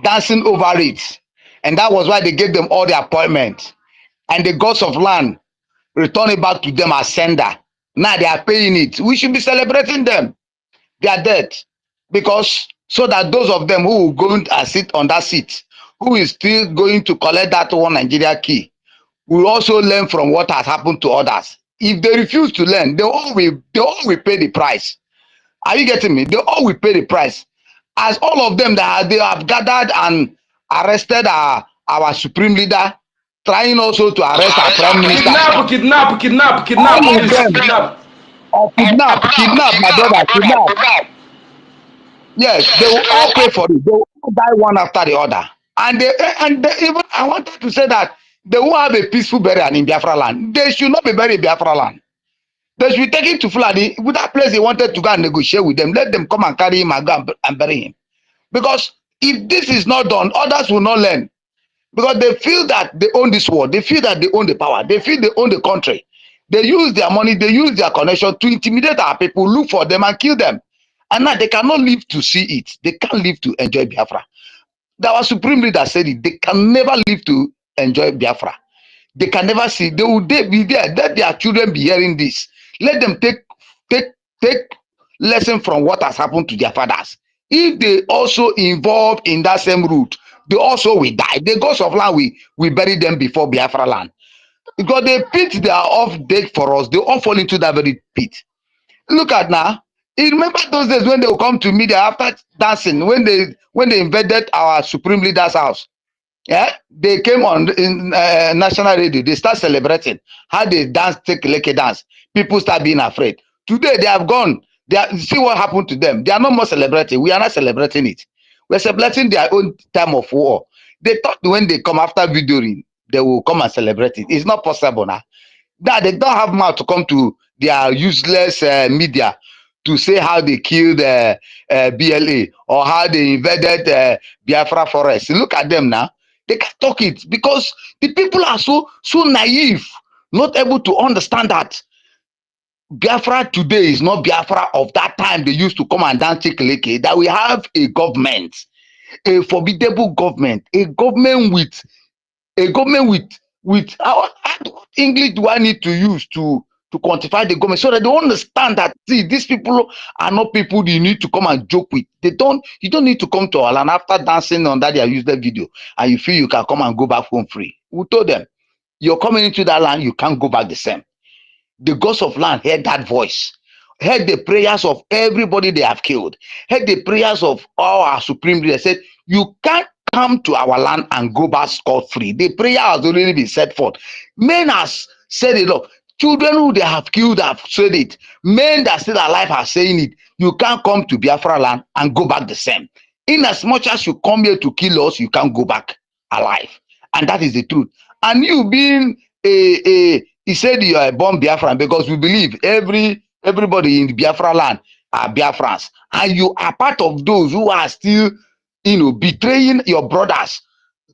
dancing over it. And that was why they gave them all the appointments. And the gods of land returned it back to them as sender. Now they are paying it. We should be celebrating them. They are dead. Because so that those of them who will go and sit on that seat, who is still going to collect that one Nigeria key, will also learn from what has happened to others. If they refuse to learn, they all will pay the price. Are you getting me? They all will pay the price. As all of them they have gathered and arrested our supreme leader, trying also to arrest our prime minister. Kidnap, All of them kidnap. are kidnap, my brother, kidnap. Yes, they will all pay for it. They will all die one after the other. And they even I wanted to say that they will have a peaceful burial in Biafra land. They should not be buried in Biafra land. They should be taken to Fulani. With that place they wanted to go and negotiate with them. Let them come and carry him and go and bury him. Because if this is not done, others will not learn. Because they feel that they own this world. They feel that they own the power. They feel they own the country. They use their money, they use their connection to intimidate our people, look for them and kill them. And now they cannot live to see it. They can't live to enjoy Biafra. Our supreme leader said it. They can never live to enjoy Biafra. They can never see. They will be there. Let their children be hearing this. Let them take lesson from what has happened to their fathers. If they also involve in that same route, they also will die. The ghosts of land we bury them before Biafra land. Because the pit they are off dig for us, they all fall into that very pit. Look at now. You remember those days when they will come to media after dancing, when they invaded our supreme leader's house. Yeah, they came on in national radio. They start celebrating how they dance, take leke dance. People start being afraid. Today they have gone. See what happened to them. They are no more celebrating. We are not celebrating it. We're celebrating their own time of war. They thought when they come after videoing, they will come and celebrate it. It's not possible now. That they don't have mouth to come to their useless media to say how they killed BLA or how they invaded Biafra forest. Look at them now. They can't talk it because the people are so naive, not able to understand that Biafra today is not Biafra of that time they used to come and dance Chikeleke, that we have a government, a formidable government, a government with what English do I need to use to quantify the government so that they understand that see these people are not people you need to come and joke with. You don't need to come to our land after dancing on that their useless video and you feel you can come and go back home free. We told them you're coming into that land, you can't go back the same. The gods of land heard that voice, heard the prayers of everybody they have killed, heard the prayers of all our supreme leaders. Said you can't come to our land and go back scot-free. The prayer has already been set forth. Men has said it all. Children who they have killed have said it. Men that are still alive are saying it. You can't come to Biafra land and go back the same. In as much as you come here to kill us, you can't go back alive. And that is the truth. And you being he said you are a born Biafran because we believe everybody in the Biafra land are Biafrans. And you are part of those who are still betraying your brothers,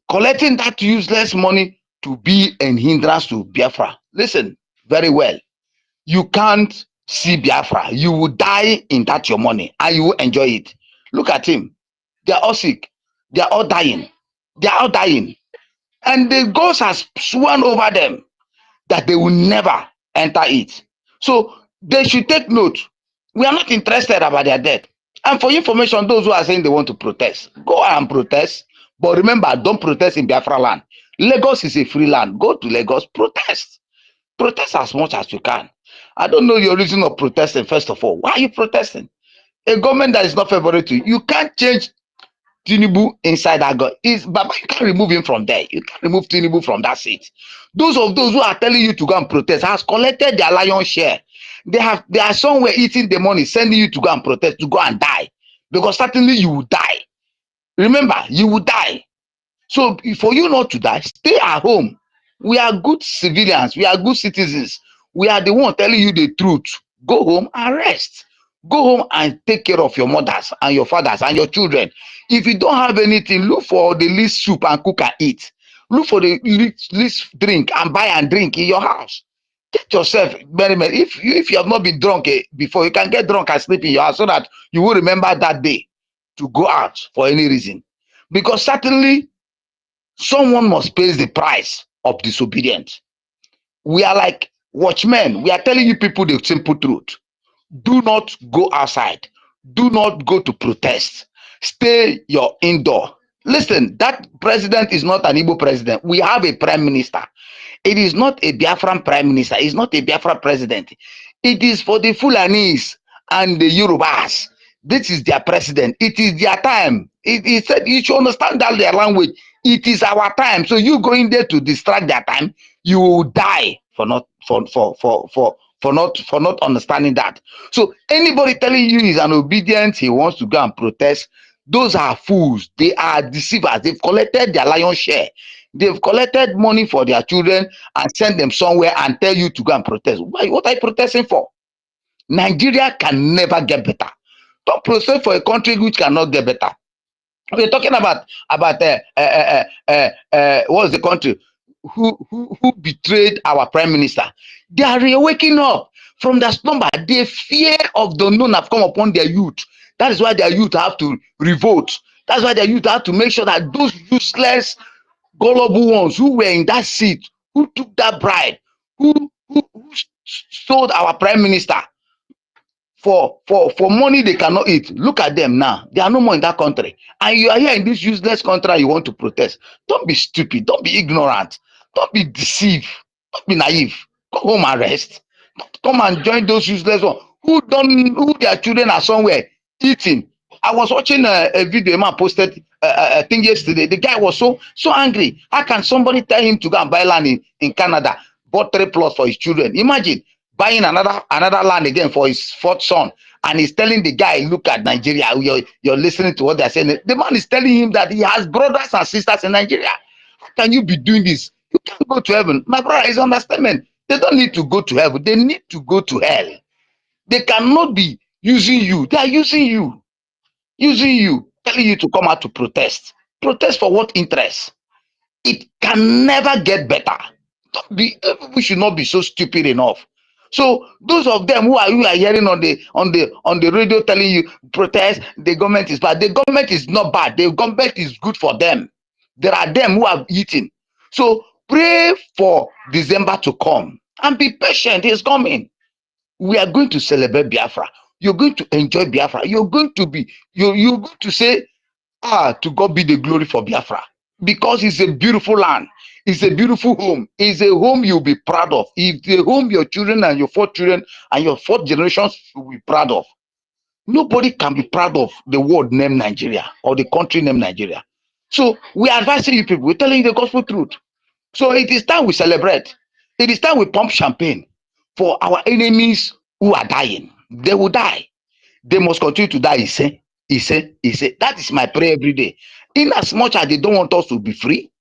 collecting that useless money to be a hindrance to Biafra. Listen very well. You can't see Biafra. You will die in that your money and you will enjoy it. Look at him. They are all sick. They are all dying. They are all dying. And the ghost has sworn over them that they will never enter it. So they should take note. We are not interested about their death. And for information, those who are saying they want to protest, go and protest. But remember, don't protest in Biafra land. Lagos is a free land. Go to Lagos, protest. Protest as much as you can. I don't know your reason of protesting, first of all. Why are you protesting? A government that is not favorable to you, you can't change Tinubu inside that God. Baba, you can't remove him from there. You can't remove Tinubu from that seat. Those who are telling you to go and protest has collected their lion's share. They are somewhere eating the money, sending you to go and protest, to go and die. Because certainly you will die. Remember, you will die. So for you not to die, stay at home. We are good civilians. We are good citizens. We are the one telling you the truth. Go home and rest. Go home and take care of your mothers and your fathers and your children. If you don't have anything, look for the least soup and cook and eat. Look for the least drink and buy and drink in your house. Get yourself very much. If you have not been drunk before, you can get drunk and sleep in your house so that you will remember that day to go out for any reason. Because certainly someone must pay the price of disobedience. We are like watchmen. We are telling you people the simple truth. Do not go outside. Do not go to protest. Stay your indoor. Listen, that president is not an Igbo president. We have a prime minister. It is not a Biafran prime minister. It's not a Biafra president. It is for the Fulanis and the Yorubas. This is their president. It is their time. He said you should understand that their language. It is our time. So you going there to distract their time, you will die for for not understanding that. So anybody telling you he's an obedient, he wants to go and protest, those are fools. They are deceivers. They've collected their lion's share. They've collected money for their children and sent them somewhere and tell you to go and protest. Why? What are you protesting for? Nigeria can never get better. Don't protest for a country which cannot get better. We're talking about what's the country who betrayed our prime minister. They are waking up from their slumber. The fear of the unknown have come upon their youth. That is why their youth have to revolt. That's why their youth have to make sure that those useless, gullible ones who were in that seat, who took that bribe, who sold our prime minister for money they cannot eat. Look at them now. They are no more in that country. And you are here in this useless country, you want to protest. Don't be stupid. Don't be ignorant. Don't be deceived. Don't be naive. Go home and rest. Don't come and join those useless ones who their children are somewhere eating. I was watching a video a man posted I think yesterday. The guy was so angry. How can somebody tell him to go and buy land in Canada, bought 3 plots for his children? Imagine buying another land again for his 4th son, and he's telling the guy, look at Nigeria. You're listening to what they're saying. The man is telling him that he has brothers and sisters in Nigeria. How can you be doing this? You can't go to heaven. My brother, is understanding. They don't need to go to heaven. They need to go to hell. They cannot be using you. They are using you, telling you to come out to protest. Protest for what interest? It can never get better. We should not be so stupid enough. So those of them who are hearing on the radio telling you protest, the government is bad. The government is not bad. The government is good for them. There are them who have eaten. So pray for December to come and be patient. It's coming. We are going to celebrate Biafra. You're going to enjoy Biafra. You're going to say, to God be the glory for Biafra, because it's a beautiful land. It's a beautiful home. It's a home you'll be proud of. It's a home your children and your 4th children and your 4th generations will be proud of. Nobody can be proud of the word named Nigeria or the country named Nigeria. So we are advising you people. We're telling you the gospel truth. So it is time we celebrate. It is time we pump champagne for our enemies who are dying. They will die. They must continue to die. He said. That is my prayer every day. In as much as they don't want us to be free,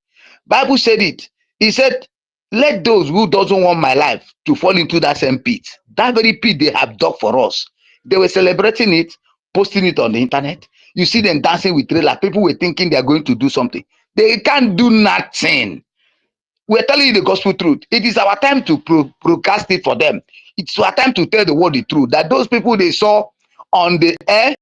Bible said it. He said, let those who doesn't want my life to fall into that same pit. That very pit they have dug for us. They were celebrating it, posting it on the internet. You see them dancing with trailer. People were thinking they are going to do something. They can't do nothing. We're telling you the gospel truth. It is our time to broadcast it for them. It's our time to tell the world the truth. That those people they saw on the air